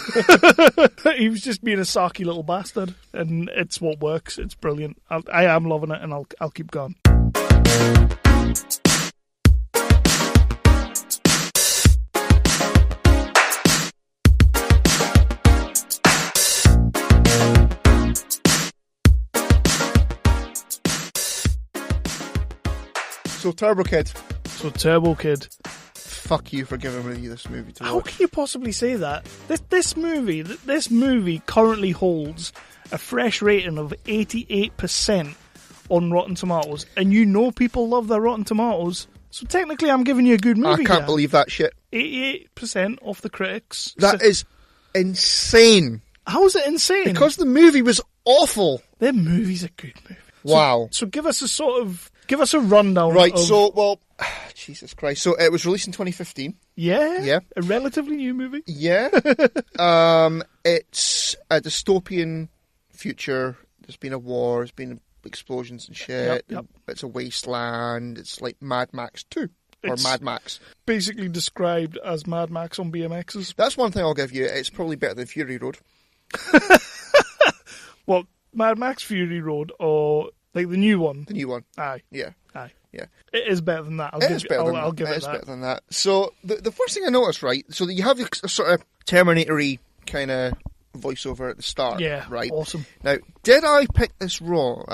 D: He was just being a sarky little bastard, and it's what works, it's brilliant. I am loving it, and I'll keep going.
E: So Turbo Kid. Fuck you for giving me this movie to watch.
D: How can you possibly say that? This movie currently holds a fresh rating of 88% on Rotten Tomatoes, and you know people love their Rotten Tomatoes, so technically I'm giving you a good movie.
E: I can't believe that shit.
D: 88% off the critics.
E: That is insane.
D: How is it insane?
E: Because the movie was awful.
D: Their movie's a good movie.
E: Wow.
D: So give us a rundown.
E: Right, Jesus Christ. So it was released in 2015.
D: Yeah. A relatively new movie.
E: Yeah. It's a dystopian future. There's been a war, there's been explosions and shit.
D: Yep.
E: It's a wasteland. It's like Mad Max 2. Or Mad Max.
D: Basically described as Mad Max on BMXs.
E: That's one thing I'll give you. It's probably better than Fury Road.
D: Well, Mad Max Fury Road or like the new one?
E: The new one.
D: Aye.
E: Yeah.
D: Aye.
E: Yeah.
D: It is better than that. I'll give it that.
E: Better than that. So the first thing I noticed, right, so that you have a sort of Terminator-y kind of voiceover at the start.
D: Yeah,
E: right?
D: Awesome.
E: Now, did I pick this wrong?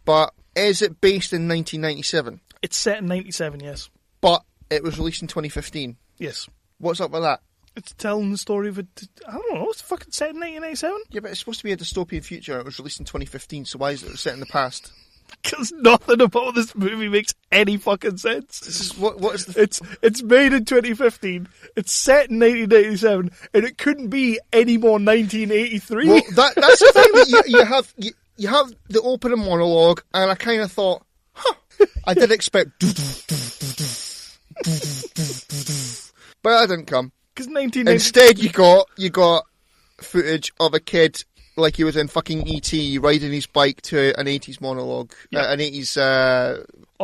E: But is it based in 1997?
D: It's set in 97, yes.
E: But it was released in 2015?
D: Yes.
E: What's up with that?
D: It's telling the story of I don't know, it's fucking set in 1997?
E: Yeah, but it's supposed to be a dystopian future. It was released in 2015, so why is it set in the past?
D: Because nothing about this movie makes any fucking sense.
E: This is what is the...
D: It's made in 2015. It's set in 1997, and it couldn't be any more 1983.
E: Well, that's the thing that you have the opening monologue, and I kind of thought, I did expect, but that didn't come. Instead, you got footage of a kid like he was in fucking E.T. riding his bike to an 80s monologue, an 80s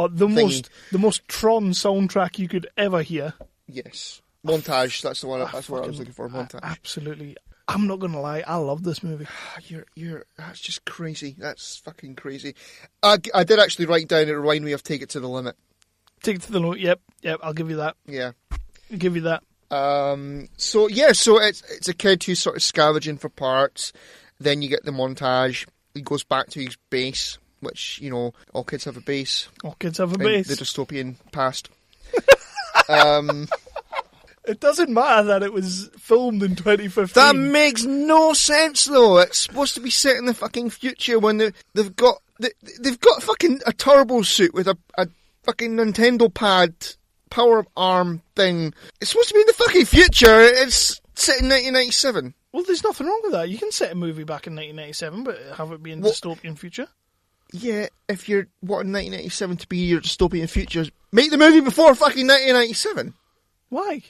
D: the most Tron soundtrack you could ever hear.
E: Yes, montage. That's the one. That's what I was looking for. Montage.
D: Absolutely. I'm not gonna lie. I love this movie.
E: That's just crazy. That's fucking crazy. I did actually write down. It reminded me of Take It to the Limit.
D: Take It to the Limit. Yep. I'll give you that.
E: Yeah.
D: I'll give you that.
E: So it's a kid who's sort of scavenging for parts. Then you get the montage. He goes back to his base which, you know, all kids have a base.
D: All kids have a
E: in
D: base.
E: The dystopian past.
D: It doesn't matter that it was filmed in 2015.
E: That makes no sense, though. It's supposed to be set in the fucking future when they've got fucking a turbo suit with a fucking Nintendo pad power arm thing. It's supposed to be in the fucking future. It's set in 1997.
D: Well, there's nothing wrong with that. You can set a movie back in 1997, but have it be in dystopian future.
E: Yeah, if you're wanting 1997 to be your dystopian future, make the movie before fucking 1997.
D: Why?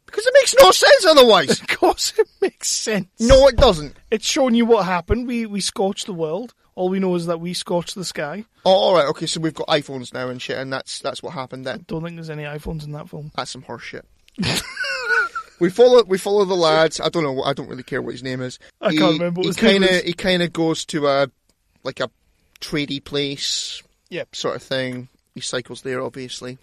E: Because it makes no sense otherwise.
D: Of course it makes sense.
E: No, it doesn't.
D: It's showing you what happened. We scorched the world. All we know is that we scorched the sky.
E: Oh, alright, okay, so we've got iPhones now and shit, and that's what happened then.
D: Don't think there's any iPhones in that film.
E: That's some horse shit. We follow the lads. I don't know. I don't really care what his name is.
D: I can't remember what his name is.
E: He kind of goes to a tradie place.
D: Yep.
E: Sort of thing. He cycles there, obviously.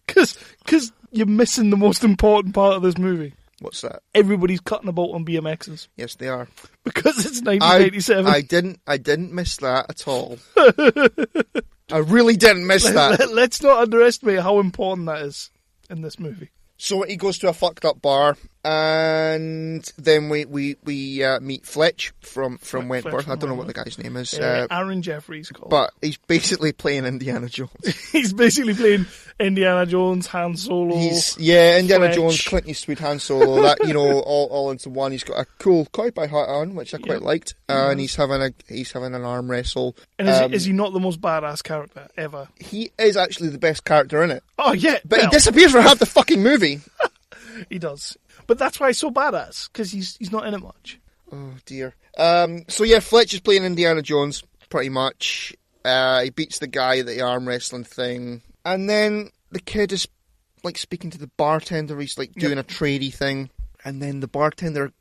D: Because you're missing the most important part of this movie.
E: What's that?
D: Everybody's cutting about on BMXs.
E: Yes, they are.
D: Because it's 1987.
E: I didn't miss that at all. I really didn't miss that.
D: Let's not underestimate how important that is in this movie.
E: So he goes to a fucked up bar, and then we meet Fletch from Wentworth. I don't know what the guy's name is.
D: Aaron Jeffries called.
E: But he's basically playing Indiana Jones.
D: He's basically playing Indiana Jones, Han Solo.
E: Indiana
D: Fletch.
E: Jones, Clint Eastwood, Han Solo. That, you know, all into one. He's got a cool cowboy hat on, which I quite liked, and he's having an arm wrestle.
D: And is he not the most badass character ever?
E: He is actually the best character in it.
D: Oh yeah,
E: but he disappears for half the fucking movie.
D: He does. But that's why he's so badass, because he's not in it much.
E: Oh, dear. So, yeah, Fletch is playing Indiana Jones, pretty much. He beats the guy at the arm wrestling thing. And then the kid is, like, speaking to the bartender. He's, like, doing a tradie thing. And then the bartender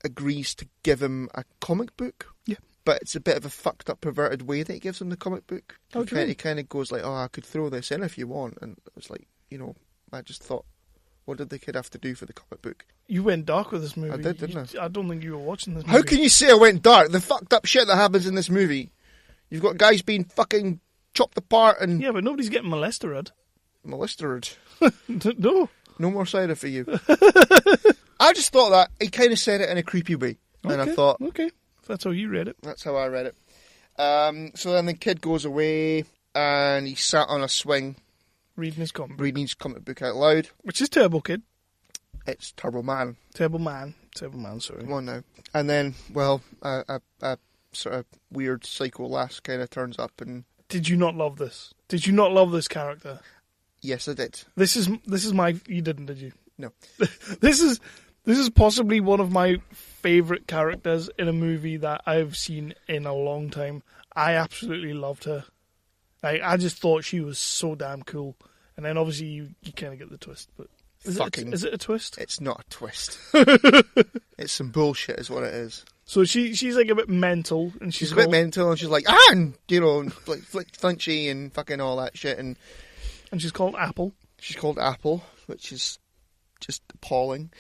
E: agrees to give him a comic book.
D: Yeah.
E: But it's a bit of a fucked up, perverted way that he gives him the comic book.
D: Okay.
E: He kind of goes like, oh, I could throw this in if you want. And it was like, you know, I just thought, what did the kid have to do for the comic book?
D: You went dark with this movie.
E: I did, didn't I?
D: I don't think you were watching this movie.
E: How can you say I went dark? The fucked up shit that happens in this movie. You've got guys being fucking chopped apart and...
D: Yeah, but nobody's getting molested.
E: Molested?
D: No.
E: No more cider for you. I just thought that he kind of said it in a creepy way.
D: Okay,
E: and I thought...
D: Okay, that's how you read it.
E: That's how I read it. So then the kid goes away and he sat on a swing...
D: Reading his comic
E: book out loud.
D: Which is Turbo Kid.
E: It's Turbo Man.
D: Turbo Man, sorry.
E: Come on now. And then, well, a sort of weird psycho lass kind of turns up and...
D: Did you not love this? Did you not love this character?
E: Yes, I did.
D: This is my... You didn't, did you?
E: No.
D: This is possibly one of my favourite characters in a movie that I've seen in a long time. I absolutely loved her. I just thought she was so damn cool. And then obviously you kind of get the twist. But is it a twist?
E: It's not a twist. It's some bullshit is what it is.
D: So she's like a bit mental. And
E: she's a bit mental and she's like, Anne! You know, like flinchy and fucking all that shit. And
D: she's called Apple.
E: She's called Apple, which is just appalling.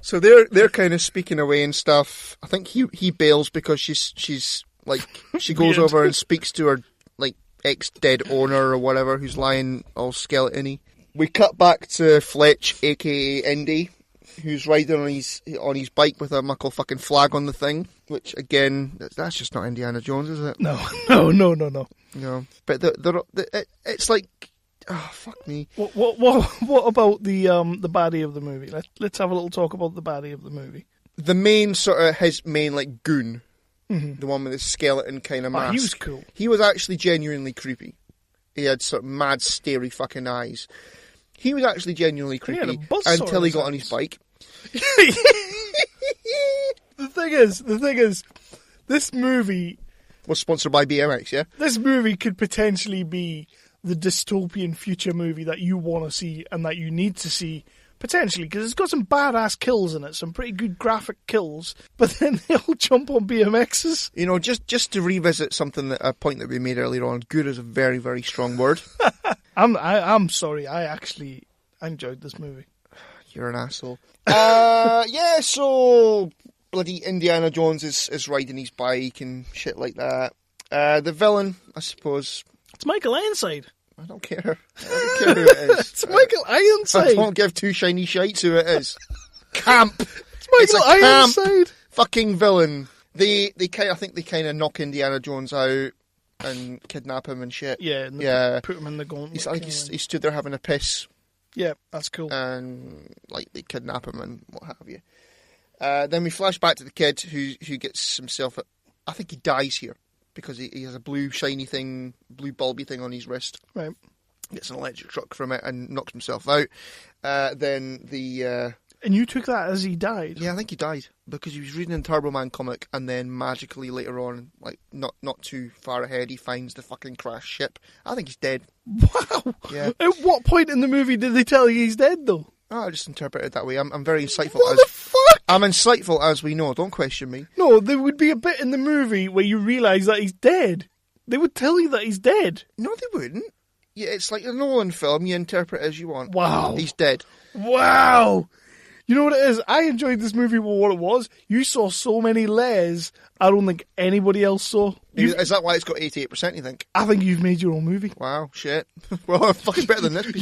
E: So they're kind of speaking away and stuff. I think he bails because she's like, she goes over and speaks to her, like, ex-dead owner or whatever who's lying all skeleton-y. We cut back to Fletch, aka Indy, who's riding on his bike with a muckle fucking flag on the thing, which again, that's just not Indiana Jones, is it?
D: No.
E: No, but it's like, oh fuck me.
D: What about the baddie of the movie? Let's have a little talk about the baddie of the movie.
E: The main sort of his main like goon.
D: Mm-hmm.
E: The one with the skeleton kind of mask.
D: He was cool.
E: He was actually genuinely creepy. He had sort of mad, starey fucking eyes. He was actually genuinely creepy until he got on his bike.
D: The thing is, this movie
E: was sponsored by BMX, yeah?
D: This movie could potentially be the dystopian future movie that you want to see and that you need to see. Potentially, because it's got some badass kills in it, some pretty good graphic kills, but then they all jump on BMXs.
E: You know, just to revisit a point that we made earlier on, good is a very, very strong word.
D: I'm sorry, I enjoyed this movie.
E: You're an asshole. Yeah, so bloody Indiana Jones is riding his bike and shit like that. The villain, I suppose.
D: It's Michael Ironside.
E: I don't care. I don't care who it is.
D: It's Michael Ironside.
E: I don't give two shiny shites who it is. Camp.
D: It's Michael Ironside.
E: Fucking villain. I think they kind of knock Indiana Jones out and kidnap him and shit.
D: Yeah, and put him in the gauntlet.
E: He stood there having a piss.
D: Yeah, that's cool.
E: And they kidnap him and what have you. Then we flash back to the kid who gets himself. I think he dies here because he has a blue shiny thing, blue bulby thing on his wrist.
D: Right.
E: Gets an electric shock from it and knocks himself out.
D: And you took that as he died?
E: Yeah, I think he died because he was reading a Turbo Man comic and then magically later on, not too far ahead, he finds the fucking crashed ship. I think he's dead.
D: Wow!
E: Yeah.
D: At what point in the movie did they tell you he's dead, though?
E: Oh, I just interpret it that way. I'm very insightful.
D: What the fuck?
E: I'm insightful as we know. Don't question me.
D: No, there would be a bit in the movie where you realise that he's dead. They would tell you that he's dead.
E: No, they wouldn't. Yeah, it's like a Nolan film. You interpret it as you want.
D: Wow.
E: He's dead.
D: Wow! You know what it is? I enjoyed this movie for what it was. You saw so many layers I don't think anybody else saw.
E: Is that why it's got 88%, you think?
D: I think you've made your own movie.
E: Wow, shit. Well, fucking better than this.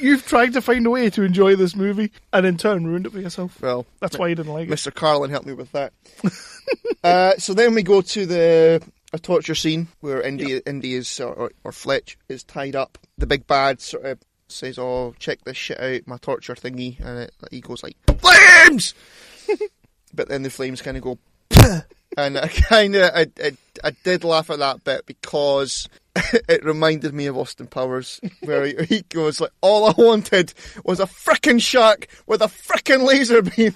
D: You've tried to find a way to enjoy this movie and in turn ruined it for yourself.
E: Well,
D: that's why you didn't like it.
E: Mr. Carlin helped me with that. So then we go to a torture scene where Indy is, or Fletch is tied up. The big bad sort of says, "Oh, check this shit out, my torture thingy," and he goes like, "Flames!" But then the flames kind of go, and I did laugh at that bit because it reminded me of Austin Powers, where he goes like, "All I wanted was a frickin' shark with a frickin' laser beam."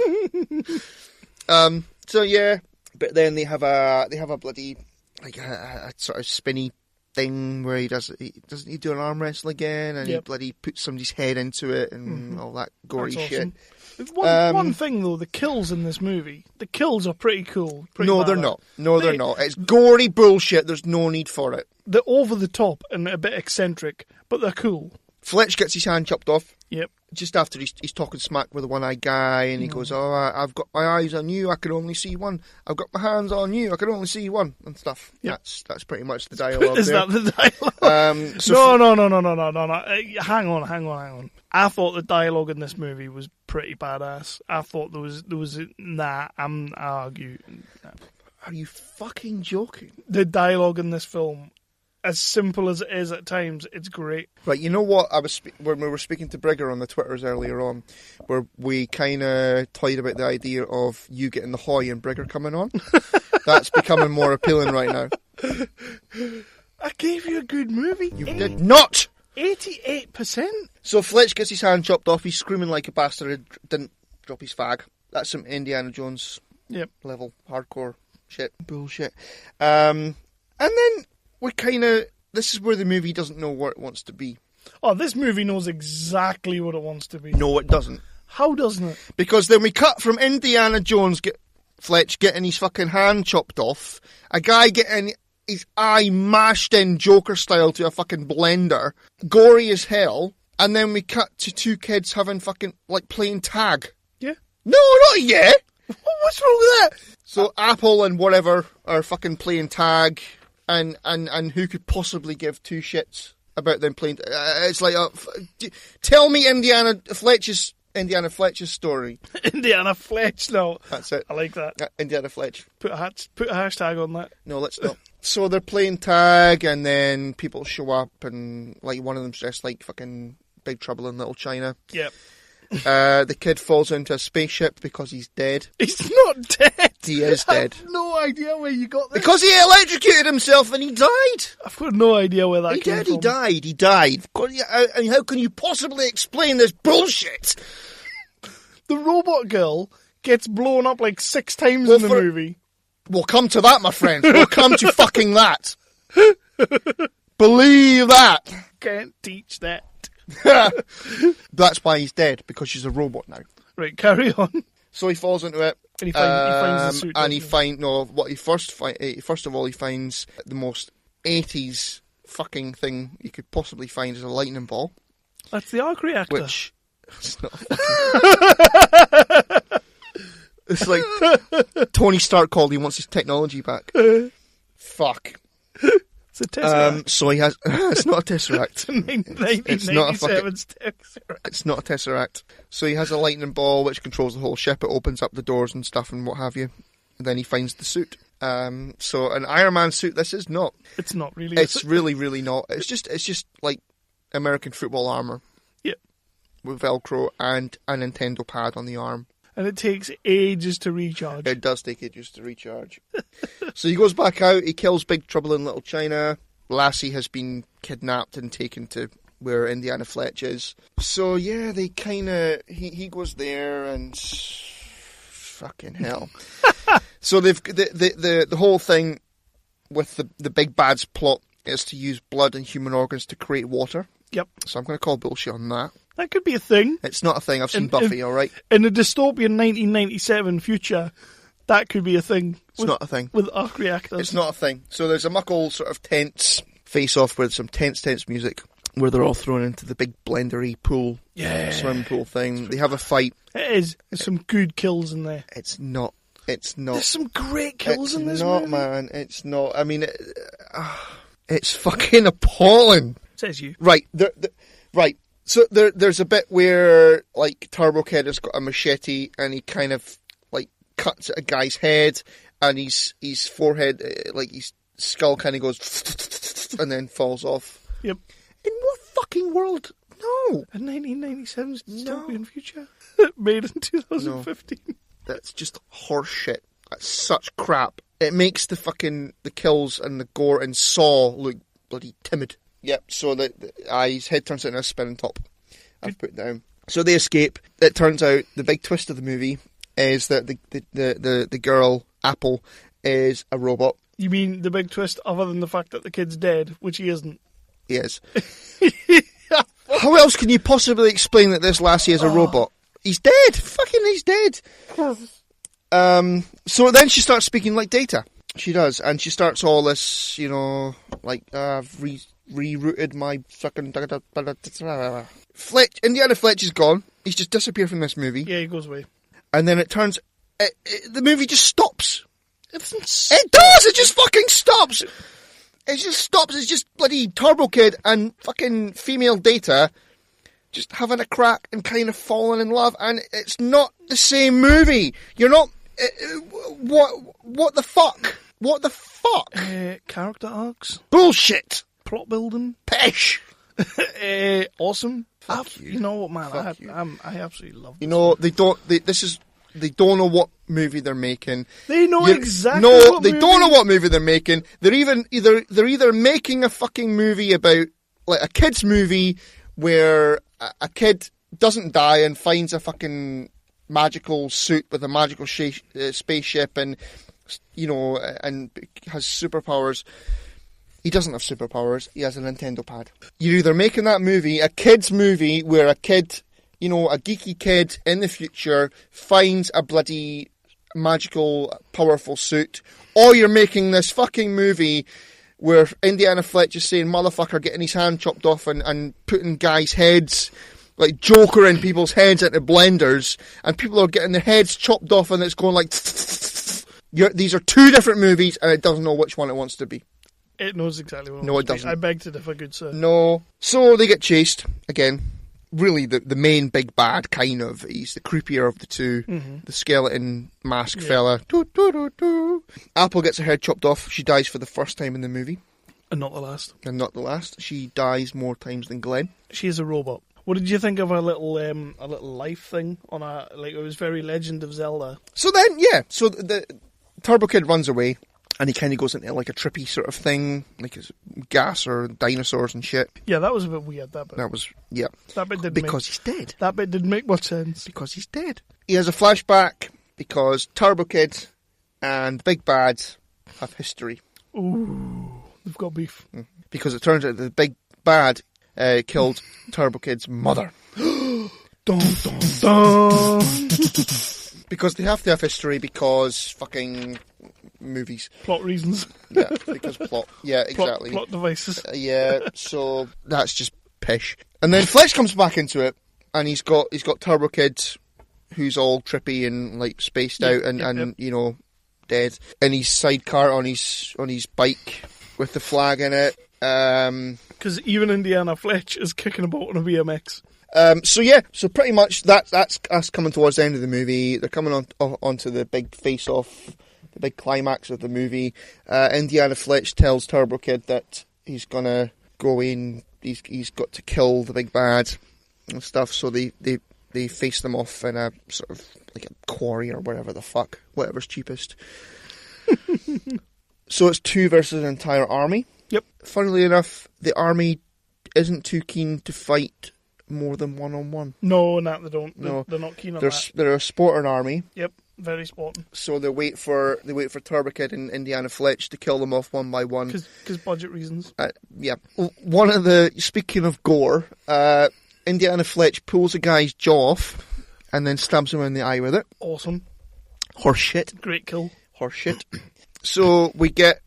E: So yeah, but then they have a bloody a sort of spinny thing where he doesn't he do an arm wrestle again, and he bloody puts somebody's head into it and all that gory shit.
D: One thing though, the kills in this movie, the kills are pretty cool.
E: No, they're not. They're not. It's gory bullshit. There's no need for it.
D: They're over the top and a bit eccentric, but they're cool.
E: Fletch gets his hand chopped off.
D: Yep.
E: Just after he's talking smack with the one-eyed guy, and he goes, "Oh, I've got my eyes on you, I can only see one. I've got my hands on you, I can only see one," and stuff. Yep. That's pretty much the dialogue.
D: Is that the dialogue? No. Hang on. I thought the dialogue in this movie was pretty badass. I thought there was I argue.
E: Are you fucking joking?
D: The dialogue in this film, as simple as it is at times, it's great.
E: Right, you know what? When we were speaking to Brigger on the Twitters earlier on, where we kind of toyed about the idea of you getting the Hoy and Brigger coming on. That's becoming more appealing right now.
D: I gave you a good movie.
E: You did not!
D: 88%?
E: So Fletch gets his hand chopped off. He's screaming like a bastard. Didn't drop his fag. That's some Indiana Jones level hardcore shit. Bullshit. And then this is where the movie doesn't know where it wants to be.
D: Oh, this movie knows exactly what it wants to be.
E: No, it doesn't.
D: How doesn't it?
E: Because then we cut from Indiana Jones, Fletch getting his fucking hand chopped off, a guy getting his eye mashed in Joker style to a fucking blender, gory as hell, and then we cut to two kids having fucking, playing tag.
D: Yeah.
E: No, not yet!
D: What's wrong with that?
E: So Apple and whatever are fucking playing tag. And who could possibly give two shits about them playing? It's like, tell me Indiana Fletch's story.
D: Indiana Fletch, no.
E: That's it.
D: I like that.
E: Indiana Fletch.
D: Put a hashtag on that.
E: No, let's not. So they're playing tag, and then people show up, and one of them's dressed like fucking Big Trouble in Little China.
D: Yep.
E: The kid falls into a spaceship because he's dead.
D: He's not dead.
E: He is dead.
D: I have no idea where you got this.
E: Because he electrocuted himself and he died.
D: I've got no idea where that came from.
E: He died. And how can you possibly explain this bullshit?
D: The robot girl gets blown up 6 times in the movie.
E: We'll come to that, my friend. We'll come to fucking that. Believe that.
D: Can't teach that.
E: That's why he's dead, because she's a robot now.
D: Right, carry on.
E: So he falls into it,
D: and he finds the suit.
E: And first of all he finds the most 80s fucking thing you could possibly find is a lightning ball.
D: That's the arc reactor.
E: Which it's not. It's like Tony Stark called. He wants his technology back. Fuck.
D: the Tesseract.
E: So he has. It's not a Tesseract.
D: It's not a Tesseract.
E: It's not a Tesseract. So he has a lightning ball which controls the whole ship. It opens up the doors and stuff and what have you. And then he finds the suit. So an Iron Man suit. This is not.
D: It's not really.
E: It's really, really not. It's just like American football armor.
D: Yep.
E: With Velcro and a Nintendo pad on the arm.
D: And it takes ages to recharge.
E: It does take ages to recharge. So he goes back out, he kills Big Trouble in Little China. Lassie has been kidnapped and taken to where Indiana Fletch is. So yeah, they kind of... He goes there and... Fucking hell. So they've the whole thing with the Big Bad's plot is to use blood and human organs to create water.
D: Yep.
E: So I'm going to call bullshit on that.
D: That could be a thing.
E: It's not a thing. I've seen Buffy, all right?
D: In a dystopian 1997 future, that could be a thing.
E: It's not a thing.
D: With arc reactors.
E: It's not a thing. So there's a muckle sort of tense face-off with some tense music where they're all thrown into the big blendery pool, swimming pool thing. They have a fight.
D: It is. There's some good kills in there.
E: It's not.
D: There's some great kills in this
E: movie.
D: It's not,
E: man. It's not. I mean, it's fucking appalling.
D: Says you.
E: Right. Right. So there's a bit where, like, Turbo Kid has got a machete and he kind of, like, cuts at a guy's head and his forehead, like, his skull kind of goes and then falls off.
D: Yep.
E: In what fucking world? No.
D: A 1997's dystopian future? Made in 2015.
E: No. That's just horse shit. That's such crap. It makes the kills and the gore in Saw look bloody timid. Yep, so his head turns into a spinning top. I've put down. So they escape. It turns out the big twist of the movie is that the girl, Apple, is a robot.
D: You mean the big twist other than the fact that the kid's dead, which he isn't?
E: He is. How else can you possibly explain that this lassie is a robot? He's dead. Fucking he's dead. So then she starts speaking like Data. She does. And she starts all this, like, I've rerouted my fucking... Indiana Fletch is gone. He's just disappeared from this movie.
D: Yeah, he goes away.
E: And then it turns... the movie just stops. It does! It just fucking stops! It just stops. It's just bloody Turbo Kid and fucking female Data just having a crack and kind of falling in love. And it's not the same movie. You're not... What the fuck? What the fuck?
D: Character arcs.
E: Bullshit.
D: Plot building.
E: Pesh.
D: Awesome.
E: You.
D: You know what, man? I absolutely love this.
E: They don't know what movie they're making.
D: They know exactly.
E: No, they don't know what movie they're making. They're either making a fucking movie about, like, a kid's movie where a kid doesn't die and finds a fucking magical suit with a magical spaceship and and has superpowers. He doesn't have superpowers. He has a Nintendo pad. You're either making that movie, a kid's movie, where a kid, a geeky kid in the future finds a bloody magical, powerful suit, or you're making this fucking movie where Indiana Fletch is saying motherfucker getting his hand chopped off and putting guys' heads, like Joker in people's heads into blenders, and people are getting their heads chopped off and it's going like... These are two different movies and it doesn't know which one it wants to be.
D: It knows exactly what it
E: No,
D: wants
E: it
D: to be.
E: doesn't.
D: I beg to differ, good sir.
E: No. So they get chased, again. Really, the main big bad, kind of. He's the creepier of the two. Mm-hmm. The skeleton mask fella. Doo, doo, doo, doo. Apple gets her head chopped off. She dies for the first time in the movie.
D: And not the last.
E: And not the last. She dies more times than Glenn.
D: She is a robot. What did you think of a little life thing on it was very Legend of Zelda?
E: So then, yeah. So the Turbo Kid runs away. And he kind of goes into like a trippy sort of thing, like it's gas or dinosaurs and shit.
D: Yeah, that was a bit weird, that bit.
E: That was, yeah.
D: That bit didn't
E: because he's dead.
D: That bit didn't make much sense.
E: Because he's dead. He has a flashback because Turbo Kid and Big Bad have history.
D: Ooh, they've got beef.
E: Because it turns out that the Big Bad killed Turbo Kid's mother.
D: Dun, dun, dun.
E: Because they have to have history because fucking... movies.
D: Plot reasons.
E: Yeah, because plot. Yeah, exactly.
D: Plot devices.
E: Yeah, so that's just pish. And then Fletch comes back into it, and he's got Turbo Kid, who's all trippy and like spaced out and dead, and his sidecar on his bike with the flag in it.
D: Because even Indiana Fletch is kicking about on a BMX.
E: So pretty much that's us coming towards the end of the movie. They're coming onto the big face-off, the big climax of the movie. Indiana Fletch tells Turbo Kid that he's gonna go in. He's got to kill the big bad and stuff. So they face them off in a sort of like a quarry or whatever's cheapest. So it's 2 versus an entire army.
D: Yep.
E: Funnily enough, the army isn't too keen to fight more than 1-on-1.
D: No, they don't.
E: No,
D: they're not keen on that.
E: They're a sporting army.
D: Yep, very sporting.
E: So they wait for Turbo Kid and Indiana Fletch to kill them off one by one.
D: Because budget reasons.
E: Yeah. Speaking of gore, Indiana Fletch pulls a guy's jaw off and then stabs him in the eye with it.
D: Awesome.
E: Horse shit.
D: Great kill.
E: Horse shit. So we get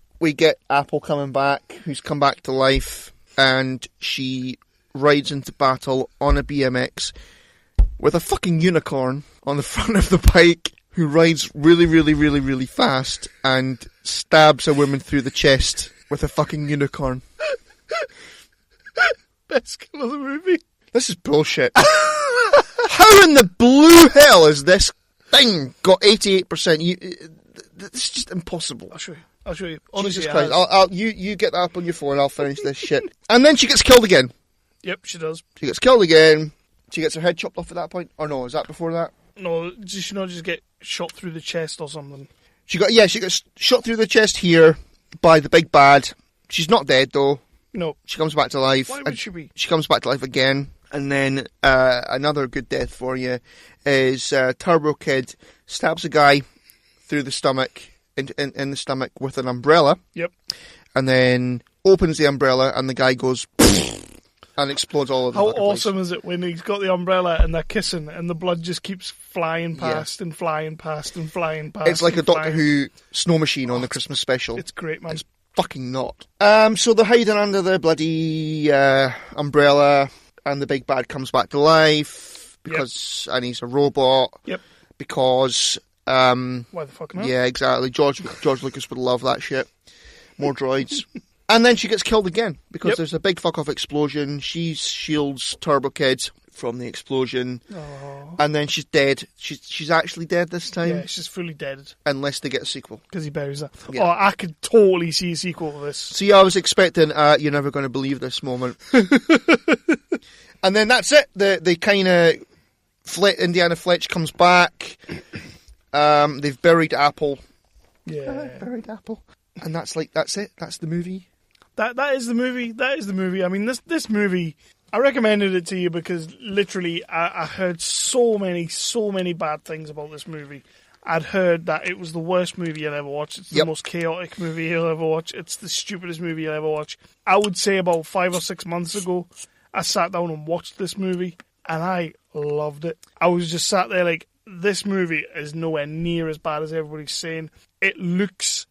E: Apple coming back, who's come back to life, and she rides into battle on a BMX with a fucking unicorn on the front of the bike, who rides really, really, really, really fast and stabs a woman through the chest with a fucking unicorn.
D: Best kill of the movie.
E: This is bullshit. How in the blue hell is this thing got 88%? It's just impossible.
D: I'll show you. Honestly,
E: Jesus Christ. You get that up on your phone, I'll finish this shit. And then she gets killed again.
D: Yep, she does.
E: She gets killed again. She gets her head chopped off at that point. Or no, is that before that?
D: No, just get shot through the chest or something.
E: She gets shot through the chest here by the big bad. She's not dead though.
D: No.
E: She comes back to life.
D: Why would she be?
E: She comes back to life again. And then another good death for you is Turbo Kid stabs a guy through the stomach, in the stomach with an umbrella.
D: Yep.
E: And then opens the umbrella and the guy goes and explodes all over the
D: How awesome is it when he's got the umbrella and they're kissing and the blood just keeps flying past and flying past and flying past.
E: It's like a Doctor Who snow machine on the Christmas special.
D: It's great, man.
E: It's fucking not. So they're hiding under the bloody umbrella and the big bad comes back to life because and he's a robot.
D: Yep.
E: Because
D: why the fuck not?
E: Yeah, exactly. George Lucas would love that shit. More droids. And then she gets killed again because there's a big fuck off explosion. She shields Turbo Kid from the explosion.
D: Aww.
E: And then she's dead. She's actually dead this time.
D: Yeah, she's fully dead.
E: Unless they get a sequel.
D: Because he buries her.
E: Yeah.
D: Oh, I could totally see a sequel to this.
E: See, I was expecting you're never going to believe this moment. And then that's it. They kind of Indiana Fletch comes back. They've buried Apple.
D: Yeah.
E: Buried Apple. And that's it. That's the movie.
D: That is the movie. That is the movie. I mean, this movie, I recommended it to you because literally I heard so many bad things about this movie. I'd heard that it was the worst movie you'll ever watch. It's the most chaotic movie you'll ever watch. It's the stupidest movie you'll ever watch. I would say about 5 or 6 months ago, I sat down and watched this movie and I loved it. I was just sat there like, this movie is nowhere near as bad as everybody's saying. It looks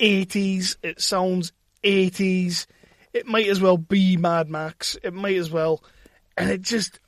D: 80s. It sounds 80s. It might as well be Mad Max. It might as well. And it just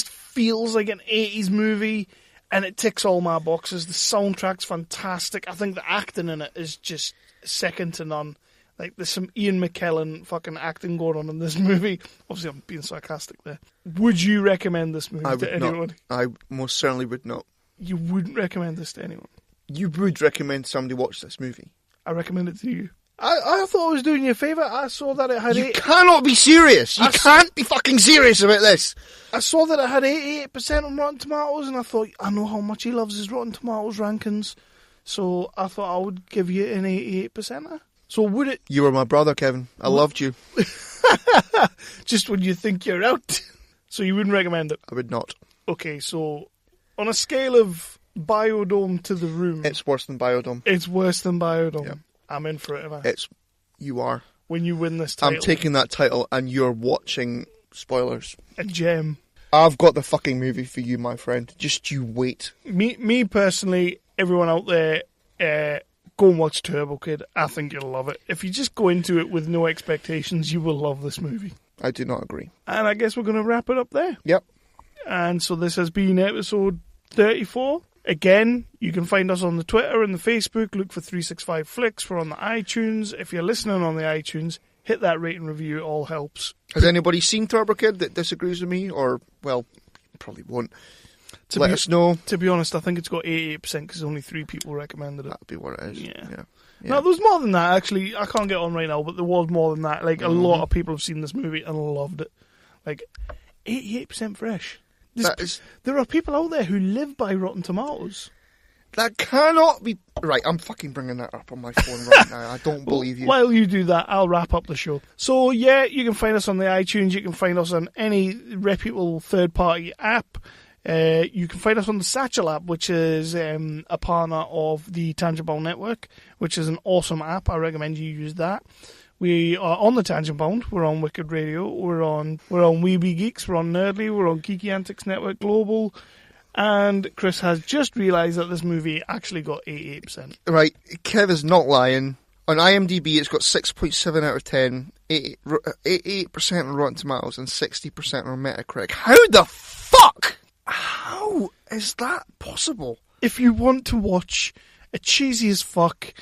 D: feels like an 80s movie. And it ticks all my boxes. The soundtrack's fantastic. I think the acting in it is just second to none. Like, there's some Ian McKellen fucking acting going on in this movie. Obviously, I'm being sarcastic there. Would you recommend this movie to anyone?
E: I most certainly would not.
D: You wouldn't recommend this to anyone?
E: You would recommend somebody watch this movie?
D: I recommend it to you. I thought I was doing you a favour. I saw that it had...
E: You cannot be serious. You can't be fucking serious about this.
D: I saw that it had 88% on Rotten Tomatoes, and I thought, I know how much he loves his Rotten Tomatoes rankings, so I thought I would give you an 88%er. So would it...
E: You were my brother, Kevin. I loved you.
D: Just when you think you're out. So you wouldn't recommend it?
E: I would not.
D: Okay, so on a scale of Biodome to The Room...
E: It's worse than Biodome.
D: It's worse than Biodome.
E: Yeah.
D: I'm in for it, am I?
E: You are.
D: When you win this title.
E: I'm taking that title and you're watching spoilers.
D: A gem.
E: I've got the fucking movie for you, my friend. Just you wait.
D: Me personally, everyone out there, go and watch Turbo Kid. I think you'll love it. If you just go into it with no expectations, you will love this movie.
E: I do not agree.
D: And I guess we're going to wrap it up there.
E: Yep.
D: And so this has been episode 34. Again, you can find us on the Twitter and the Facebook. Look for 365Flicks. We're on the iTunes. If you're listening on the iTunes, hit that rate and review. It all helps.
E: Has anybody seen Turbo Kid that disagrees with me? Or, well, probably won't. Let us know.
D: To be honest, I think it's got 88% because only 3 people recommended it.
E: That'd be what it is. Yeah.
D: No, there was more than that, actually. I can't get on right now, but there was more than that. Like, a lot of people have seen this movie and loved it. Like, 88% fresh. There are people out there who live by Rotten Tomatoes.
E: That cannot be... Right, I'm fucking bringing that up on my phone right now. I don't believe you.
D: While you do that, I'll wrap up the show. So, yeah, you can find us on the iTunes. You can find us on any reputable third-party app. You can find us on the Satchel app, which is a partner of the Tangent Bound Network, which is an awesome app. I recommend you use that. We are on the Tangent Bound. We're on Wicked Radio. We're on Weeby Geeks. We're on Nerdly. We're on Geeky Antics Network Global. And Chris has just realised that this movie actually got 88%.
E: Right, Kev is not lying. On IMDb, it's got 6.7 out of 10, 88% on Rotten Tomatoes, and 60% on Metacritic. How the fuck? How is that possible?
D: If you want to watch a cheesy as fuck,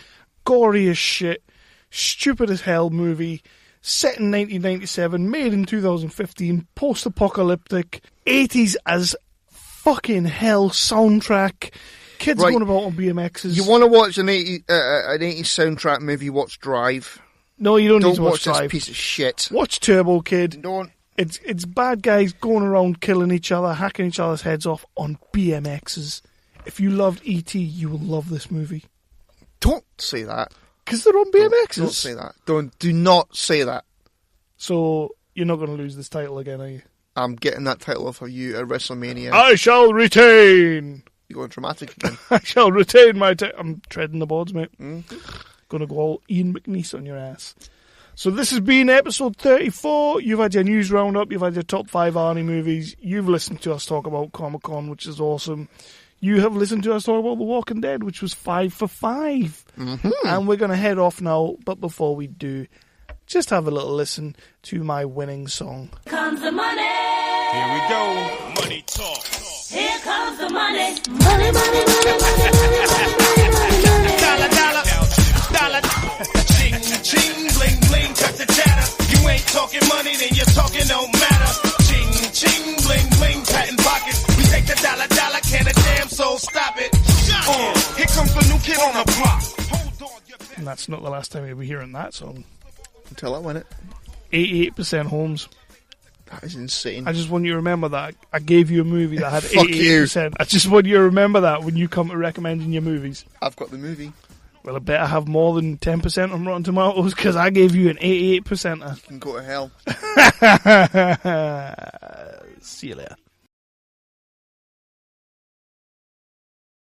D: gory as shit, stupid as hell movie set in 1997, made in 2015, post-apocalyptic, 80s as fucking hell soundtrack, kids going about on BMXs.
E: You want to watch an 80s soundtrack movie, watch Drive.
D: No, you don't need to watch Drive.
E: This piece of shit.
D: Watch Turbo Kid.
E: Don't.
D: It's bad guys going around killing each other, hacking each other's heads off on BMXs. If you loved E.T., you will love this movie.
E: Don't say that.
D: Because they're on BMXs.
E: Don't say that. Do not say that.
D: So, you're not going to lose this title again, are you?
E: I'm getting that title off of you at WrestleMania.
D: I shall retain.
E: You're going dramatic again.
D: I shall retain my title. I'm treading the boards, mate. Going to go all Ian McNiece on your ass. So this has been episode 34. You've had your news roundup. You've had your top 5 Arnie movies. You've listened to us talk about Comic-Con, which is awesome. You have listened to us talk about The Walking Dead, which was 5 for 5.
E: Mm-hmm.
D: And we're going to head off now. But before we do, just have a little listen to my winning song.
P: Here comes the money.
Q: Here we go. Money talk.
P: Here comes the money. Money, money, money, money, money, money, money, money.
Q: Dollar, dollar, dollar. Ching, ching, bling, bling, cut the chatter. You ain't talking money, then your talking don't matter. Ching, ching, bling, bling, patent pockets. We take the dollar, dollar, can a damn soul stop it. Here comes the new kid on the block. Hold on,
D: and that's not the last time you'll be hearing that song.
E: Until I win it.
D: 88% Holmes.
E: That is insane.
D: I just want you to remember that. I gave you a movie that had 88%. I just want you to remember that when you come to recommending your movies.
E: I've got the movie.
D: Well, I better have more than 10% on Rotten Tomatoes because I gave you an 88%.
E: You can go to hell.
D: See you later.